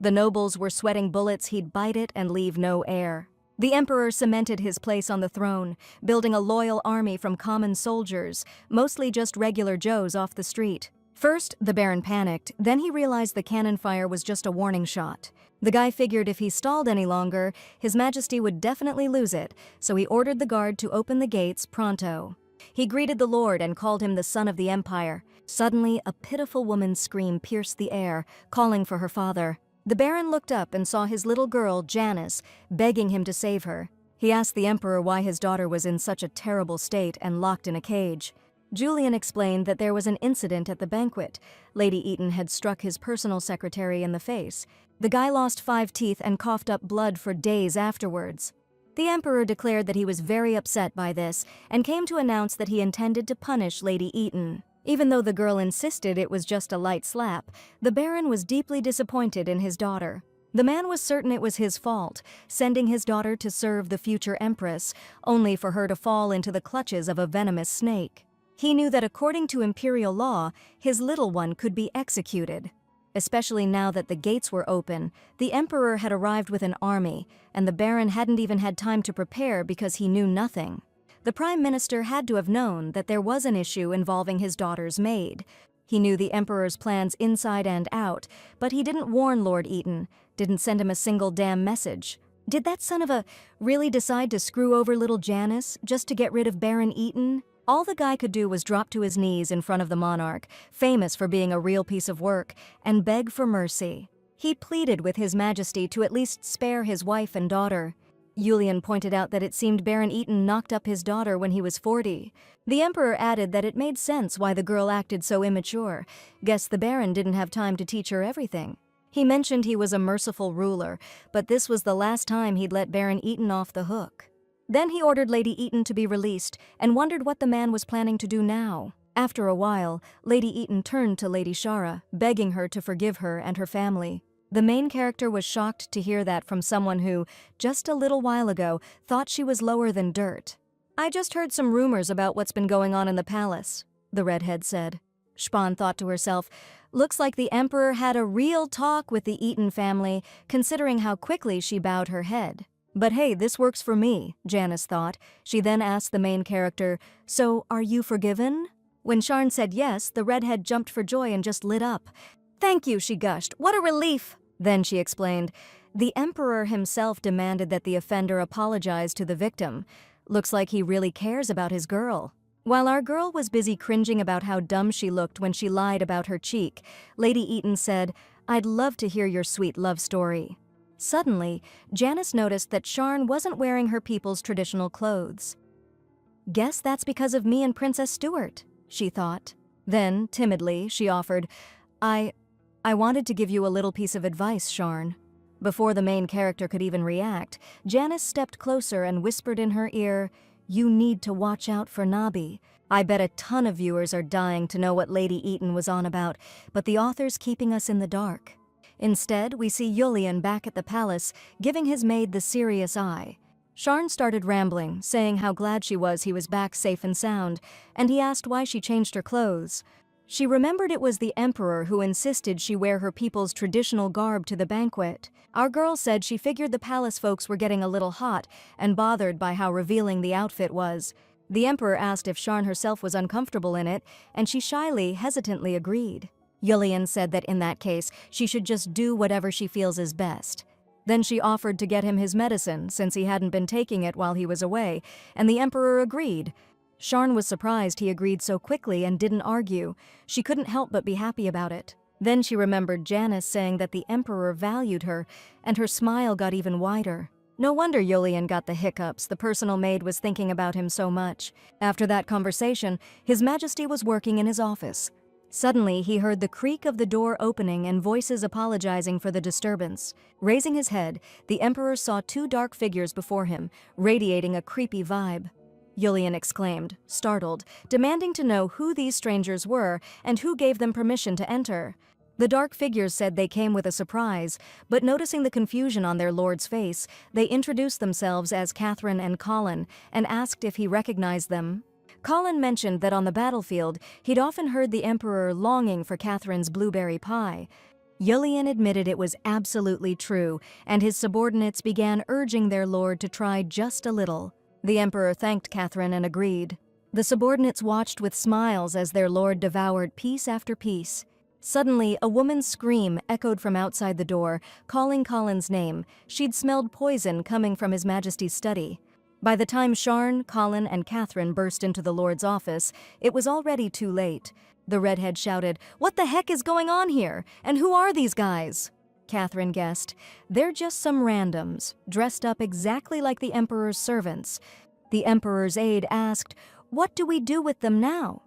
Speaker 1: The nobles were sweating bullets, he'd bite it and leave no air. The Emperor cemented his place on the throne, building a loyal army from common soldiers, mostly just regular Joes off the street. First, the Baron panicked, then he realized the cannon fire was just a warning shot. The guy figured if he stalled any longer, His Majesty would definitely lose it, so he ordered the guard to open the gates pronto. He greeted the Lord and called him the son of the Empire. Suddenly, a pitiful woman's scream pierced the air, calling for her father. The Baron looked up and saw his little girl, Janice, begging him to save her. He asked the Emperor why his daughter was in such a terrible state and locked in a cage. Julian explained that there was an incident at the banquet. Lady Eaton had struck his personal secretary in the face. The guy lost 5 teeth and coughed up blood for days afterwards. The Emperor declared that he was very upset by this and came to announce that he intended to punish Lady Eaton. Even though the girl insisted it was just a light slap, the Baron was deeply disappointed in his daughter. The man was certain it was his fault, sending his daughter to serve the future Empress, only for her to fall into the clutches of a venomous snake. He knew that according to imperial law, his little one could be executed. Especially now that the gates were open, the Emperor had arrived with an army, and the Baron hadn't even had time to prepare because he knew nothing. The Prime Minister had to have known that there was an issue involving his daughter's maid. He knew the Emperor's plans inside and out, but he didn't warn Lord Eaton, didn't send him a single damn message. Did that son of a really decide to screw over little Janice just to get rid of Baron Eaton? All the guy could do was drop to his knees in front of the monarch, famous for being a real piece of work, and beg for mercy. He pleaded with His Majesty to at least spare his wife and daughter. Julian pointed out that it seemed Baron Eaton knocked up his daughter when he was 40. The Emperor added that it made sense why the girl acted so immature. Guess the Baron didn't have time to teach her everything. He mentioned he was a merciful ruler, but this was the last time he'd let Baron Eaton off the hook. Then he ordered Lady Eaton to be released and wondered what the man was planning to do now. After a while, Lady Eaton turned to Lady Shara, begging her to forgive her and her family. The main character was shocked to hear that from someone who, just a little while ago, thought she was lower than dirt. "I just heard some rumors about what's been going on in the palace," the redhead said. Spawn thought to herself, looks like the Emperor had a real talk with the Eaton family, considering how quickly she bowed her head. But hey, this works for me, Janice thought. She then asked the main character, "So, are you forgiven?" When Sharn said yes, the redhead jumped for joy and just lit up. "Thank you," she gushed. "What a relief!" Then she explained, "The Emperor himself demanded that the offender apologize to the victim. Looks like he really cares about his girl." While our girl was busy cringing about how dumb she looked when she lied about her cheek, Lady Eaton said, "I'd love to hear your sweet love story." Suddenly, Janice noticed that Sharn wasn't wearing her people's traditional clothes. "Guess that's because of me and Princess Stuart," she thought. Then, timidly, she offered, I wanted to give you a little piece of advice, Sharn. Before the main character could even react, Janice stepped closer and whispered in her ear, "You need to watch out for Nabi. I bet a ton of viewers are dying to know what Lady Eaton was on about, but the author's keeping us in the dark." Instead, we see Yulian back at the palace, giving his maid the serious eye. Sharn started rambling, saying how glad she was he was back safe and sound, and he asked why she changed her clothes. She remembered it was the Emperor who insisted she wear her people's traditional garb to the banquet. Our girl said she figured the palace folks were getting a little hot and bothered by how revealing the outfit was. The Emperor asked if Sharn herself was uncomfortable in it, and she shyly, hesitantly agreed. Yulian said that in that case, she should just do whatever she feels is best. Then she offered to get him his medicine, since he hadn't been taking it while he was away, and the Emperor agreed. Sharn was surprised he agreed so quickly and didn't argue. She couldn't help but be happy about it. Then she remembered Janice saying that the Emperor valued her, and her smile got even wider. No wonder Yulian got the hiccups. The personal maid was thinking about him so much. After that conversation, His Majesty was working in his office. Suddenly, he heard the creak of the door opening and voices apologizing for the disturbance. Raising his head, the Emperor saw two dark figures before him, radiating a creepy vibe. Yulian exclaimed, startled, demanding to know who these strangers were and who gave them permission to enter. The dark figures said they came with a surprise, but noticing the confusion on their lord's face, they introduced themselves as Catherine and Colin and asked if he recognized them. Colin mentioned that on the battlefield, he'd often heard the Emperor longing for Catherine's blueberry pie. Yulian admitted it was absolutely true, and his subordinates began urging their lord to try just a little. The Emperor thanked Catherine and agreed. The subordinates watched with smiles as their lord devoured piece after piece. Suddenly, a woman's scream echoed from outside the door, calling Colin's name. She'd smelled poison coming from His Majesty's study. By the time Sharn, Colin, and Catherine burst into the Lord's office, it was already too late. The redhead shouted, "What the heck is going on here? And who are these guys?" Catherine guessed, "They're just some randoms, dressed up exactly like the Emperor's servants." The Emperor's aide asked, "What do we do with them now?"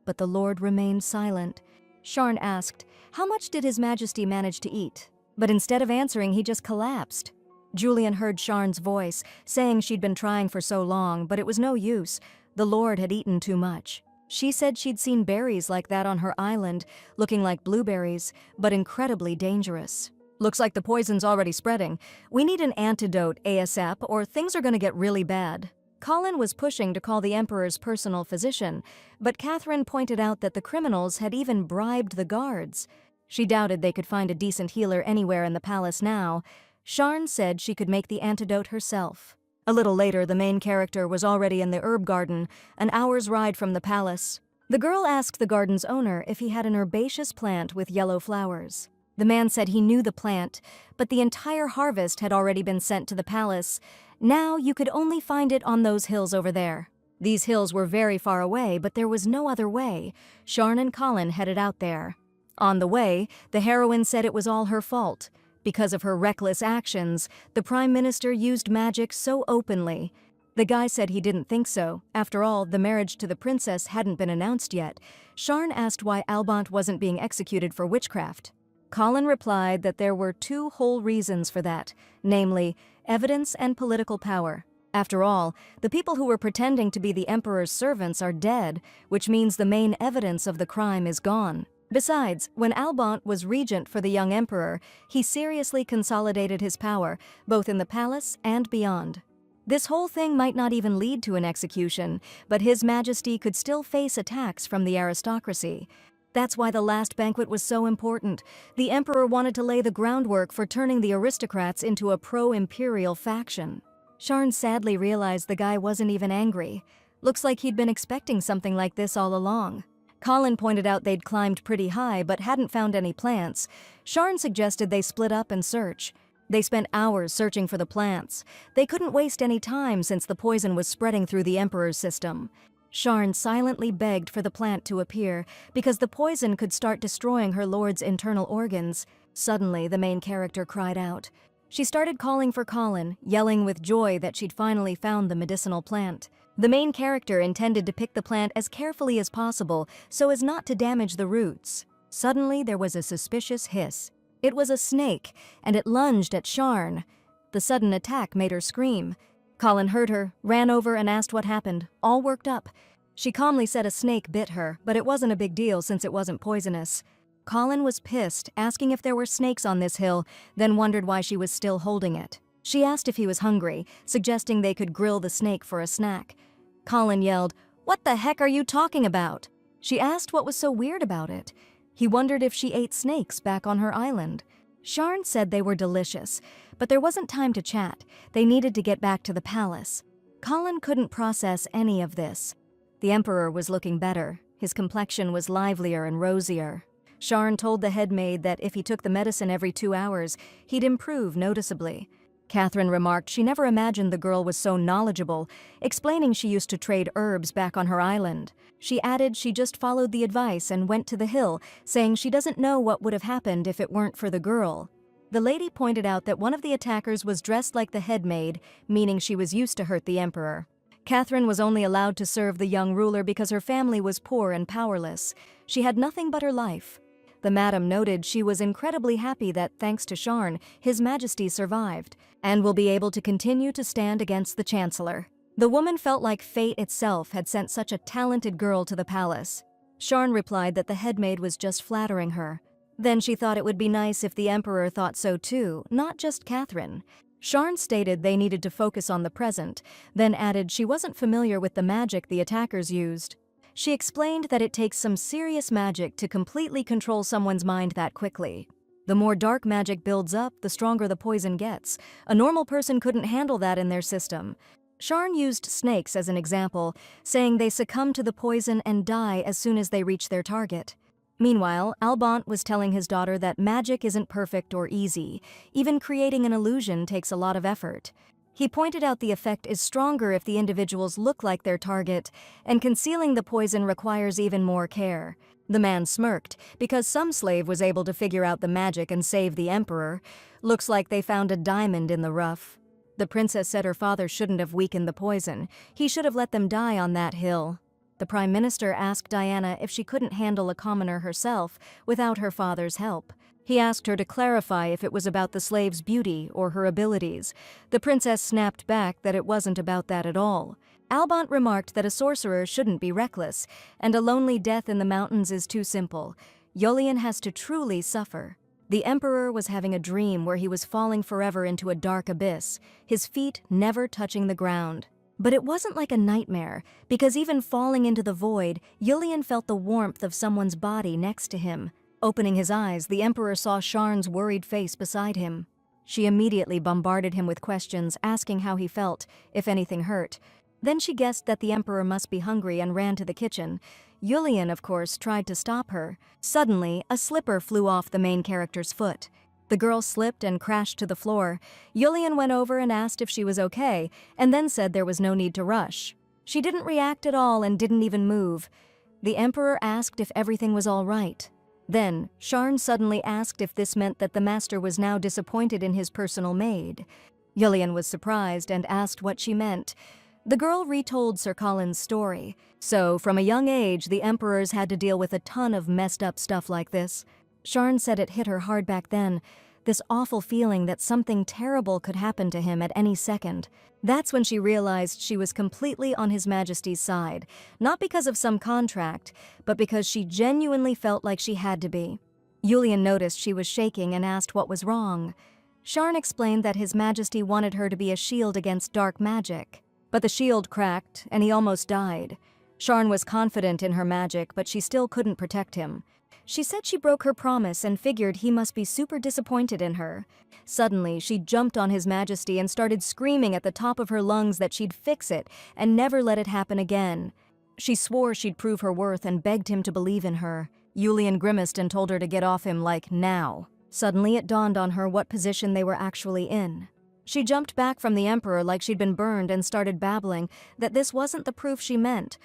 Speaker 1: But the Lord remained silent. Sharn asked, "How much did His Majesty manage to eat?" But instead of answering, he just collapsed. Julian heard Sharn's voice, saying she'd been trying for so long, but it was no use. The Lord had eaten too much. She said she'd seen berries like that on her island, looking like blueberries, but incredibly dangerous. "Looks like the poison's already spreading. We need an antidote ASAP, or things are going to get really bad." Colin was pushing to call the Emperor's personal physician, but Catherine pointed out that the criminals had even bribed the guards. She doubted they could find a decent healer anywhere in the palace now. Sharn said she could make the antidote herself. A little later, the main character was already in the herb garden, an hour's ride from the palace. The girl asked the garden's owner if he had an herbaceous plant with yellow flowers. The man said he knew the plant, but the entire harvest had already been sent to the palace. Now you could only find it on those hills over there. These hills were very far away, but there was no other way. Sharn and Colin headed out there. On the way, the heroine said it was all her fault. Because of her reckless actions, the Prime Minister used magic so openly. The guy said he didn't think so. After all, the marriage to the princess hadn't been announced yet. Sharn asked why Albant wasn't being executed for witchcraft. Colin replied that there were two whole reasons for that, namely, evidence and political power. After all, the people who were pretending to be the Emperor's servants are dead, which means the main evidence of the crime is gone. Besides, when Albant was regent for the young emperor, he seriously consolidated his power, both in the palace and beyond. This whole thing might not even lead to an execution, but His Majesty could still face attacks from the aristocracy. That's why the last banquet was so important. The emperor wanted to lay the groundwork for turning the aristocrats into a pro-imperial faction. Sharn sadly realized the guy wasn't even angry. Looks like he'd been expecting something like this all along. Colin pointed out they'd climbed pretty high but hadn't found any plants. Sharn suggested they split up and search. They spent hours searching for the plants. They couldn't waste any time since the poison was spreading through the Emperor's system. Sharn silently begged for the plant to appear, because the poison could start destroying her lord's internal organs. Suddenly, the main character cried out. She started calling for Colin, yelling with joy that she'd finally found the medicinal plant. The main character intended to pick the plant as carefully as possible so as not to damage the roots. Suddenly there was a suspicious hiss. It was a snake, and it lunged at Sharn. The sudden attack made her scream. Colin heard her, ran over and asked what happened, all worked up. She calmly said a snake bit her, but it wasn't a big deal since it wasn't poisonous. Colin was pissed, asking if there were snakes on this hill, then wondered why she was still holding it. She asked if he was hungry, suggesting they could grill the snake for a snack. Colin yelled, "What the heck are you talking about?" She asked what was so weird about it. He wondered if she ate snakes back on her island. Sharn said they were delicious, but there wasn't time to chat. They needed to get back to the palace. Colin couldn't process any of this. The Emperor was looking better. His complexion was livelier and rosier. Sharn told the head maid that if he took the medicine every 2 hours, he'd improve noticeably. Catherine remarked she never imagined the girl was so knowledgeable, explaining she used to trade herbs back on her island. She added she just followed the advice and went to the hill, saying she doesn't know what would have happened if it weren't for the girl. The lady pointed out that one of the attackers was dressed like the head maid, meaning she was used to hurt the Emperor. Catherine was only allowed to serve the young ruler because her family was poor and powerless. She had nothing but her life. The madam noted she was incredibly happy that, thanks to Sharn, His Majesty survived, and will be able to continue to stand against the Chancellor. The woman felt like fate itself had sent such a talented girl to the palace. Sharn replied that the headmaid was just flattering her. Then she thought it would be nice if the Emperor thought so too, not just Catherine. Sharn stated they needed to focus on the present, then added she wasn't familiar with the magic the attackers used. She explained that it takes some serious magic to completely control someone's mind that quickly. The more dark magic builds up, the stronger the poison gets. A normal person couldn't handle that in their system. Sharn used snakes as an example, saying they succumb to the poison and die as soon as they reach their target. Meanwhile, Albant was telling his daughter that magic isn't perfect or easy. Even creating an illusion takes a lot of effort. He pointed out the effect is stronger if the individuals look like their target, and concealing the poison requires even more care. The man smirked, because some slave was able to figure out the magic and save the Emperor. Looks like they found a diamond in the rough. The princess said her father shouldn't have weakened the poison. He should have let them die on that hill. The Prime Minister asked Diana if she couldn't handle a commoner herself without her father's help. He asked her to clarify if it was about the slave's beauty or her abilities. The princess snapped back that it wasn't about that at all. Albant remarked that a sorcerer shouldn't be reckless, and a lonely death in the mountains is too simple. Yulian has to truly suffer. The Emperor was having a dream where he was falling forever into a dark abyss, his feet never touching the ground. But it wasn't like a nightmare, because even falling into the void, Yulian felt the warmth of someone's body next to him. Opening his eyes, the Emperor saw Sharn's worried face beside him. She immediately bombarded him with questions, asking how he felt, if anything hurt. Then she guessed that the Emperor must be hungry and ran to the kitchen. Yulian, of course, tried to stop her. Suddenly, a slipper flew off the main character's foot. The girl slipped and crashed to the floor. Yulian went over and asked if she was okay, and then said there was no need to rush. She didn't react at all and didn't even move. The Emperor asked if everything was all right. Then, Sharn suddenly asked if this meant that the master was now disappointed in his personal maid. Yulian was surprised and asked what she meant. The girl retold Sir Colin's story. So, from a young age, the emperors had to deal with a ton of messed up stuff like this. Sharn said it hit her hard back then, this awful feeling that something terrible could happen to him at any second. That's when she realized she was completely on His Majesty's side, not because of some contract, but because she genuinely felt like she had to be. Yulian noticed she was shaking and asked what was wrong. Sharn explained that His Majesty wanted her to be a shield against dark magic. But the shield cracked, and he almost died. Sharn was confident in her magic, but she still couldn't protect him. She said she broke her promise and figured he must be super disappointed in her. Suddenly, she jumped on His Majesty and started screaming at the top of her lungs that she'd fix it and never let it happen again. She swore she'd prove her worth and begged him to believe in her. Yulian grimaced and told her to get off him like now. Suddenly, it dawned on her what position they were actually in. She jumped back from the Emperor like she'd been burned and started babbling that this wasn't the proof she meant.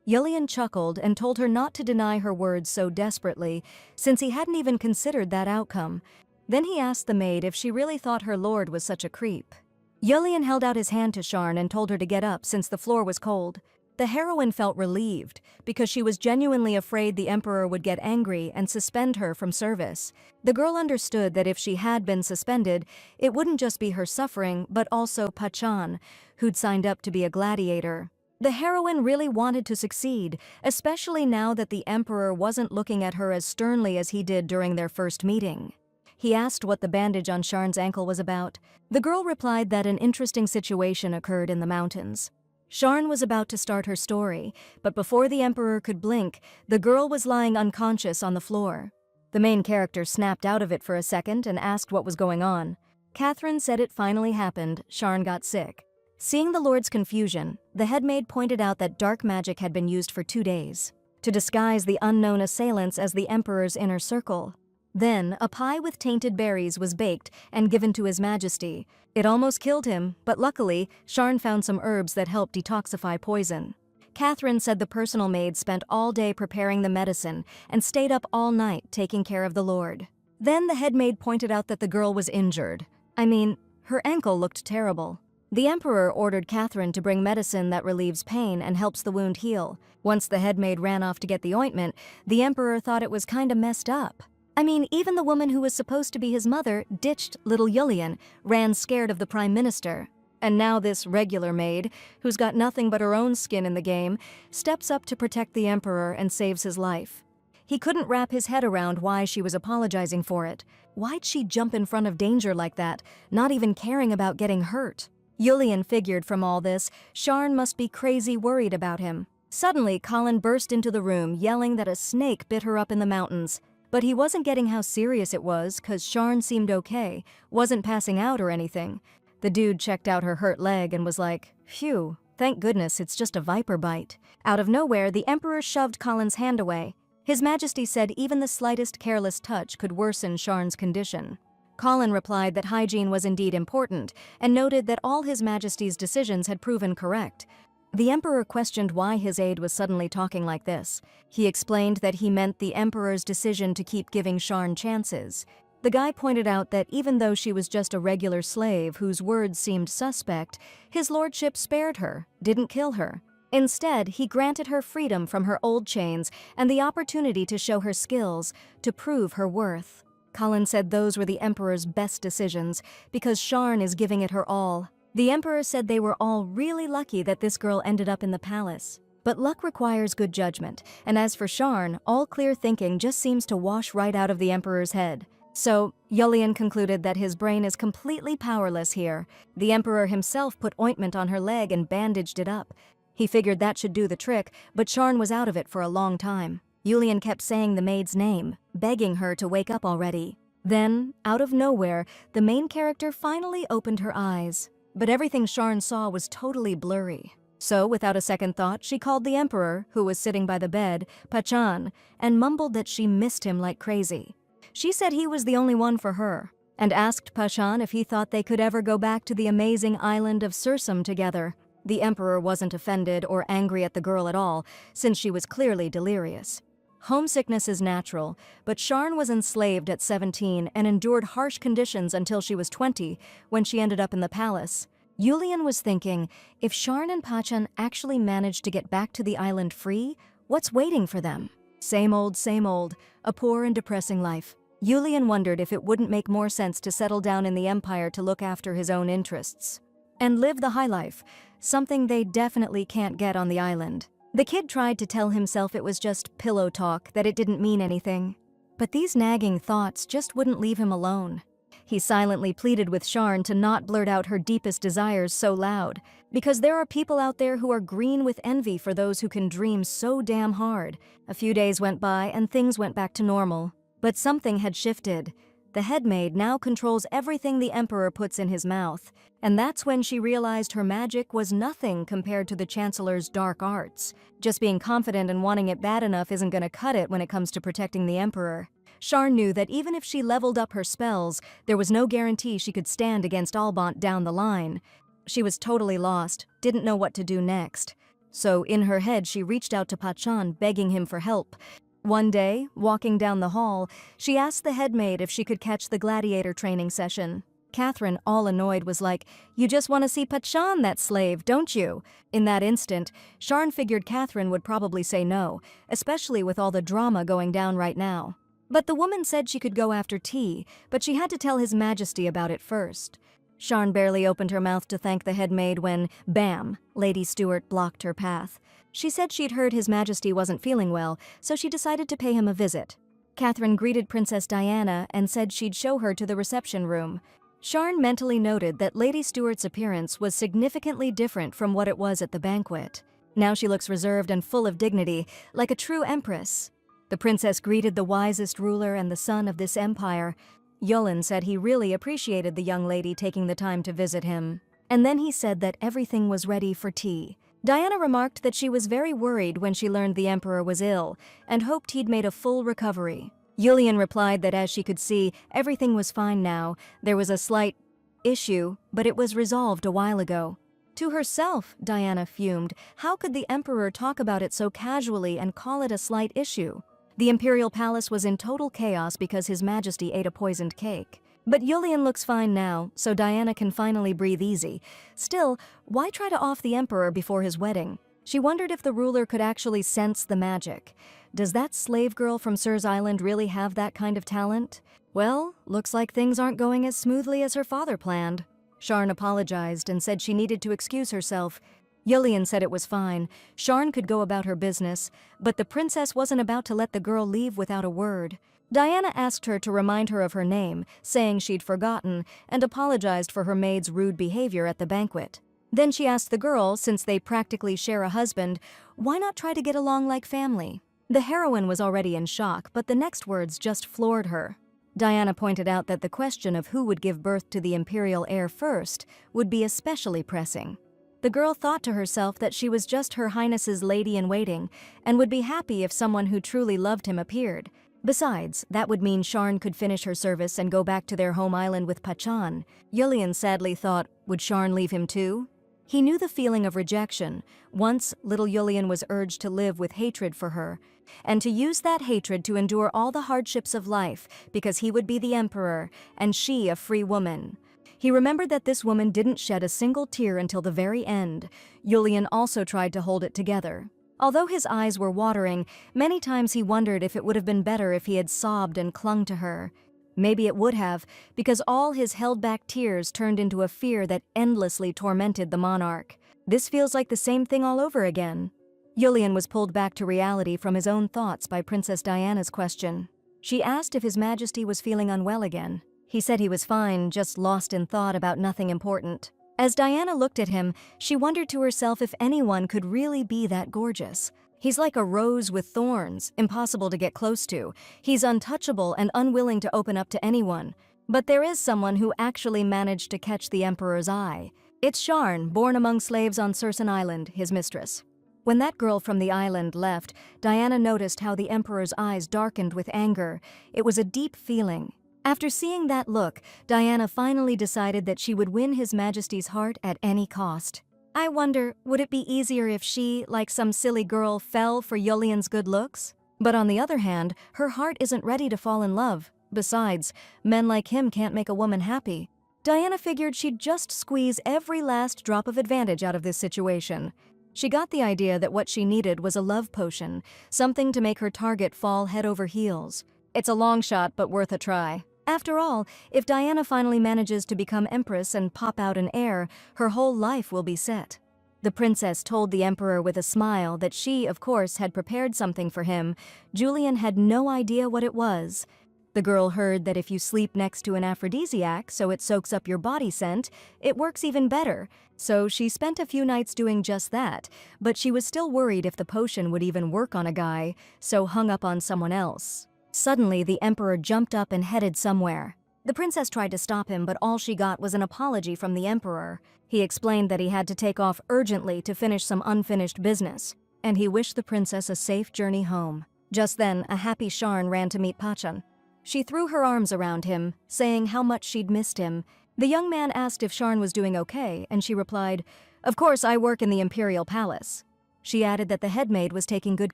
Speaker 1: Yulian chuckled and told her not to deny her words so desperately, since he hadn't even considered that outcome. Then he asked the maid if she really thought her lord was such a creep. Yulian held out his hand to Sharn and told her to get up since the floor was cold. The heroine felt relieved, because she was genuinely afraid the emperor would get angry and suspend her from service. The girl understood that if she had been suspended, it wouldn't just be her suffering, but also Pachan, who'd signed up to be a gladiator. The heroine really wanted to succeed, especially now that the emperor wasn't looking at her as sternly as he did during their first meeting. He asked what the bandage on Sharn's ankle was about. The girl replied that an interesting situation occurred in the mountains. Sharn was about to start her story, but before the emperor could blink, the girl was lying unconscious on the floor. The main character snapped out of it for a second and asked what was going on. Catherine said it finally happened. Sharn got sick. Seeing the Lord's confusion, the headmaid pointed out that dark magic had been used for 2 days to disguise the unknown assailants as the emperor's inner circle. Then, a pie with tainted berries was baked and given to His Majesty. It almost killed him, but luckily, Sharn found some herbs that helped detoxify poison. Catherine said the personal maid spent all day preparing the medicine and stayed up all night taking care of the Lord. Then the headmaid pointed out that the girl was injured. I mean, her ankle looked terrible. The emperor ordered Catherine to bring medicine that relieves pain and helps the wound heal. Once the headmaid ran off to get the ointment, the emperor thought it was kinda messed up. I mean, even the woman who was supposed to be his mother ditched little Yulian, ran scared of the prime minister. And now this regular maid, who's got nothing but her own skin in the game, steps up to protect the emperor and saves his life. He couldn't wrap his head around why she was apologizing for it. Why'd she jump in front of danger like that, not even caring about getting hurt? Yulian figured from all this, Sharn must be crazy worried about him. Suddenly, Colin burst into the room, yelling that a snake bit her up in the mountains. But he wasn't getting how serious it was, 'cause Sharn seemed okay, wasn't passing out or anything. The dude checked out her hurt leg and was like, "Phew, thank goodness it's just a viper bite." Out of nowhere, the emperor shoved Colin's hand away. His Majesty said even the slightest careless touch could worsen Sharn's condition. Colin replied that hygiene was indeed important, and noted that all His Majesty's decisions had proven correct. The emperor questioned why his aide was suddenly talking like this. He explained that he meant the emperor's decision to keep giving Sharn chances. The guy pointed out that even though she was just a regular slave whose words seemed suspect, his lordship spared her, didn't kill her. Instead, he granted her freedom from her old chains and the opportunity to show her skills, to prove her worth. Colin said those were the emperor's best decisions, because Sharn is giving it her all. The emperor said they were all really lucky that this girl ended up in the palace. But luck requires good judgment, and as for Sharn, all clear thinking just seems to wash right out of the emperor's head. So, Yulian concluded that his brain is completely powerless here. The emperor himself put ointment on her leg and bandaged it up. He figured that should do the trick, but Sharn was out of it for a long time. Yulian kept saying the maid's name, begging her to wake up already. Then, out of nowhere, the main character finally opened her eyes. But everything Sharn saw was totally blurry. So, without a second thought, she called the emperor, who was sitting by the bed, Pachan, and mumbled that she missed him like crazy. She said he was the only one for her, and asked Pachan if he thought they could ever go back to the amazing island of Sursum together. The emperor wasn't offended or angry at the girl at all, since she was clearly delirious. Homesickness is natural, but Sharn was enslaved at 17 and endured harsh conditions until she was 20, when she ended up in the palace. Yulian was thinking, if Sharn and Pachan actually managed to get back to the island free, what's waiting for them? Same old, a poor and depressing life. Yulian wondered if it wouldn't make more sense to settle down in the empire to look after his own interests. And live the high life, something they definitely can't get on the island. The kid tried to tell himself it was just pillow talk, that it didn't mean anything. But these nagging thoughts just wouldn't leave him alone. He silently pleaded with Sharn to not blurt out her deepest desires so loud, because there are people out there who are green with envy for those who can dream so damn hard. A few days went by and things went back to normal. But something had shifted. The headmaid now controls everything the emperor puts in his mouth, and that's when she realized her magic was nothing compared to the chancellor's dark arts. Just being confident and wanting it bad enough isn't gonna cut it when it comes to protecting the emperor. Sharn knew that even if she leveled up her spells, there was no guarantee she could stand against Albont down the line. She was totally lost, didn't know what to do next. So in her head, she reached out to Pachan, begging him for help. One day, walking down the hall, she asked the headmaid if she could catch the gladiator training session. Catherine, all annoyed, was like, "You just want to see Pachan, that slave, don't you?" In that instant, Sharn figured Catherine would probably say no, especially with all the drama going down right now. But the woman said she could go after tea, but she had to tell His Majesty about it first. Sharn barely opened her mouth to thank the head maid when, bam, Lady Stuart blocked her path. She said she'd heard His Majesty wasn't feeling well, so she decided to pay him a visit. Catherine greeted Princess Diana and said she'd show her to the reception room. Sharn mentally noted that Lady Stuart's appearance was significantly different from what it was at the banquet. Now she looks reserved and full of dignity, like a true empress. The princess greeted the wisest ruler and the son of this empire. Yulin said he really appreciated the young lady taking the time to visit him. And then he said that everything was ready for tea. Diana remarked that she was very worried when she learned the emperor was ill and hoped he'd made a full recovery. Yulian replied that as she could see, everything was fine now. There was a slight issue, but it was resolved a while ago. To herself, Diana fumed. How could the emperor talk about it so casually and call it a slight issue? The imperial palace was in total chaos because His Majesty ate a poisoned cake. But Yulian looks fine now, so Diana can finally breathe easy. Still, why try to off the emperor before his wedding? She wondered if the ruler could actually sense the magic. Does that slave girl from Sir's Island really have that kind of talent? Well, looks like things aren't going as smoothly as her father planned. Sharn apologized and said she needed to excuse herself. Yulian said it was fine. Sharn could go about her business, but the princess wasn't about to let the girl leave without a word. Diana asked her to remind her of her name, saying she'd forgotten, and apologized for her maid's rude behavior at the banquet. Then she asked the girl, since they practically share a husband, why not try to get along like family? The heroine was already in shock, but the next words just floored her. Diana pointed out that the question of who would give birth to the imperial heir first would be especially pressing. The girl thought to herself that she was just Her Highness's lady-in-waiting and would be happy if someone who truly loved him appeared. Besides, that would mean Sharn could finish her service and go back to their home island with Pachan. Yulian sadly thought, would Sharn leave him too? He knew the feeling of rejection. Once, little Yulian was urged to live with hatred for her, and to use that hatred to endure all the hardships of life because he would be the emperor, and she a free woman. He remembered that this woman didn't shed a single tear until the very end. Yulian also tried to hold it together. Although his eyes were watering, many times he wondered if it would have been better if he had sobbed and clung to her. Maybe it would have, because all his held-back tears turned into a fear that endlessly tormented the monarch. This feels like the same thing all over again. Yulian was pulled back to reality from his own thoughts by Princess Diana's question. She asked if His Majesty was feeling unwell again. He said he was fine, just lost in thought about nothing important. As Diana looked at him, she wondered to herself if anyone could really be that gorgeous. He's like a rose with thorns, impossible to get close to. He's untouchable and unwilling to open up to anyone. But there is someone who actually managed to catch the emperor's eye. It's Sharn, born among slaves on Certain Island, his mistress. When that girl from the island left, Diana noticed how the emperor's eyes darkened with anger. It was a deep feeling. After seeing that look, Diana finally decided that she would win His Majesty's heart at any cost. I wonder, would it be easier if she, like some silly girl, fell for Yulian's good looks? But on the other hand, her heart isn't ready to fall in love. Besides, men like him can't make a woman happy. Diana figured she'd just squeeze every last drop of advantage out of this situation. She got the idea that what she needed was a love potion, something to make her target fall head over heels. It's a long shot, but worth a try. After all, if Diana finally manages to become empress and pop out an heir, her whole life will be set. The princess told the emperor with a smile that she, of course, had prepared something for him. Julian had no idea what it was. The girl heard that if you sleep next to an aphrodisiac so it soaks up your body scent, it works even better. So she spent a few nights doing just that, but she was still worried if the potion would even work on a guy, so hung up on someone else. Suddenly, the emperor jumped up and headed somewhere. The princess tried to stop him, but all she got was an apology from the emperor. He explained that he had to take off urgently to finish some unfinished business, and he wished the princess a safe journey home. Just then, a happy Sharn ran to meet Pachan. She threw her arms around him, saying how much she'd missed him. The young man asked if Sharn was doing okay, and she replied, "Of course, I work in the imperial palace." She added that the head maid was taking good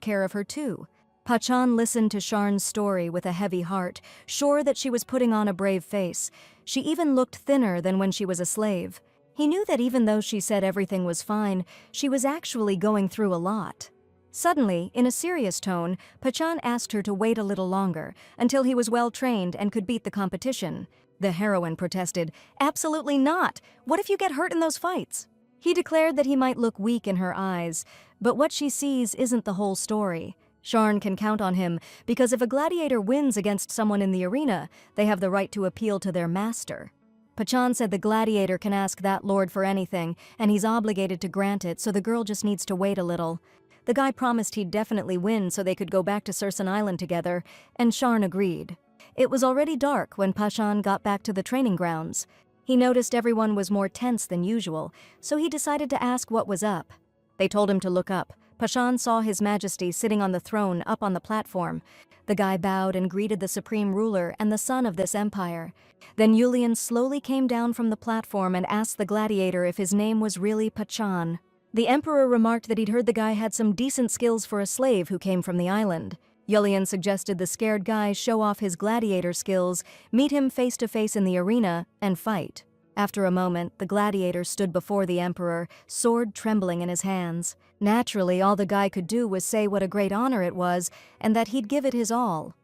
Speaker 1: care of her too. Pachan listened to Sharn's story with a heavy heart, sure that she was putting on a brave face. She even looked thinner than when she was a slave. He knew that even though she said everything was fine, she was actually going through a lot. Suddenly, in a serious tone, Pachan asked her to wait a little longer, until he was well-trained and could beat the competition. The heroine protested, "Absolutely not! What if you get hurt in those fights?" He declared that he might look weak in her eyes, but what she sees isn't the whole story. Sharn can count on him, because if a gladiator wins against someone in the arena, they have the right to appeal to their master. Pachan said the gladiator can ask that lord for anything, and he's obligated to grant it, so the girl just needs to wait a little. The guy promised he'd definitely win so they could go back to Sursen Island together, and Sharn agreed. It was already dark when Pachan got back to the training grounds. He noticed everyone was more tense than usual, so he decided to ask what was up. They told him to look up. Pachan saw His Majesty sitting on the throne up on the platform. The guy bowed and greeted the supreme ruler and the son of this empire. Then Yulian slowly came down from the platform and asked the gladiator if his name was really Pachan. The emperor remarked that he'd heard the guy had some decent skills for a slave who came from the island. Yulian suggested the scared guy show off his gladiator skills, meet him face to face in the arena, and fight. After a moment, the gladiator stood before the emperor, sword trembling in his hands. Naturally, all the guy could do was say what a great honor it was, and that he'd give it his all.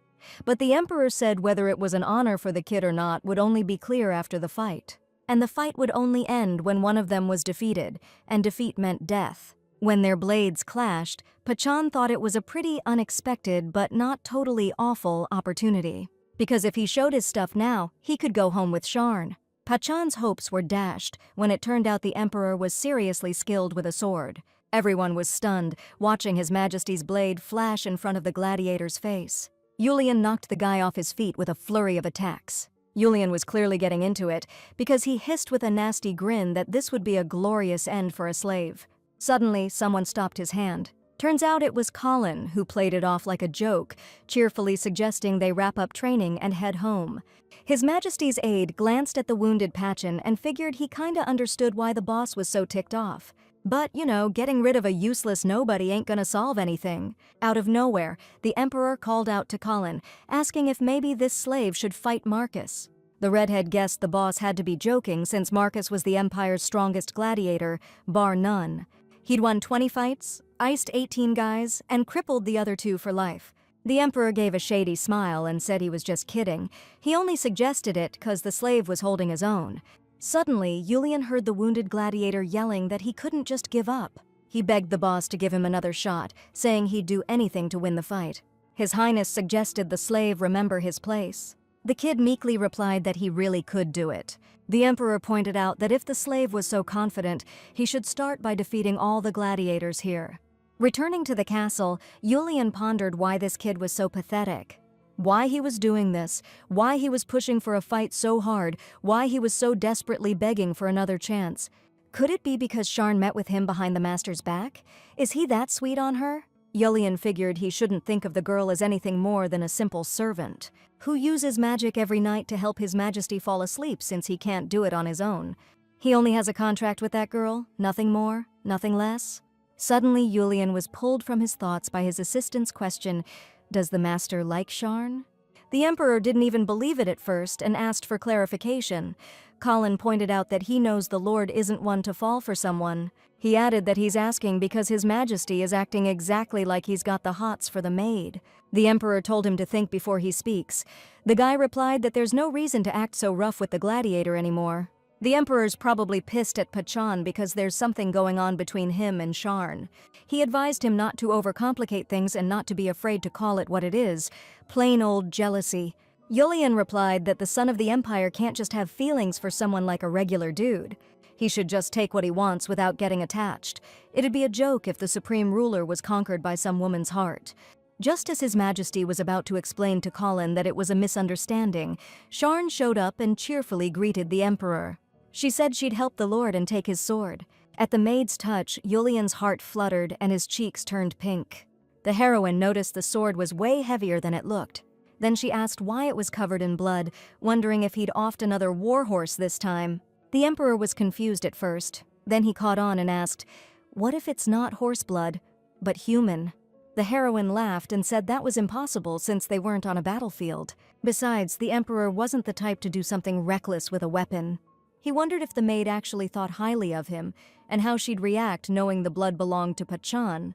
Speaker 1: But the emperor said whether it was an honor for the kid or not would only be clear after the fight. And the fight would only end when one of them was defeated, and defeat meant death. When their blades clashed, Pachan thought it was a pretty unexpected but not totally awful opportunity. Because if he showed his stuff now, he could go home with Sharn. Pachan's hopes were dashed when it turned out the emperor was seriously skilled with a sword. Everyone was stunned, watching His Majesty's blade flash in front of the gladiator's face. Yulian knocked the guy off his feet with a flurry of attacks. Yulian was clearly getting into it, because he hissed with a nasty grin that this would be a glorious end for a slave. Suddenly, someone stopped his hand. Turns out it was Colin, who played it off like a joke, cheerfully suggesting they wrap up training and head home. His Majesty's aide glanced at the wounded Pachan and figured he kinda understood why the boss was so ticked off. But, getting rid of a useless nobody ain't gonna solve anything. Out of nowhere, the emperor called out to Colin, asking if maybe this slave should fight Marcus. The redhead guessed the boss had to be joking since Marcus was the empire's strongest gladiator, bar none. He'd won 20 fights, iced 18 guys, and crippled the other 2 for life. The emperor gave a shady smile and said he was just kidding. He only suggested it 'cause the slave was holding his own. Suddenly, Yulian heard the wounded gladiator yelling that he couldn't just give up. He begged the boss to give him another shot, saying he'd do anything to win the fight. His Highness suggested the slave remember his place. The kid meekly replied that he really could do it. The emperor pointed out that if the slave was so confident, he should start by defeating all the gladiators here. Returning to the castle, Yulian pondered why this kid was so pathetic. Why he was doing this, why he was pushing for a fight so hard, why he was so desperately begging for another chance. Could it be because Sharn met with him behind the master's back? Is he that sweet on her? Yulian figured he shouldn't think of the girl as anything more than a simple servant, who uses magic every night to help His Majesty fall asleep since he can't do it on his own. He only has a contract with that girl, nothing more, nothing less. Suddenly, Yulian was pulled from his thoughts by his assistant's question, "Does the master like Sharn?" The emperor didn't even believe it at first and asked for clarification. Colin pointed out that he knows the lord isn't one to fall for someone. He added that he's asking because His Majesty is acting exactly like he's got the hots for the maid. The emperor told him to think before he speaks. The guy replied that there's no reason to act so rough with the gladiator anymore. The emperor's probably pissed at Pachan because there's something going on between him and Sharn. He advised him not to overcomplicate things and not to be afraid to call it what it is, plain old jealousy. Yulian replied that the son of the empire can't just have feelings for someone like a regular dude. He should just take what he wants without getting attached. It'd be a joke if the supreme ruler was conquered by some woman's heart. Just as His Majesty was about to explain to Colin that it was a misunderstanding, Sharn showed up and cheerfully greeted the emperor. She said she'd help the lord and take his sword. At the maid's touch, Yulian's heart fluttered and his cheeks turned pink. The heroine noticed the sword was way heavier than it looked. Then she asked why it was covered in blood, wondering if he'd offed another warhorse this time. The emperor was confused at first. Then he caught on and asked, "What if it's not horse blood, but human?" The heroine laughed and said that was impossible since they weren't on a battlefield. Besides, the emperor wasn't the type to do something reckless with a weapon. He wondered if the maid actually thought highly of him, and how she'd react knowing the blood belonged to Pachan.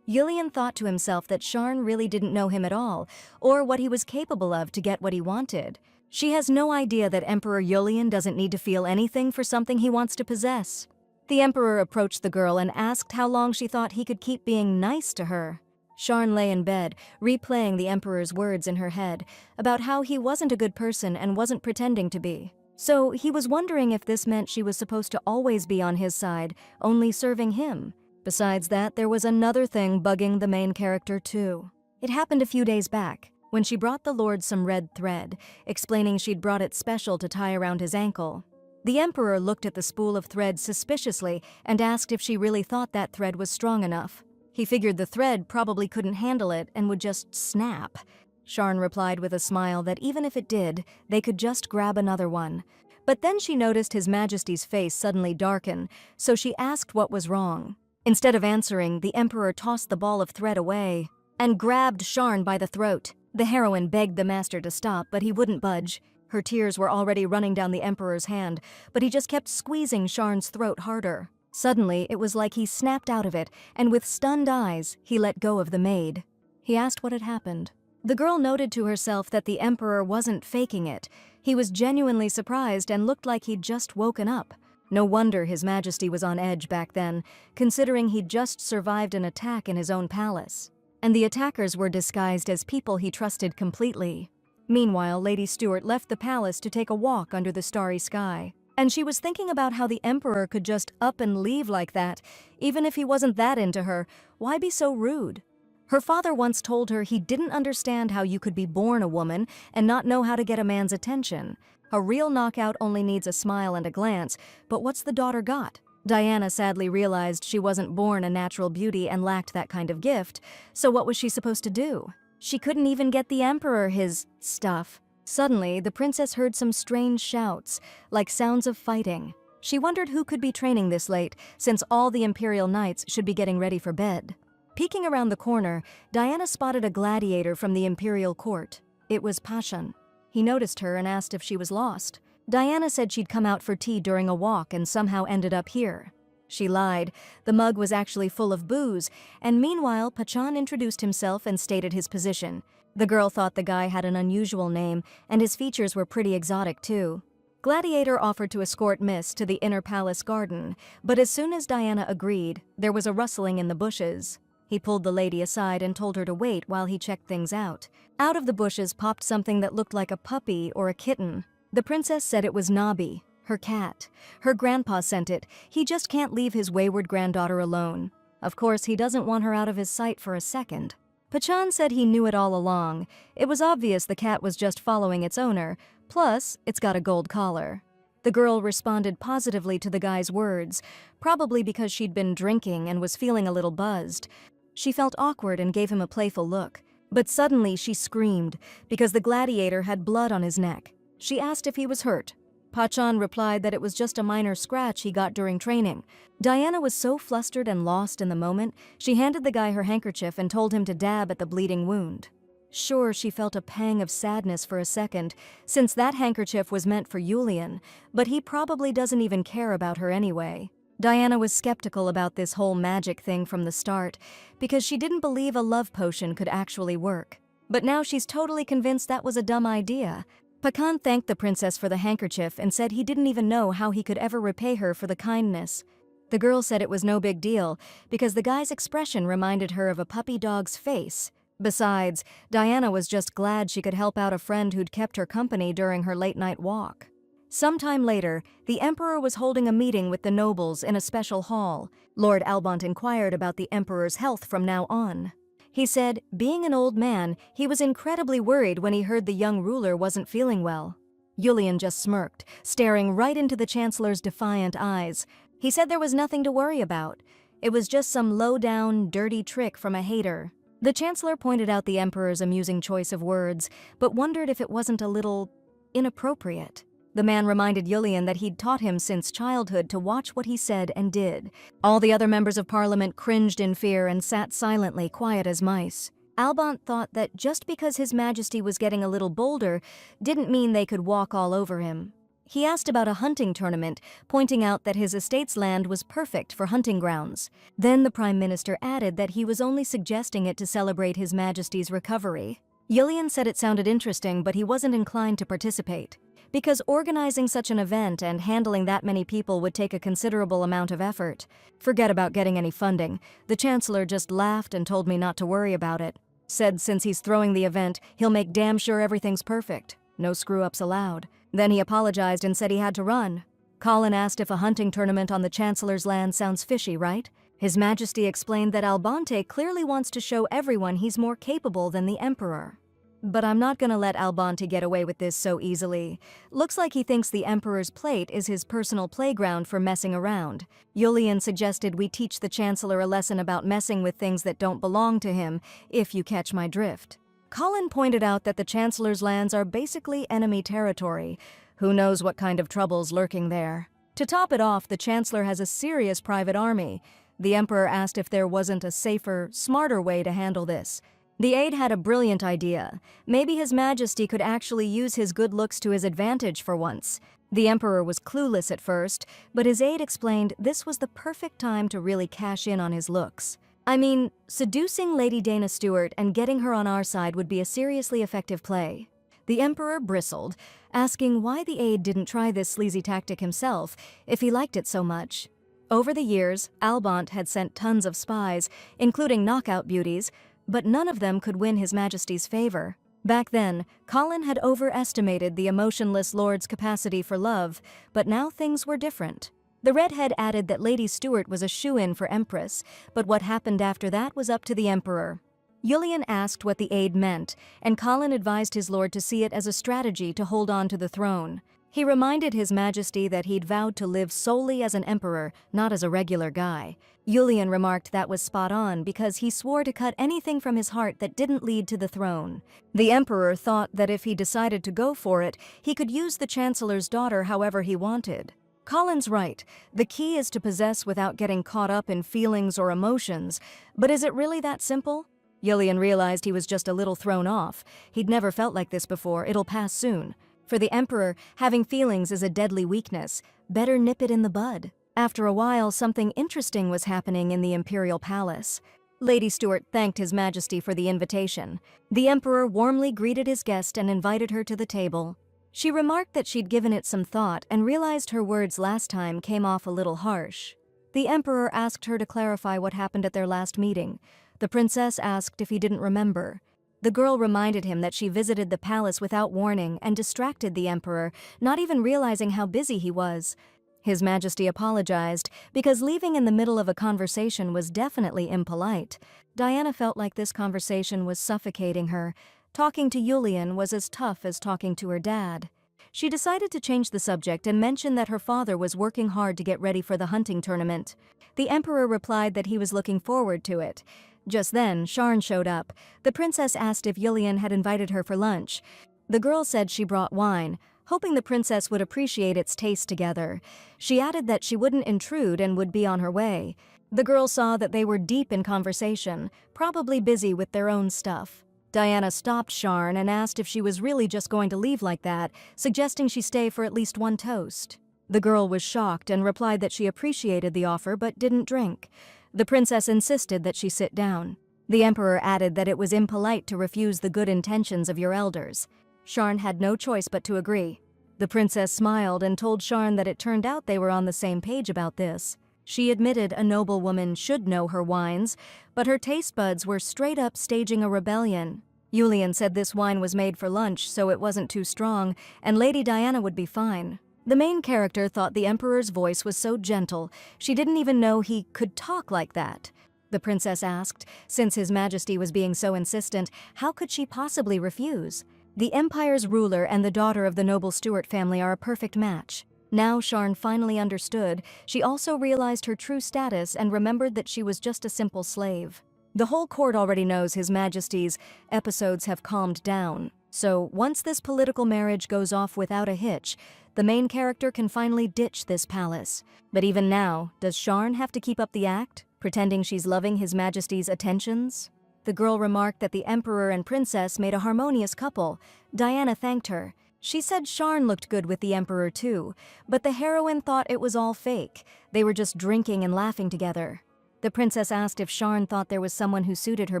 Speaker 1: Yulian thought to himself that Sharn really didn't know him at all, or what he was capable of to get what he wanted. She has no idea that Emperor Yulian doesn't need to feel anything for something he wants to possess. The emperor approached the girl and asked how long she thought he could keep being nice to her. Sharn lay in bed, replaying the emperor's words in her head, about how he wasn't a good person and wasn't pretending to be. So he was wondering if this meant she was supposed to always be on his side, only serving him. Besides that, there was another thing bugging the main character too. It happened a few days back, when she brought the Lord some red thread, explaining she'd brought it special to tie around his ankle. The emperor looked at the spool of thread suspiciously and asked if she really thought that thread was strong enough. He figured the thread probably couldn't handle it and would just snap. Sharn replied with a smile that even if it did, they could just grab another one. But then she noticed His Majesty's face suddenly darken, so she asked what was wrong. Instead of answering, the emperor tossed the ball of thread away and grabbed Sharn by the throat. The heroine begged the master to stop, but he wouldn't budge. Her tears were already running down the emperor's hand, but he just kept squeezing Sharn's throat harder. Suddenly, it was like he snapped out of it, and with stunned eyes, he let go of the maid. He asked what had happened. The girl noted to herself that the emperor wasn't faking it. He was genuinely surprised and looked like he'd just woken up. No wonder His Majesty was on edge back then, considering he'd just survived an attack in his own palace. And the attackers were disguised as people he trusted completely. Meanwhile, Lady Stuart left the palace to take a walk under the starry sky. And she was thinking about how the emperor could just up and leave like that. Even if he wasn't that into her, why be so rude? Her father once told her he didn't understand how you could be born a woman and not know how to get a man's attention. A real knockout only needs a smile and a glance, but what's the daughter got? Diana sadly realized she wasn't born a natural beauty and lacked that kind of gift, so what was she supposed to do? She couldn't even get the emperor his stuff. Suddenly, the princess heard some strange shouts, like sounds of fighting. She wondered who could be training this late, since all the imperial knights should be getting ready for bed. Peeking around the corner, Diana spotted a gladiator from the imperial court. It was Pashan. He noticed her and asked if she was lost. Diana said she'd come out for tea during a walk and somehow ended up here. She lied. The mug was actually full of booze, and meanwhile, Pachan introduced himself and stated his position. The girl thought the guy had an unusual name, and his features were pretty exotic too. Gladiator offered to escort Miss to the inner palace garden, but as soon as Diana agreed, there was a rustling in the bushes. He pulled the lady aside and told her to wait while he checked things out. Out of the bushes popped something that looked like a puppy or a kitten. The princess said it was Nabi, her cat. Her grandpa sent it. He just can't leave his wayward granddaughter alone. Of course, he doesn't want her out of his sight for a second. Pachan said he knew it all along. It was obvious the cat was just following its owner, plus it's got a gold collar. The girl responded positively to the guy's words, probably because she'd been drinking and was feeling a little buzzed. She felt awkward and gave him a playful look. But suddenly she screamed, because the gladiator had blood on his neck. She asked if he was hurt. Pachan replied that it was just a minor scratch he got during training. Diana was so flustered and lost in the moment, she handed the guy her handkerchief and told him to dab at the bleeding wound. Sure, she felt a pang of sadness for a second, since that handkerchief was meant for Yulian, but he probably doesn't even care about her anyway. Diana was skeptical about this whole magic thing from the start, because she didn't believe a love potion could actually work. But now she's totally convinced that was a dumb idea. Pachan thanked the princess for the handkerchief and said he didn't even know how he could ever repay her for the kindness. The girl said it was no big deal, because the guy's expression reminded her of a puppy dog's face. Besides, Diana was just glad she could help out a friend who'd kept her company during her late-night walk. Sometime later, the emperor was holding a meeting with the nobles in a special hall. Lord Albont inquired about the emperor's health from now on. He said, being an old man, he was incredibly worried when he heard the young ruler wasn't feeling well. Yulian just smirked, staring right into the chancellor's defiant eyes. He said there was nothing to worry about. It was just some low-down, dirty trick from a hater. The chancellor pointed out the emperor's amusing choice of words, but wondered if it wasn't a little inappropriate. The man reminded Yulian that he'd taught him since childhood to watch what he said and did. All the other members of parliament cringed in fear and sat silently, quiet as mice. Albant thought that just because His Majesty was getting a little bolder didn't mean they could walk all over him. He asked about a hunting tournament, pointing out that his estate's land was perfect for hunting grounds. Then the Prime Minister added that he was only suggesting it to celebrate His Majesty's recovery. Yulian said it sounded interesting, but he wasn't inclined to participate. Because organizing such an event and handling that many people would take a considerable amount of effort. Forget about getting any funding. The Chancellor just laughed and told me not to worry about it. Said since he's throwing the event, he'll make damn sure everything's perfect. No screw-ups allowed. Then he apologized and said he had to run. Colin asked if a hunting tournament on the Chancellor's land sounds fishy, right? His Majesty explained that Albante clearly wants to show everyone he's more capable than the Emperor. But I'm not gonna let Albante get away with this so easily. Looks like he thinks the Emperor's plate is his personal playground for messing around. Yulian suggested we teach the Chancellor a lesson about messing with things that don't belong to him, if you catch my drift. Colin pointed out that the Chancellor's lands are basically enemy territory. Who knows what kind of trouble's lurking there? To top it off, the Chancellor has a serious private army. The Emperor asked if there wasn't a safer, smarter way to handle this. The aide had a brilliant idea. Maybe His Majesty could actually use his good looks to his advantage for once. The Emperor was clueless at first, but his aide explained this was the perfect time to really cash in on his looks. I mean, seducing Lady Dana Stewart and getting her on our side would be a seriously effective play. The Emperor bristled, asking why the aide didn't try this sleazy tactic himself if he liked it so much. Over the years, Albant had sent tons of spies, including knockout beauties, but none of them could win His Majesty's favor. Back then, Colin had overestimated the emotionless lord's capacity for love, but now things were different. The redhead added that Lady Stewart was a shoo-in for Empress, but what happened after that was up to the Emperor. Yulian asked what the aide meant, and Colin advised his lord to see it as a strategy to hold on to the throne. He reminded His Majesty that he'd vowed to live solely as an emperor, not as a regular guy. Yulian remarked that was spot on because he swore to cut anything from his heart that didn't lead to the throne. The Emperor thought that if he decided to go for it, he could use the Chancellor's daughter however he wanted. Colin's right. The key is to possess without getting caught up in feelings or emotions. But is it really that simple? Yulian realized he was just a little thrown off. He'd never felt like this before. It'll pass soon. For the Emperor, having feelings is a deadly weakness. Better nip it in the bud. After a while, something interesting was happening in the Imperial Palace. Lady Stewart thanked His Majesty for the invitation. The Emperor warmly greeted his guest and invited her to the table. She remarked that she'd given it some thought and realized her words last time came off a little harsh. The Emperor asked her to clarify what happened at their last meeting. The princess asked if he didn't remember. The girl reminded him that she visited the palace without warning and distracted the Emperor, not even realizing how busy he was. His Majesty apologized, because leaving in the middle of a conversation was definitely impolite. Diana felt like this conversation was suffocating her. Talking to Yulian was as tough as talking to her dad. She decided to change the subject and mention that her father was working hard to get ready for the hunting tournament. The Emperor replied that he was looking forward to it. Just then, Sharn showed up. The princess asked if Yulian had invited her for lunch. The girl said she brought wine, hoping the princess would appreciate its taste together. She added that she wouldn't intrude and would be on her way. The girl saw that they were deep in conversation, probably busy with their own stuff. Diana stopped Sharn and asked if she was really just going to leave like that, suggesting she stay for at least one toast. The girl was shocked and replied that she appreciated the offer but didn't drink. The princess insisted that she sit down. The Emperor added that it was impolite to refuse the good intentions of your elders. Sharn had no choice but to agree. The princess smiled and told Sharn that it turned out they were on the same page about this. She admitted a noble woman should know her wines, but her taste buds were straight up staging a rebellion. Yulian said this wine was made for lunch, so it wasn't too strong, and Lady Diana would be fine. The main character thought the Emperor's voice was so gentle, she didn't even know he could talk like that. The princess asked, since His Majesty was being so insistent, how could she possibly refuse? The Empire's ruler and the daughter of the noble Stewart family are a perfect match. Now Sharn finally understood. She also realized her true status and remembered that she was just a simple slave. The whole court already knows His Majesty's episodes have calmed down. So once this political marriage goes off without a hitch, the main character can finally ditch this palace. But even now, does Sharn have to keep up the act, pretending she's loving His Majesty's attentions? The girl remarked that the emperor and princess made a harmonious couple. Diana thanked her. She said Sharn looked good with the emperor too, but the heroine thought it was all fake. They were just drinking and laughing together. The princess asked if Sharn thought there was someone who suited her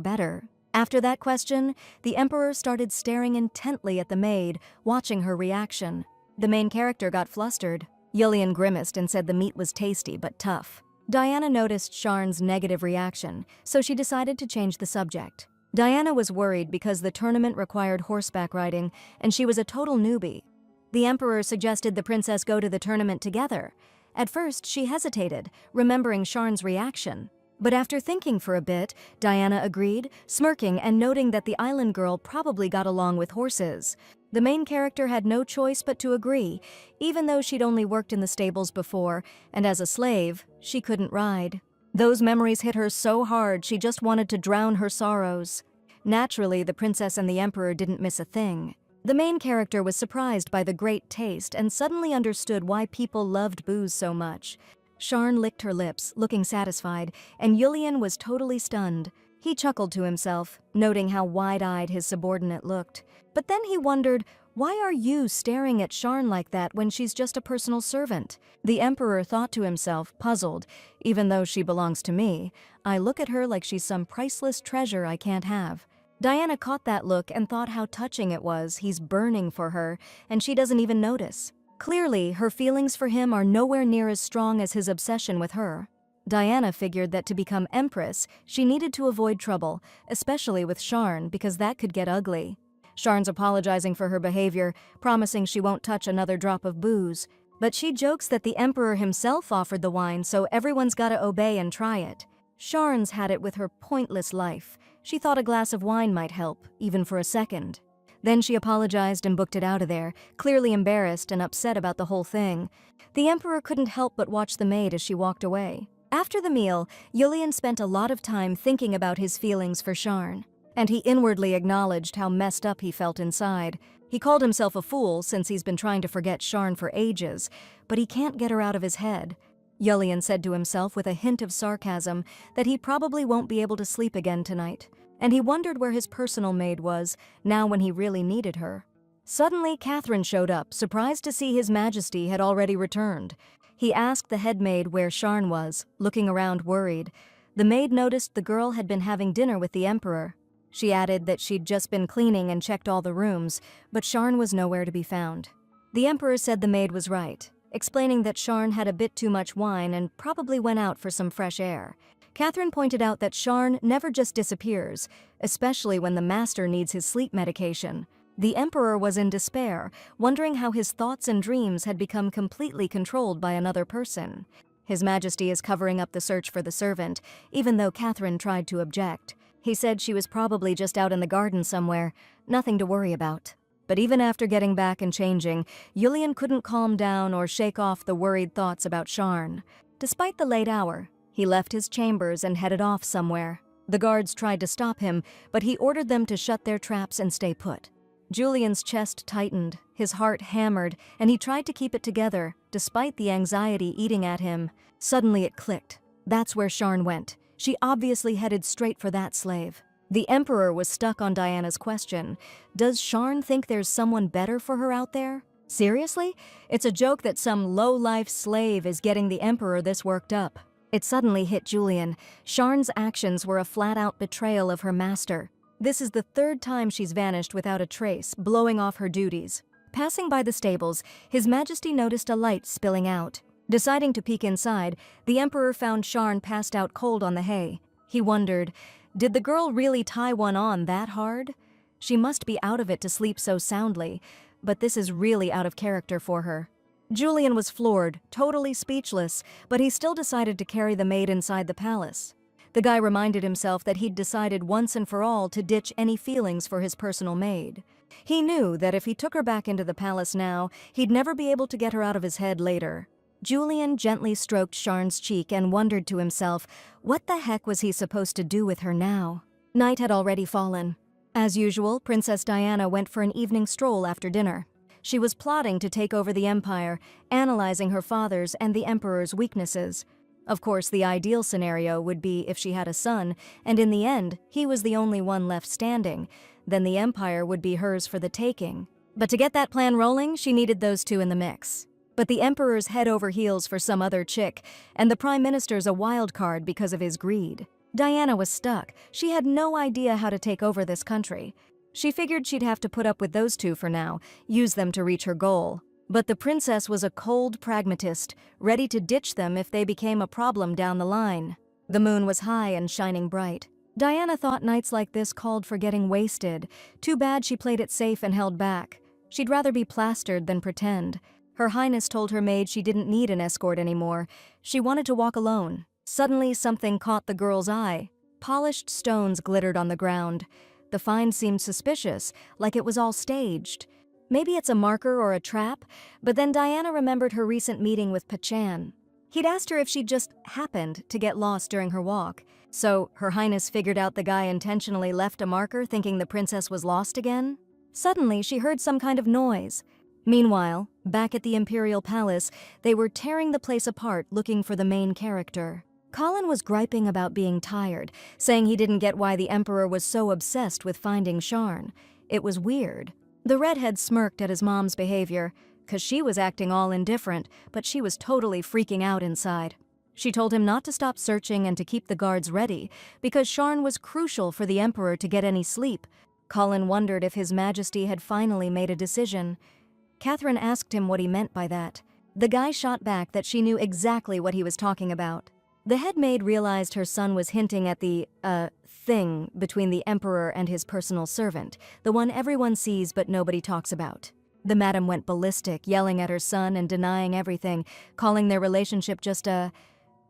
Speaker 1: better. After that question, the emperor started staring intently at the maid, watching her reaction. The main character got flustered. Yulian grimaced and said the meat was tasty but tough. Diana noticed Sharn's negative reaction, so she decided to change the subject. Diana was worried because the tournament required horseback riding, and she was a total newbie. The emperor suggested the princess go to the tournament together. At first, she hesitated, remembering Sharn's reaction. But after thinking for a bit, Diana agreed, smirking and noting that the island girl probably got along with horses. The main character had no choice but to agree, even though she'd only worked in the stables before, and as a slave, she couldn't ride. Those memories hit her so hard she just wanted to drown her sorrows. Naturally, the princess and the emperor didn't miss a thing. The main character was surprised by the great taste and suddenly understood why people loved booze so much. Sharn licked her lips, looking satisfied, and Yulian was totally stunned. He chuckled to himself, noting how wide-eyed his subordinate looked. But then he wondered, why are you staring at Sharn like that when she's just a personal servant? The emperor thought to himself, puzzled, even though she belongs to me, I look at her like she's some priceless treasure I can't have. Diana caught that look and thought how touching it was. He's burning for her, and she doesn't even notice. Clearly, her feelings for him are nowhere near as strong as his obsession with her. Diana figured that to become empress, she needed to avoid trouble, especially with Sharn, because that could get ugly. Sharn's apologizing for her behavior, promising she won't touch another drop of booze. But she jokes that the emperor himself offered the wine, so everyone's gotta obey and try it. Sharn's had it with her pointless life. She thought a glass of wine might help, even for a second. Then she apologized and booked it out of there, clearly embarrassed and upset about the whole thing. The emperor couldn't help but watch the maid as she walked away. After the meal, Yulian spent a lot of time thinking about his feelings for Sharn, and he inwardly acknowledged how messed up he felt inside. He called himself a fool since he's been trying to forget Sharn for ages, but he can't get her out of his head. Yulian said to himself with a hint of sarcasm that he probably won't be able to sleep again tonight. And he wondered where his personal maid was, now when he really needed her. Suddenly, Catherine showed up, surprised to see His Majesty had already returned. He asked the head maid where Sharn was, looking around worried. The maid noticed the girl had been having dinner with the emperor. She added that she'd just been cleaning and checked all the rooms, but Sharn was nowhere to be found. The emperor said the maid was right, explaining that Sharn had a bit too much wine and probably went out for some fresh air. Catherine pointed out that Sharn never just disappears, especially when the master needs his sleep medication. The emperor was in despair, wondering how his thoughts and dreams had become completely controlled by another person. His Majesty is covering up the search for the servant, even though Catherine tried to object. He said she was probably just out in the garden somewhere, nothing to worry about. But even after getting back and changing, Yulian couldn't calm down or shake off the worried thoughts about Sharn. Despite the late hour, he left his chambers and headed off somewhere. The guards tried to stop him, but he ordered them to shut their traps and stay put. Julian's chest tightened, his heart hammered, and he tried to keep it together, despite the anxiety eating at him. Suddenly it clicked. That's where Sharn went. She obviously headed straight for that slave. The emperor was stuck on Diana's question. Does Sharn think there's someone better for her out there? Seriously? It's a joke that some low-life slave is getting the emperor this worked up. It suddenly hit Julian. Sharn's actions were a flat-out betrayal of her master. This is the third time she's vanished without a trace, blowing off her duties. Passing by the stables, His Majesty noticed a light spilling out. Deciding to peek inside, the emperor found Sharn passed out cold on the hay. He wondered, did the girl really tie one on that hard? She must be out of it to sleep so soundly, but this is really out of character for her. Julian was floored, totally speechless, but he still decided to carry the maid inside the palace. The guy reminded himself that he'd decided once and for all to ditch any feelings for his personal maid. He knew that if he took her back into the palace now, he'd never be able to get her out of his head later. Julian gently stroked Sharn's cheek and wondered to himself, what the heck was he supposed to do with her now? Night had already fallen. As usual, Princess Diana went for an evening stroll after dinner. She was plotting to take over the empire, analyzing her father's and the emperor's weaknesses. Of course, the ideal scenario would be if she had a son, and in the end, he was the only one left standing. Then the empire would be hers for the taking. But to get that plan rolling, she needed those two in the mix. But the emperor's head over heels for some other chick, and the prime minister's a wild card because of his greed. Diana was stuck. She had no idea how to take over this country. She figured she'd have to put up with those two for now, use them to reach her goal. But the princess was a cold pragmatist, ready to ditch them if they became a problem down the line. The moon was high and shining bright. Diana thought nights like this called for getting wasted. Too bad she played it safe and held back. She'd rather be plastered than pretend. Her Highness told her maid she didn't need an escort anymore. She wanted to walk alone. Suddenly, something caught the girl's eye. Polished stones glittered on the ground. The find seemed suspicious, like it was all staged. Maybe it's a marker or a trap, but then Diana remembered her recent meeting with Pachan. He'd asked her if she'd just happened to get lost during her walk. So, Her Highness figured out the guy intentionally left a marker thinking the princess was lost again? Suddenly, she heard some kind of noise. Meanwhile, back at the Imperial Palace, they were tearing the place apart looking for the main character. Colin was griping about being tired, saying he didn't get why the Emperor was so obsessed with finding Sharn. It was weird. The redhead smirked at his mom's behavior, 'cause she was acting all indifferent, but she was totally freaking out inside. She told him not to stop searching and to keep the guards ready, because Sharn was crucial for the Emperor to get any sleep. Colin wondered if His Majesty had finally made a decision. Catherine asked him what he meant by that. The guy shot back that she knew exactly what he was talking about. The head maid realized her son was hinting at the, thing between the Emperor and his personal servant, the one everyone sees but nobody talks about. The madam went ballistic, yelling at her son and denying everything, calling their relationship just a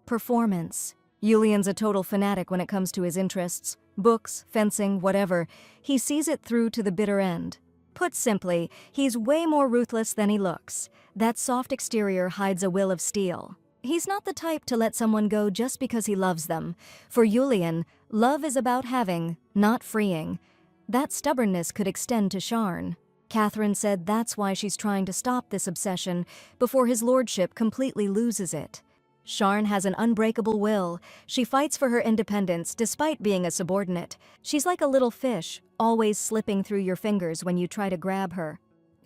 Speaker 1: performance. Yulian's a total fanatic when it comes to his interests. Books, fencing, whatever. He sees it through to the bitter end. Put simply, he's way more ruthless than he looks. That soft exterior hides a will of steel. He's not the type to let someone go just because he loves them. For Yulian, love is about having, not freeing. That stubbornness could extend to Sharn. Catherine said that's why she's trying to stop this obsession before his lordship completely loses it. Sharn has an unbreakable will. She fights for her independence despite being a subordinate. She's like a little fish, always slipping through your fingers when you try to grab her.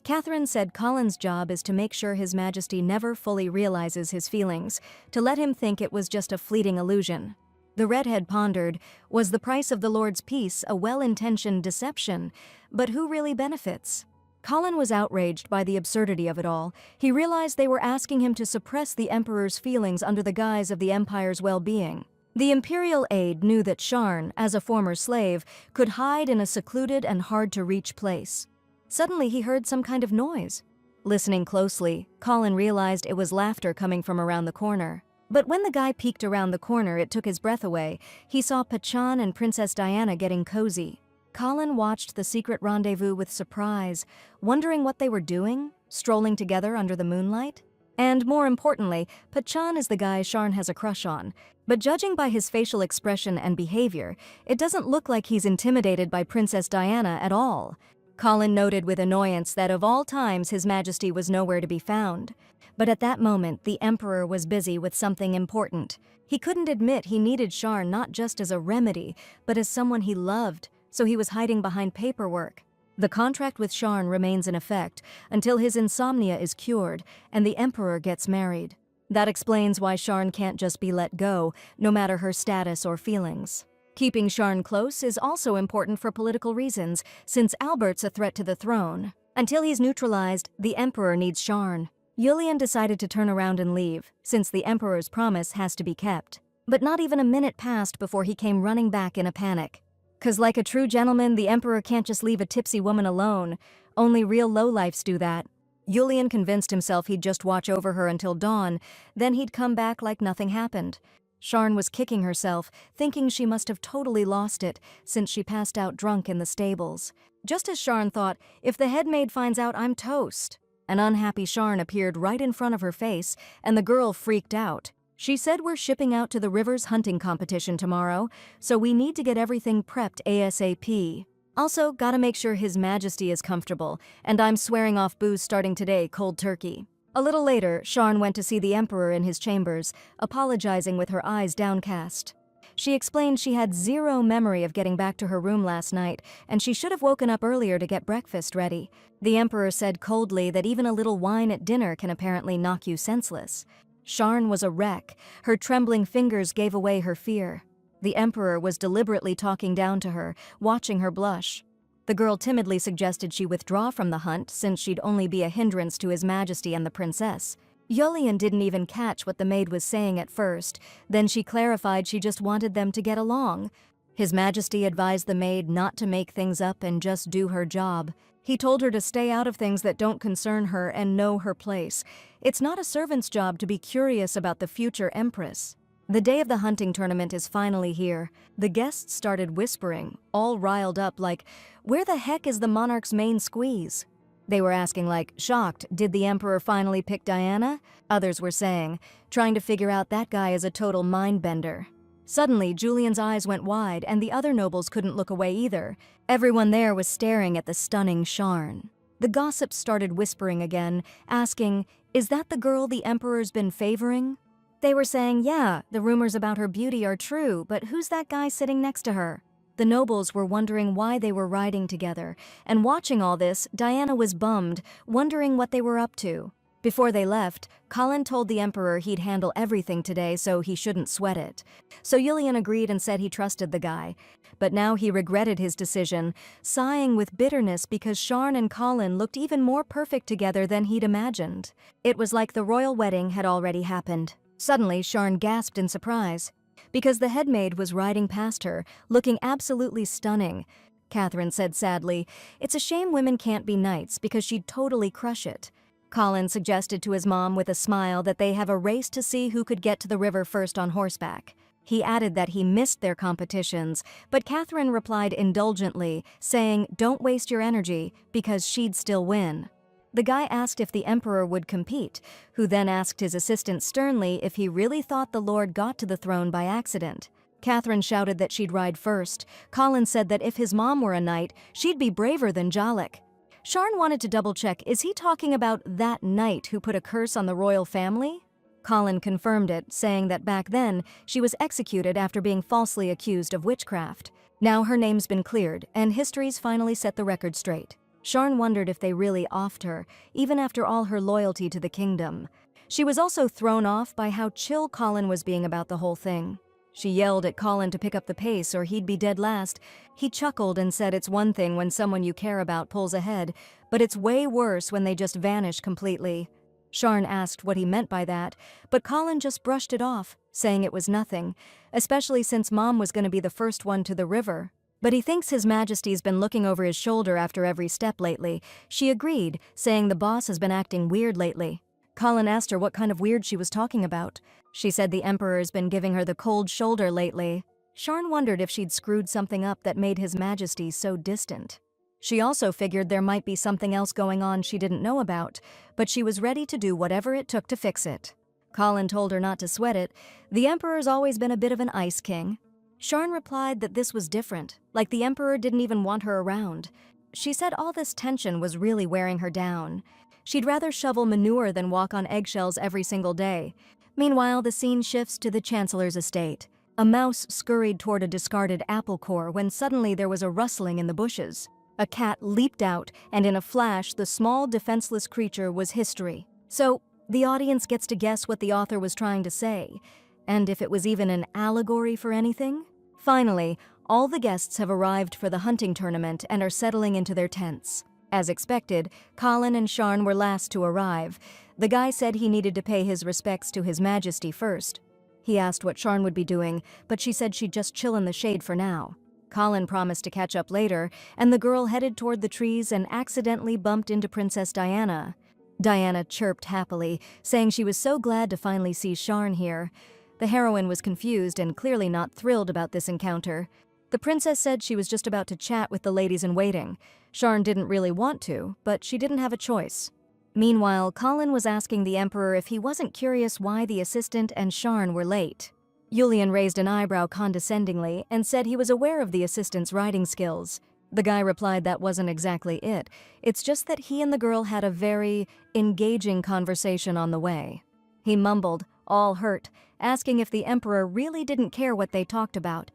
Speaker 1: Catherine said Colin's job is to make sure His Majesty never fully realizes his feelings, to let him think it was just a fleeting illusion. The redhead pondered, was the price of the Lord's peace a well-intentioned deception? But who really benefits? Colin was outraged by the absurdity of it all. He realized they were asking him to suppress the Emperor's feelings under the guise of the Empire's well-being. The Imperial aide knew that Sharn, as a former slave, could hide in a secluded and hard-to-reach place. Suddenly he heard some kind of noise. Listening closely, Colin realized it was laughter coming from around the corner. But when the guy peeked around the corner, it took his breath away. He saw Pachan and Princess Diana getting cozy. Colin watched the secret rendezvous with surprise, wondering what they were doing, strolling together under the moonlight. And more importantly, Pachan is the guy Sharn has a crush on. But judging by his facial expression and behavior, it doesn't look like he's intimidated by Princess Diana at all. Colin noted with annoyance that of all times His Majesty was nowhere to be found. But at that moment, the Emperor was busy with something important. He couldn't admit he needed Sharn not just as a remedy, but as someone he loved, so he was hiding behind paperwork. The contract with Sharn remains in effect until his insomnia is cured and the Emperor gets married. That explains why Sharn can't just be let go, no matter her status or feelings. Keeping Sharn close is also important for political reasons, since Albert's a threat to the throne. Until he's neutralized, the Emperor needs Sharn. Yulian decided to turn around and leave, since the Emperor's promise has to be kept. But not even a minute passed before he came running back in a panic. 'Cause like a true gentleman, the Emperor can't just leave a tipsy woman alone. Only real lowlifes do that. Yulian convinced himself he'd just watch over her until dawn, then he'd come back like nothing happened. Sharn was kicking herself, thinking she must have totally lost it since she passed out drunk in the stables. Just as Sharn thought, if the head maid finds out, I'm toast. An unhappy Sharn appeared right in front of her face, and the girl freaked out. She said we're shipping out to the Rivers hunting competition tomorrow, so we need to get everything prepped ASAP. Also, gotta make sure His Majesty is comfortable, and I'm swearing off booze starting today, cold turkey. A little later, Sharn went to see the Emperor in his chambers, apologizing with her eyes downcast. She explained she had zero memory of getting back to her room last night, and she should have woken up earlier to get breakfast ready. The Emperor said coldly that even a little wine at dinner can apparently knock you senseless. Sharn was a wreck. Her trembling fingers gave away her fear. The Emperor was deliberately talking down to her, watching her blush. The girl timidly suggested she withdraw from the hunt since she'd only be a hindrance to His Majesty and the princess. Yulian didn't even catch what the maid was saying at first. Then she clarified she just wanted them to get along. His Majesty advised the maid not to make things up and just do her job. He told her to stay out of things that don't concern her and know her place. It's not a servant's job to be curious about the future empress. The day of the hunting tournament is finally here. The guests started whispering, all riled up like, "Where the heck is the monarch's main squeeze?" They were asking like, shocked, "Did the Emperor finally pick Diana?" Others were saying, trying to figure out that guy is a total mind-bender. Suddenly, Julian's eyes went wide and the other nobles couldn't look away either. Everyone there was staring at the stunning Sharn. The gossips started whispering again, asking, "Is that the girl the Emperor's been favoring?" They were saying, "Yeah, the rumors about her beauty are true, but who's that guy sitting next to her?" The nobles were wondering why they were riding together, and watching all this, Diana was bummed, wondering what they were up to. Before they left, Colin told the Emperor he'd handle everything today so he shouldn't sweat it. So Yulian agreed and said he trusted the guy. But now he regretted his decision, sighing with bitterness because Sharn and Colin looked even more perfect together than he'd imagined. It was like the royal wedding had already happened. Suddenly, Sharn gasped in surprise, because the headmaid was riding past her, looking absolutely stunning. Catherine said sadly, "It's a shame women can't be knights because she'd totally crush it." Colin suggested to his mom with a smile that they have a race to see who could get to the river first on horseback. He added that he missed their competitions, but Catherine replied indulgently, saying, "Don't waste your energy, because she'd still win." The guy asked if the Emperor would compete, who then asked his assistant sternly if he really thought the Lord got to the throne by accident. Catherine shouted that she'd ride first. Colin said that if his mom were a knight, she'd be braver than Jalek. Sharn wanted to double-check, is he talking about that knight who put a curse on the royal family? Colin confirmed it, saying that back then, she was executed after being falsely accused of witchcraft. Now her name's been cleared, and history's finally set the record straight. Sharn wondered if they really offed her, even after all her loyalty to the kingdom. She was also thrown off by how chill Colin was being about the whole thing. She yelled at Colin to pick up the pace or he'd be dead last. He chuckled and said it's one thing when someone you care about pulls ahead, but it's way worse when they just vanish completely. Sharn asked what he meant by that, but Colin just brushed it off, saying it was nothing, especially since Mom was going to be the first one to the river. But he thinks His Majesty's been looking over his shoulder after every step lately. She agreed, saying the boss has been acting weird lately. Colin asked her what kind of weird she was talking about. She said the Emperor's been giving her the cold shoulder lately. Sharn wondered if she'd screwed something up that made His Majesty so distant. She also figured there might be something else going on she didn't know about, but she was ready to do whatever it took to fix it. Colin told her not to sweat it. The Emperor's always been a bit of an ice king. Sharn replied that this was different, like the Emperor didn't even want her around. She said all this tension was really wearing her down. She'd rather shovel manure than walk on eggshells every single day. Meanwhile, the scene shifts to the Chancellor's estate. A mouse scurried toward a discarded apple core when suddenly there was a rustling in the bushes. A cat leaped out, and in a flash, the small, defenseless creature was history. So, the audience gets to guess what the author was trying to say, and if it was even an allegory for anything. Finally, all the guests have arrived for the hunting tournament and are settling into their tents. As expected, Colin and Sharn were last to arrive. The guy said he needed to pay his respects to His Majesty first. He asked what Sharn would be doing, but she said she'd just chill in the shade for now. Colin promised to catch up later, and the girl headed toward the trees and accidentally bumped into Princess Diana. Diana chirped happily, saying she was so glad to finally see Sharn here. The heroine was confused and clearly not thrilled about this encounter. The princess said she was just about to chat with the ladies-in-waiting. Sharn didn't really want to, but she didn't have a choice. Meanwhile, Colin was asking the Emperor if he wasn't curious why the assistant and Sharn were late. Yulian raised an eyebrow condescendingly and said he was aware of the assistant's riding skills. The guy replied that wasn't exactly it. It's just that he and the girl had a very engaging conversation on the way. He mumbled, all hurt, asking if the emperor really didn't care what they talked about.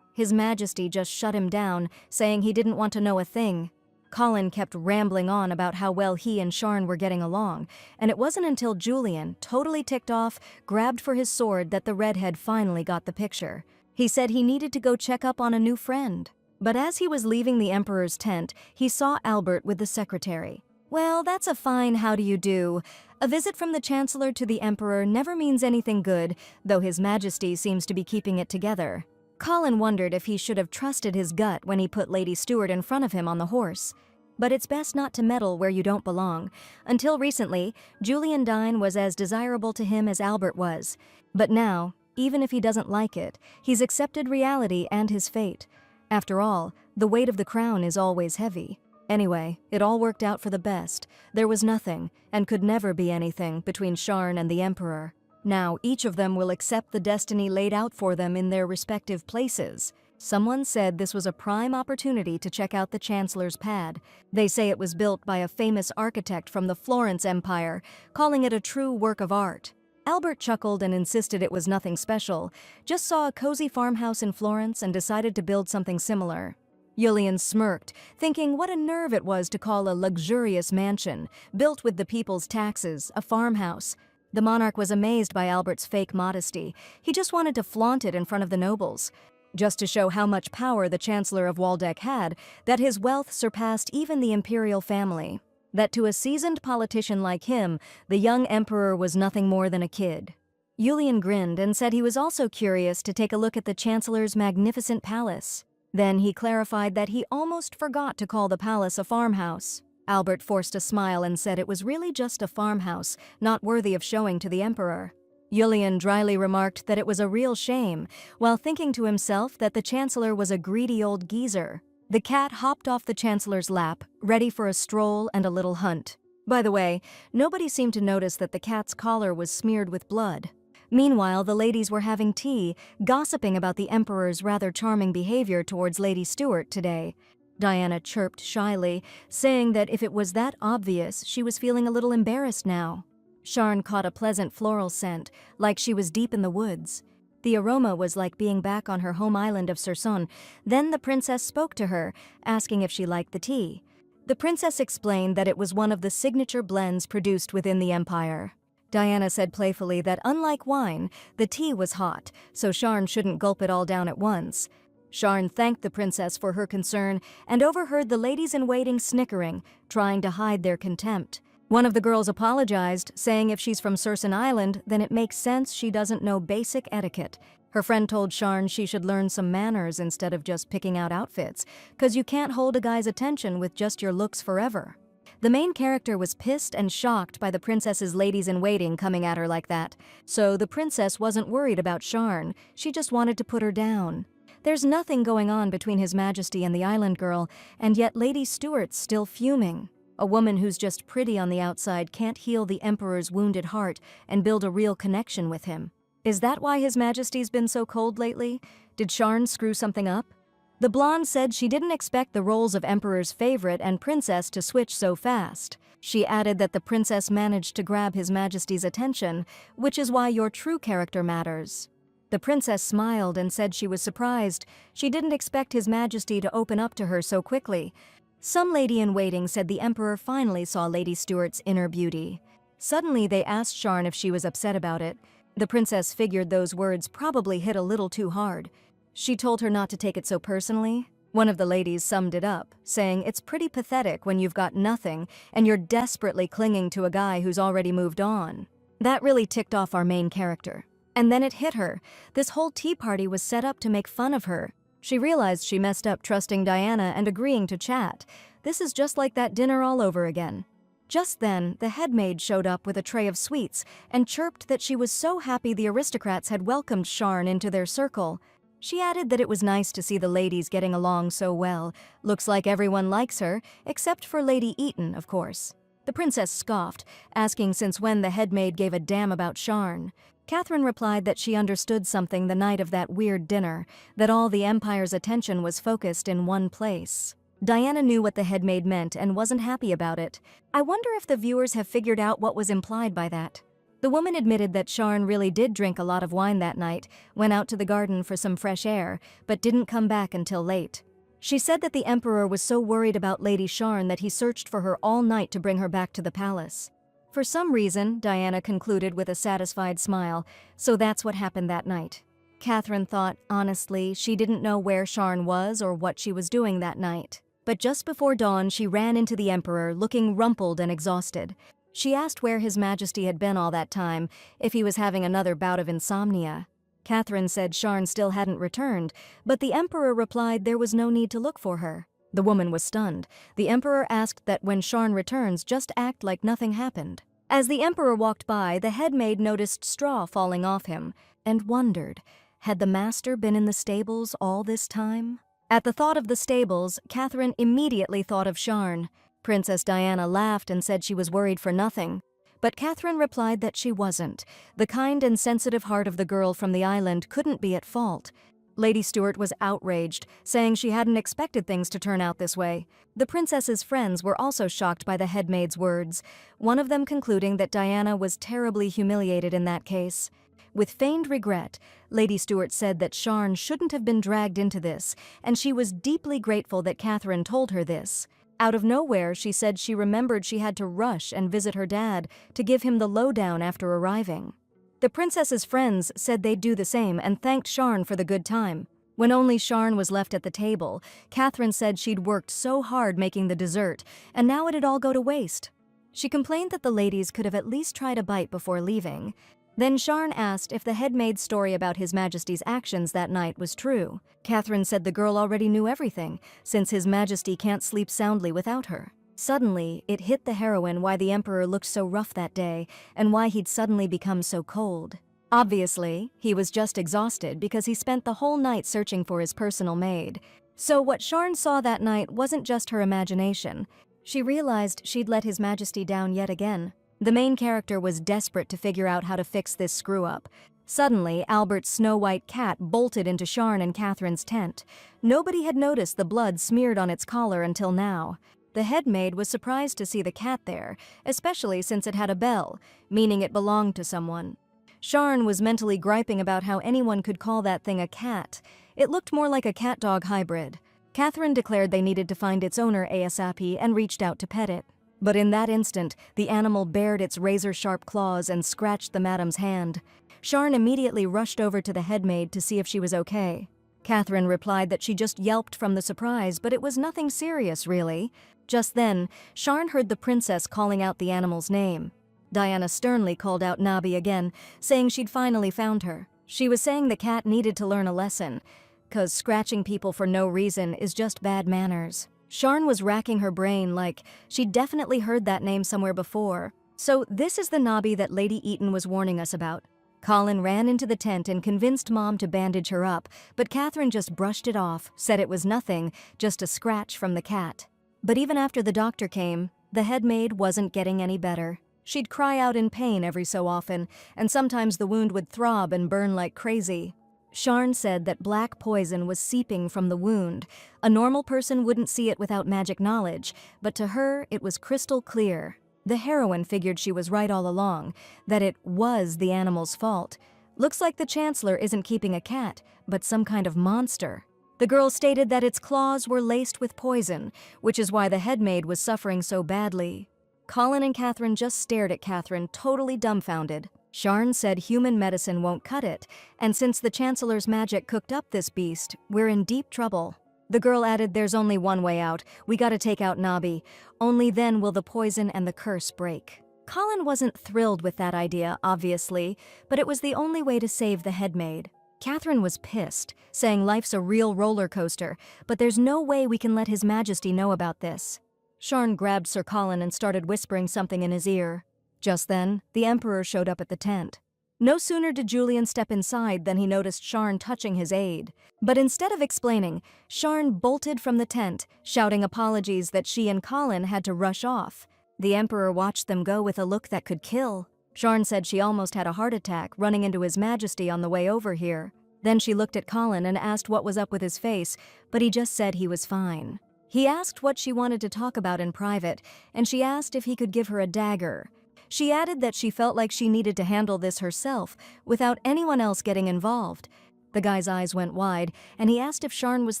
Speaker 1: His Majesty just shut him down, saying he didn't want to know a thing. Colin kept rambling on about how well he and Sharn were getting along, and it wasn't until Julian, totally ticked off, grabbed for his sword that the redhead finally got the picture. He said he needed to go check up on a new friend. But as he was leaving the emperor's tent, he saw Albert with the secretary. Well, that's a fine how do you do. A visit from the chancellor to the emperor never means anything good, though his Majesty seems to be keeping it together. Colin wondered if he should have trusted his gut when he put Lady Stuart in front of him on the horse. But it's best not to meddle where you don't belong. Until recently, Julian Dine was as desirable to him as Albert was. But now, even if he doesn't like it, he's accepted reality and his fate. After all, the weight of the crown is always heavy. Anyway, it all worked out for the best. There was nothing, and could never be anything, between Sharn and the Emperor. Now, each of them will accept the destiny laid out for them in their respective places. Someone said this was a prime opportunity to check out the Chancellor's pad. They say it was built by a famous architect from the Florence Empire, calling it a true work of art. Albert chuckled and insisted it was nothing special, just saw a cozy farmhouse in Florence and decided to build something similar. Julian smirked, thinking what a nerve it was to call a luxurious mansion, built with the people's taxes, a farmhouse. The monarch was amazed by Albert's fake modesty. He just wanted to flaunt it in front of the nobles, just to show how much power the Chancellor of Waldeck had, that his wealth surpassed even the imperial family. That to a seasoned politician like him, the young emperor was nothing more than a kid. Julian grinned and said he was also curious to take a look at the Chancellor's magnificent palace. Then he clarified that he almost forgot to call the palace a farmhouse. Albert forced a smile and said it was really just a farmhouse, not worthy of showing to the emperor. Julian dryly remarked that it was a real shame, while thinking to himself that the Chancellor was a greedy old geezer. The cat hopped off the Chancellor's lap, ready for a stroll and a little hunt. By the way, nobody seemed to notice that the cat's collar was smeared with blood. Meanwhile, the ladies were having tea, gossiping about the Emperor's rather charming behavior towards Lady Stuart today. Diana chirped shyly, saying that if it was that obvious, she was feeling a little embarrassed now. Sharn caught a pleasant floral scent, like she was deep in the woods. The aroma was like being back on her home island of Cerson. Then the princess spoke to her, asking if she liked the tea. The princess explained that it was one of the signature blends produced within the empire. Diana said playfully that unlike wine, the tea was hot, so Sharn shouldn't gulp it all down at once. Sharn thanked the princess for her concern and overheard the ladies-in-waiting snickering, trying to hide their contempt. One of the girls apologized, saying if she's from Cerson Island, then it makes sense she doesn't know basic etiquette. Her friend told Sharn she should learn some manners instead of just picking out outfits, 'cause you can't hold a guy's attention with just your looks forever. The main character was pissed and shocked by the princess's ladies-in-waiting coming at her like that, so the princess wasn't worried about Sharn, she just wanted to put her down. There's nothing going on between His Majesty and the island girl, and yet Lady Stuart's still fuming. A woman who's just pretty on the outside can't heal the Emperor's wounded heart and build a real connection with him. Is that why His Majesty's been so cold lately? Did Sharn screw something up? The blonde said she didn't expect the roles of Emperor's favorite and princess to switch so fast. She added that the princess managed to grab His Majesty's attention, which is why your true character matters. The princess smiled and said she was surprised. She didn't expect His Majesty to open up to her so quickly. Some lady-in-waiting said the Emperor finally saw Lady Stuart's inner beauty. Suddenly they asked Sharn if she was upset about it. The princess figured those words probably hit a little too hard. She told her not to take it so personally. One of the ladies summed it up, saying it's pretty pathetic when you've got nothing and you're desperately clinging to a guy who's already moved on. That really ticked off our main character. And then it hit her. This whole tea party was set up to make fun of her. She realized she messed up trusting Diana and agreeing to chat. This is just like that dinner all over again. Just then, the headmaid showed up with a tray of sweets and chirped that she was so happy the aristocrats had welcomed Sharn into their circle. She added that it was nice to see the ladies getting along so well. Looks like everyone likes her, except for Lady Eaton, of course. The princess scoffed, asking since when the headmaid gave a damn about Sharn. Catherine replied that she understood something the night of that weird dinner, that all the Empire's attention was focused in one place. Diana knew what the headmaid meant and wasn't happy about it. I wonder if the viewers have figured out what was implied by that. The woman admitted that Sharn really did drink a lot of wine that night, went out to the garden for some fresh air, but didn't come back until late. She said that the Emperor was so worried about Lady Sharn that he searched for her all night to bring her back to the palace. For some reason, Diana concluded with a satisfied smile, so that's what happened that night. Catherine thought, honestly, she didn't know where Sharn was or what she was doing that night. But just before dawn, she ran into the Emperor, looking rumpled and exhausted. She asked where His Majesty had been all that time, if he was having another bout of insomnia. Catherine said Sharn still hadn't returned, but the Emperor replied there was no need to look for her. The woman was stunned. The Emperor asked that when Sharn returns, just act like nothing happened. As the Emperor walked by, the headmaid noticed straw falling off him, and wondered, had the master been in the stables all this time? At the thought of the stables, Catherine immediately thought of Sharn. Princess Diana laughed and said she was worried for nothing. But Catherine replied that she wasn't. The kind and sensitive heart of the girl from the island couldn't be at fault. Lady Stuart was outraged, saying she hadn't expected things to turn out this way. The princess's friends were also shocked by the headmaid's words, one of them concluding that Diana was terribly humiliated in that case. With feigned regret, Lady Stuart said that Sharn shouldn't have been dragged into this, and she was deeply grateful that Catherine told her this. Out of nowhere, she said she remembered she had to rush and visit her dad to give him the lowdown after arriving. The princess's friends said they'd do the same and thanked Sharn for the good time. When only Sharn was left at the table, Catherine said she'd worked so hard making the dessert, and now it'd all go to waste. She complained that the ladies could have at least tried a bite before leaving. Then Sharn asked if the headmaid's story about His Majesty's actions that night was true. Catherine said the girl already knew everything, since His Majesty can't sleep soundly without her. Suddenly, it hit the heroine why the Emperor looked so rough that day, and why he'd suddenly become so cold. Obviously, he was just exhausted because he spent the whole night searching for his personal maid. So what Sharn saw that night wasn't just her imagination. She realized she'd let His Majesty down yet again. The main character was desperate to figure out how to fix this screw-up. Suddenly, Albert's snow-white cat bolted into Sharn and Catherine's tent. Nobody had noticed the blood smeared on its collar until now. The headmaid was surprised to see the cat there, especially since it had a bell, meaning it belonged to someone. Sharn was mentally griping about how anyone could call that thing a cat. It looked more like a cat-dog hybrid. Catherine declared they needed to find its owner ASAP and reached out to pet it. But in that instant, the animal bared its razor-sharp claws and scratched the madam's hand. Sharn immediately rushed over to the headmaid to see if she was okay. Catherine replied that she just yelped from the surprise, but it was nothing serious, really. Just then, Sharn heard the princess calling out the animal's name. Diana sternly called out Nabi again, saying she'd finally found her. She was saying the cat needed to learn a lesson, 'cause scratching people for no reason is just bad manners. Sharn was racking her brain like she'd definitely heard that name somewhere before. So this is the Nabi that Lady Eaton was warning us about. Colin ran into the tent and convinced Mom to bandage her up, but Catherine just brushed it off, said it was nothing, just a scratch from the cat. But even after the doctor came, the headmaid wasn't getting any better. She'd cry out in pain every so often, and sometimes the wound would throb and burn like crazy. Sharn said that black poison was seeping from the wound. A normal person wouldn't see it without magic knowledge, but to her it was crystal clear. The heroine figured she was right all along, that it was the animal's fault. Looks like the Chancellor isn't keeping a cat, but some kind of monster. The girl stated that its claws were laced with poison, which is why the headmaid was suffering so badly. Colin and Catherine just stared at Catherine, totally dumbfounded. Sharn said human medicine won't cut it, and since the Chancellor's magic cooked up this beast, we're in deep trouble. The girl added, there's only one way out. We gotta take out Nabi. Only then will the poison and the curse break. Colin wasn't thrilled with that idea, obviously, but it was the only way to save the headmaid. Catherine was pissed, saying life's a real roller coaster, but there's no way we can let His Majesty know about this. Sharn grabbed Sir Colin and started whispering something in his ear. Just then, the Emperor showed up at the tent. No sooner did Julian step inside than he noticed Sharn touching his aide. But instead of explaining, Sharn bolted from the tent, shouting apologies that she and Colin had to rush off. The Emperor watched them go with a look that could kill. Sharn said she almost had a heart attack running into His Majesty on the way over here. Then she looked at Colin and asked what was up with his face, but he just said he was fine. He asked what she wanted to talk about in private, and she asked if he could give her a dagger. She added that she felt like she needed to handle this herself, without anyone else getting involved. The guy's eyes went wide, and he asked if Sharn was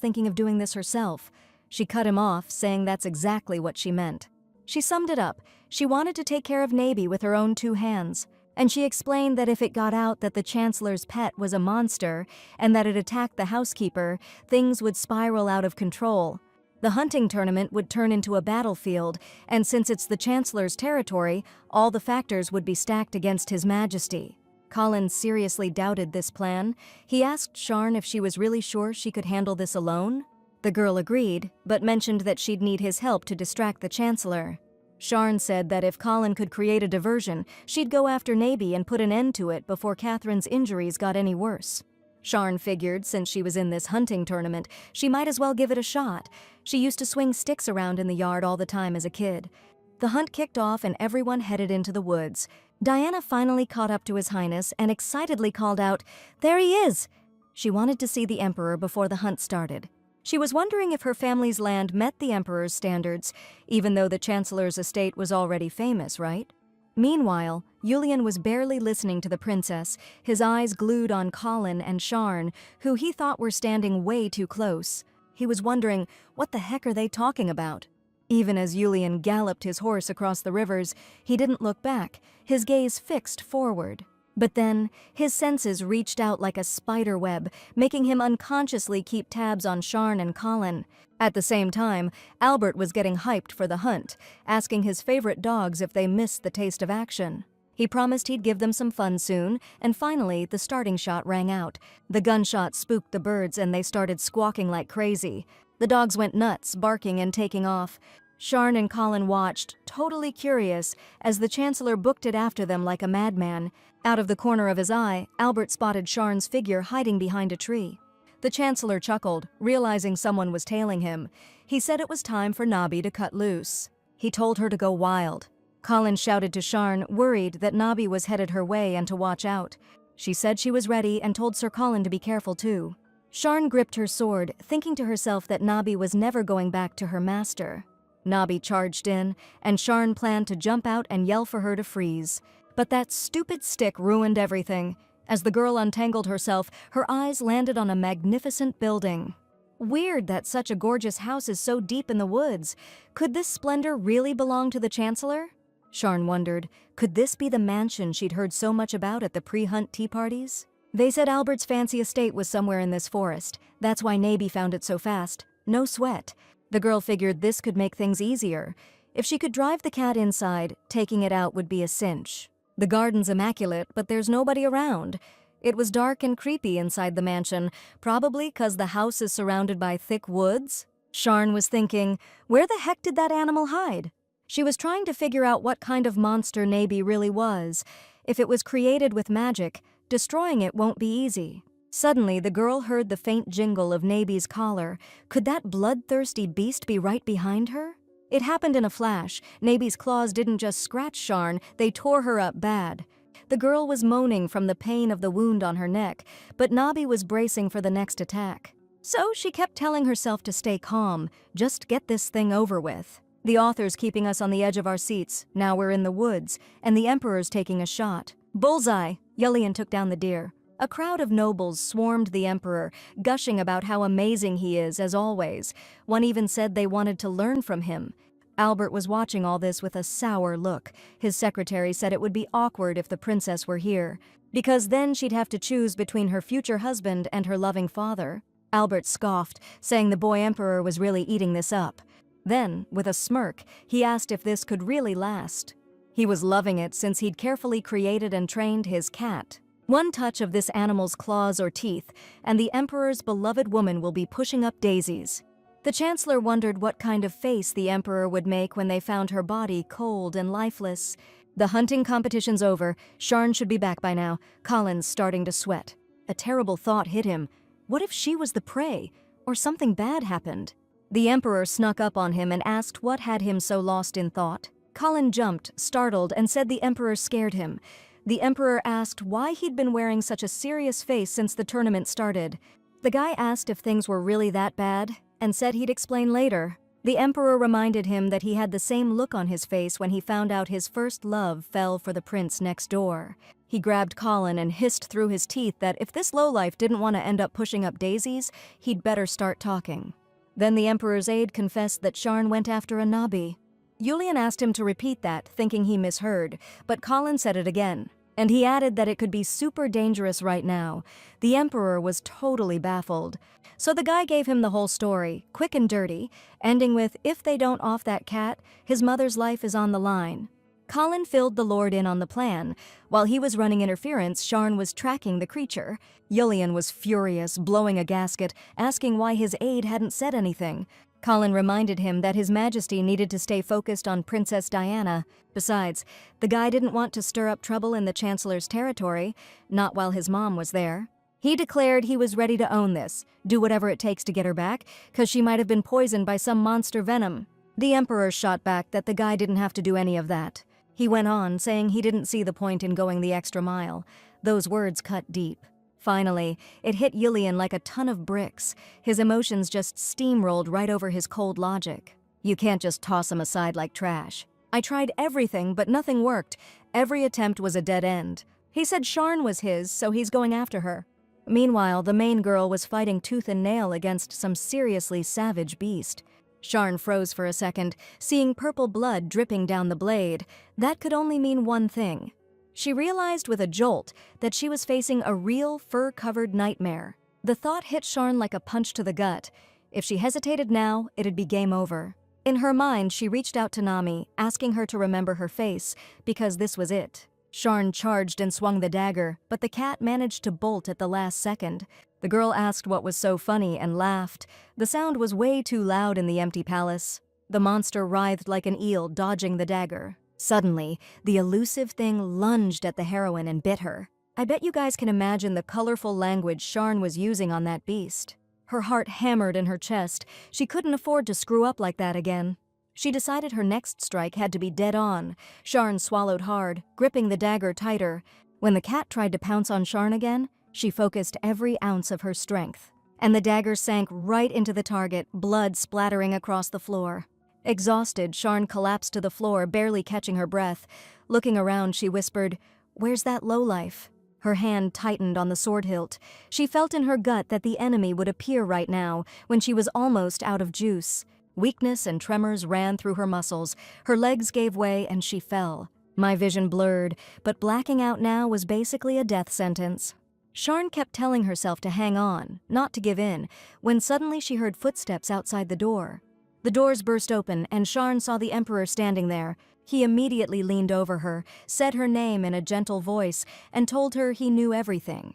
Speaker 1: thinking of doing this herself. She cut him off, saying that's exactly what she meant. She summed it up. She wanted to take care of Nabi with her own 2 hands. And she explained that if it got out that the Chancellor's pet was a monster and that it attacked the housekeeper, things would spiral out of control. The hunting tournament would turn into a battlefield, and since it's the Chancellor's territory, all the factors would be stacked against His Majesty. Colin seriously doubted this plan. He asked Sharn if she was really sure she could handle this alone. The girl agreed, but mentioned that she'd need his help to distract the Chancellor. Sharn said that if Colin could create a diversion, she'd go after Nabi and put an end to it before Catherine's injuries got any worse. Sharn figured since she was in this hunting tournament, she might as well give it a shot. She used to swing sticks around in the yard all the time as a kid. The hunt kicked off and everyone headed into the woods. Diana finally caught up to His Highness and excitedly called out, "There he is!" She wanted to see the Emperor before the hunt started. She was wondering if her family's land met the Emperor's standards, even though the Chancellor's estate was already famous, right? Meanwhile, Julian was barely listening to the princess, his eyes glued on Colin and Sharn, who he thought were standing way too close. He was wondering, what the heck are they talking about? Even as Julian galloped his horse across the rivers, he didn't look back, his gaze fixed forward. But then, his senses reached out like a spider web, making him unconsciously keep tabs on Sharn and Colin. At the same time, Albert was getting hyped for the hunt, asking his favorite dogs if they missed the taste of action. He promised he'd give them some fun soon, and finally, the starting shot rang out. The gunshot spooked the birds and they started squawking like crazy. The dogs went nuts, barking and taking off. Sharn and Colin watched, totally curious, as the Chancellor booked it after them like a madman. Out of the corner of his eye, Albert spotted Sharn's figure hiding behind a tree. The Chancellor chuckled, realizing someone was tailing him. He said it was time for Nabi to cut loose. He told her to go wild. Colin shouted to Sharn, worried that Nabi was headed her way and to watch out. She said she was ready and told Sir Colin to be careful too. Sharn gripped her sword, thinking to herself that Nabi was never going back to her master. Nabi charged in, and Sharn planned to jump out and yell for her to freeze. But that stupid stick ruined everything. As the girl untangled herself, her eyes landed on a magnificent building. Weird that such a gorgeous house is so deep in the woods. Could this splendor really belong to the Chancellor? Sharn wondered, could this be the mansion she'd heard so much about at the pre-hunt tea parties? They said Albert's fancy estate was somewhere in this forest. That's why Nabi found it so fast. No sweat. The girl figured this could make things easier. If she could drive the cat inside, taking it out would be a cinch. The garden's immaculate, but there's nobody around. It was dark and creepy inside the mansion, probably 'cause the house is surrounded by thick woods. Sharn was thinking, where the heck did that animal hide? She was trying to figure out what kind of monster Nabi really was. If it was created with magic, destroying it won't be easy. Suddenly, the girl heard the faint jingle of Nabi's collar. Could that bloodthirsty beast be right behind her? It happened in a flash. Nabi's claws didn't just scratch Sharn, they tore her up bad. The girl was moaning from the pain of the wound on her neck, but Nabi was bracing for the next attack. So she kept telling herself to stay calm, just get this thing over with. The author's keeping us on the edge of our seats, now we're in the woods, and the Emperor's taking a shot. Bullseye! Yulian took down the deer. A crowd of nobles swarmed the Emperor, gushing about how amazing he is, as always. One even said they wanted to learn from him. Albert was watching all this with a sour look. His secretary said it would be awkward if the princess were here, because then she'd have to choose between her future husband and her loving father. Albert scoffed, saying the boy emperor was really eating this up. Then, with a smirk, he asked if this could really last. He was loving it since he'd carefully created and trained his cat. One touch of this animal's claws or teeth, and the emperor's beloved woman will be pushing up daisies. The chancellor wondered what kind of face the emperor would make when they found her body cold and lifeless. The hunting competition's over. Sharn should be back by now. Colin's starting to sweat. A terrible thought hit him. What if she was the prey, or something bad happened? The emperor snuck up on him and asked what had him so lost in thought. Colin jumped, startled, and said the emperor scared him. The emperor asked why he'd been wearing such a serious face since the tournament started. The guy asked if things were really that bad, and said he'd explain later. The emperor reminded him that he had the same look on his face when he found out his first love fell for the prince next door. He grabbed Colin and hissed through his teeth that if this lowlife didn't want to end up pushing up daisies, he'd better start talking. Then the emperor's aide confessed that Sharn went after a Nabi. Yulian asked him to repeat that, thinking he misheard, but Colin said it again. And he added that it could be super dangerous right now. The emperor was totally baffled. So the guy gave him the whole story, quick and dirty, ending with, if they don't off that cat, his mother's life is on the line. Colin filled the lord in on the plan. While he was running interference, Sharn was tracking the creature. Yulian was furious, blowing a gasket, asking why his aide hadn't said anything. Colin reminded him that His Majesty needed to stay focused on Princess Diana. Besides, the guy didn't want to stir up trouble in the Chancellor's territory, not while his mom was there. He declared he was ready to own this, do whatever it takes to get her back, 'cause she might have been poisoned by some monster venom. The Emperor shot back that the guy didn't have to do any of that. He went on, saying he didn't see the point in going the extra mile. Those words cut deep. Finally, it hit Yulian like a ton of bricks. His emotions just steamrolled right over his cold logic. You can't just toss him aside like trash. I tried everything, but nothing worked. Every attempt was a dead end. He said Sharn was his, so he's going after her. Meanwhile, the main girl was fighting tooth and nail against some seriously savage beast. Sharn froze for a second, seeing purple blood dripping down the blade. That could only mean one thing. She realized with a jolt that she was facing a real fur-covered nightmare. The thought hit Sharn like a punch to the gut. If she hesitated now, it'd be game over. In her mind, she reached out to Nami, asking her to remember her face, because this was it. Sharn charged and swung the dagger, but the cat managed to bolt at the last second. The girl asked what was so funny and laughed. The sound was way too loud in the empty palace. The monster writhed like an eel, dodging the dagger. Suddenly, the elusive thing lunged at the heroine and bit her. I bet you guys can imagine the colorful language Sharn was using on that beast. Her heart hammered in her chest. She couldn't afford to screw up like that again. She decided her next strike had to be dead on. Sharn swallowed hard, gripping the dagger tighter. When the cat tried to pounce on Sharn again, she focused every ounce of her strength. And the dagger sank right into the target, blood splattering across the floor. Exhausted, Sharn collapsed to the floor, barely catching her breath. Looking around, she whispered, "Where's that lowlife?" Her hand tightened on the sword hilt. She felt in her gut that the enemy would appear right now, when she was almost out of juice. Weakness and tremors ran through her muscles. Her legs gave way and she fell. My vision blurred, but blacking out now was basically a death sentence. Sharn kept telling herself to hang on, not to give in, when suddenly she heard footsteps outside the door. The doors burst open, and Sharn saw the Emperor standing there. He immediately leaned over her, said her name in a gentle voice, and told her he knew everything.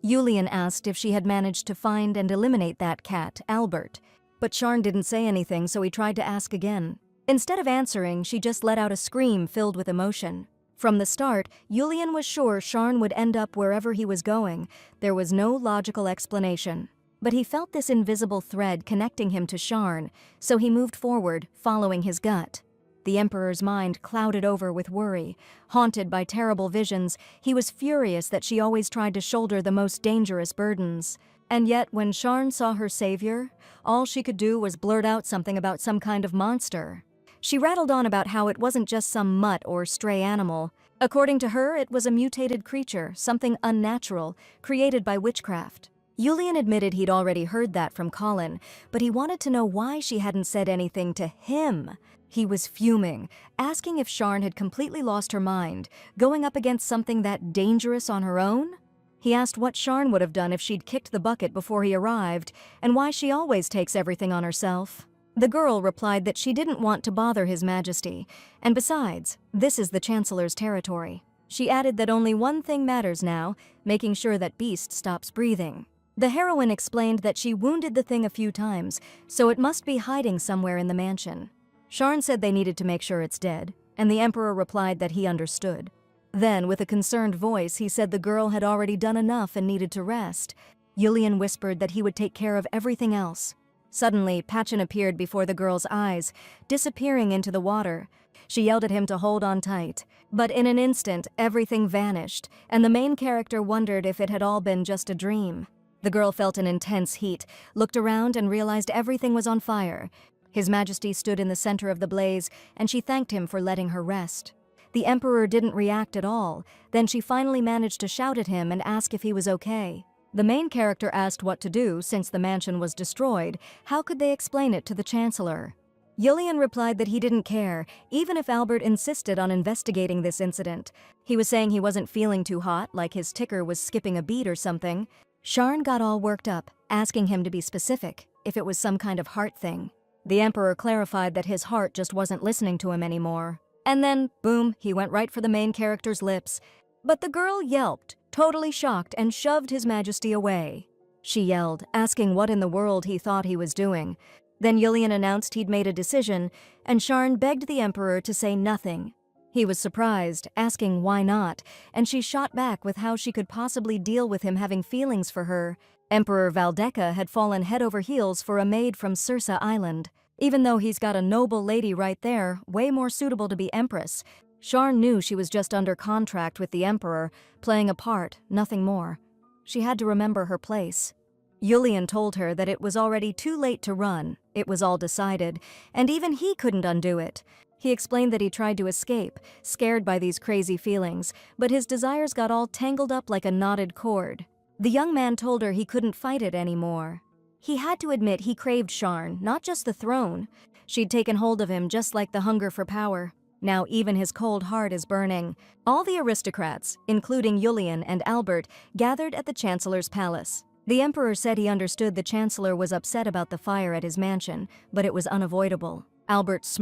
Speaker 1: Yulian asked if she had managed to find and eliminate that cat, Albert. But Sharn didn't say anything, so he tried to ask again. Instead of answering, she just let out a scream filled with emotion. From the start, Yulian was sure Sharn would end up wherever he was going. There was no logical explanation. But he felt this invisible thread connecting him to Sharn, so he moved forward, following his gut. The Emperor's mind clouded over with worry. Haunted by terrible visions, he was furious that she always tried to shoulder the most dangerous burdens. And yet, when Sharn saw her savior, all she could do was blurt out something about some kind of monster. She rattled on about how it wasn't just some mutt or stray animal. According to her, it was a mutated creature, something unnatural, created by witchcraft. Yulian admitted he'd already heard that from Colin, but he wanted to know why she hadn't said anything to him. He was fuming, asking if Sharn had completely lost her mind, going up against something that dangerous on her own. He asked what Sharn would have done if she'd kicked the bucket before he arrived, and why she always takes everything on herself. The girl replied that she didn't want to bother His Majesty, and besides, this is the Chancellor's territory. She added that only one thing matters now, making sure that beast stops breathing. The heroine explained that she wounded the thing a few times, so it must be hiding somewhere in the mansion. Sharn said they needed to make sure it's dead, and the Emperor replied that he understood. Then, with a concerned voice, he said the girl had already done enough and needed to rest. Yulian whispered that he would take care of everything else. Suddenly, Pachin appeared before the girl's eyes, disappearing into the water. She yelled at him to hold on tight. But in an instant, everything vanished, and the main character wondered if it had all been just a dream. The girl felt an intense heat, looked around and realized everything was on fire. His Majesty stood in the center of the blaze, and she thanked him for letting her rest. The Emperor didn't react at all. Then she finally managed to shout at him and ask if he was okay. The main character asked what to do since the mansion was destroyed. How could they explain it to the Chancellor? Julian replied that he didn't care, even if Albert insisted on investigating this incident. He was saying he wasn't feeling too hot, like his ticker was skipping a beat or something. Sharn got all worked up, asking him to be specific, if it was some kind of heart thing. The Emperor clarified that his heart just wasn't listening to him anymore. And then, boom, he went right for the main character's lips. But the girl yelped, totally shocked, and shoved His Majesty away. She yelled, asking what in the world he thought he was doing. Then Julian announced he'd made a decision, and Sharn begged the Emperor to say nothing. He was surprised, asking why not, and she shot back with how she could possibly deal with him having feelings for her. Emperor Valdeka had fallen head over heels for a maid from Cirsa Island. Even though he's got a noble lady right there, way more suitable to be Empress, Sharn knew she was just under contract with the Emperor, playing a part, nothing more. She had to remember her place. Julian told her that it was already too late to run, it was all decided, and even he couldn't undo it. He explained that he tried to escape, scared by these crazy feelings, but his desires got all tangled up like a knotted cord. The young man told her he couldn't fight it anymore. He had to admit he craved Sharn, not just the throne. She'd taken hold of him just like the hunger for power. Now even his cold heart is burning. All the aristocrats, including Julian and Albert, gathered at the Chancellor's palace. The Emperor said he understood the Chancellor was upset about the fire at his mansion, but it was unavoidable. Albert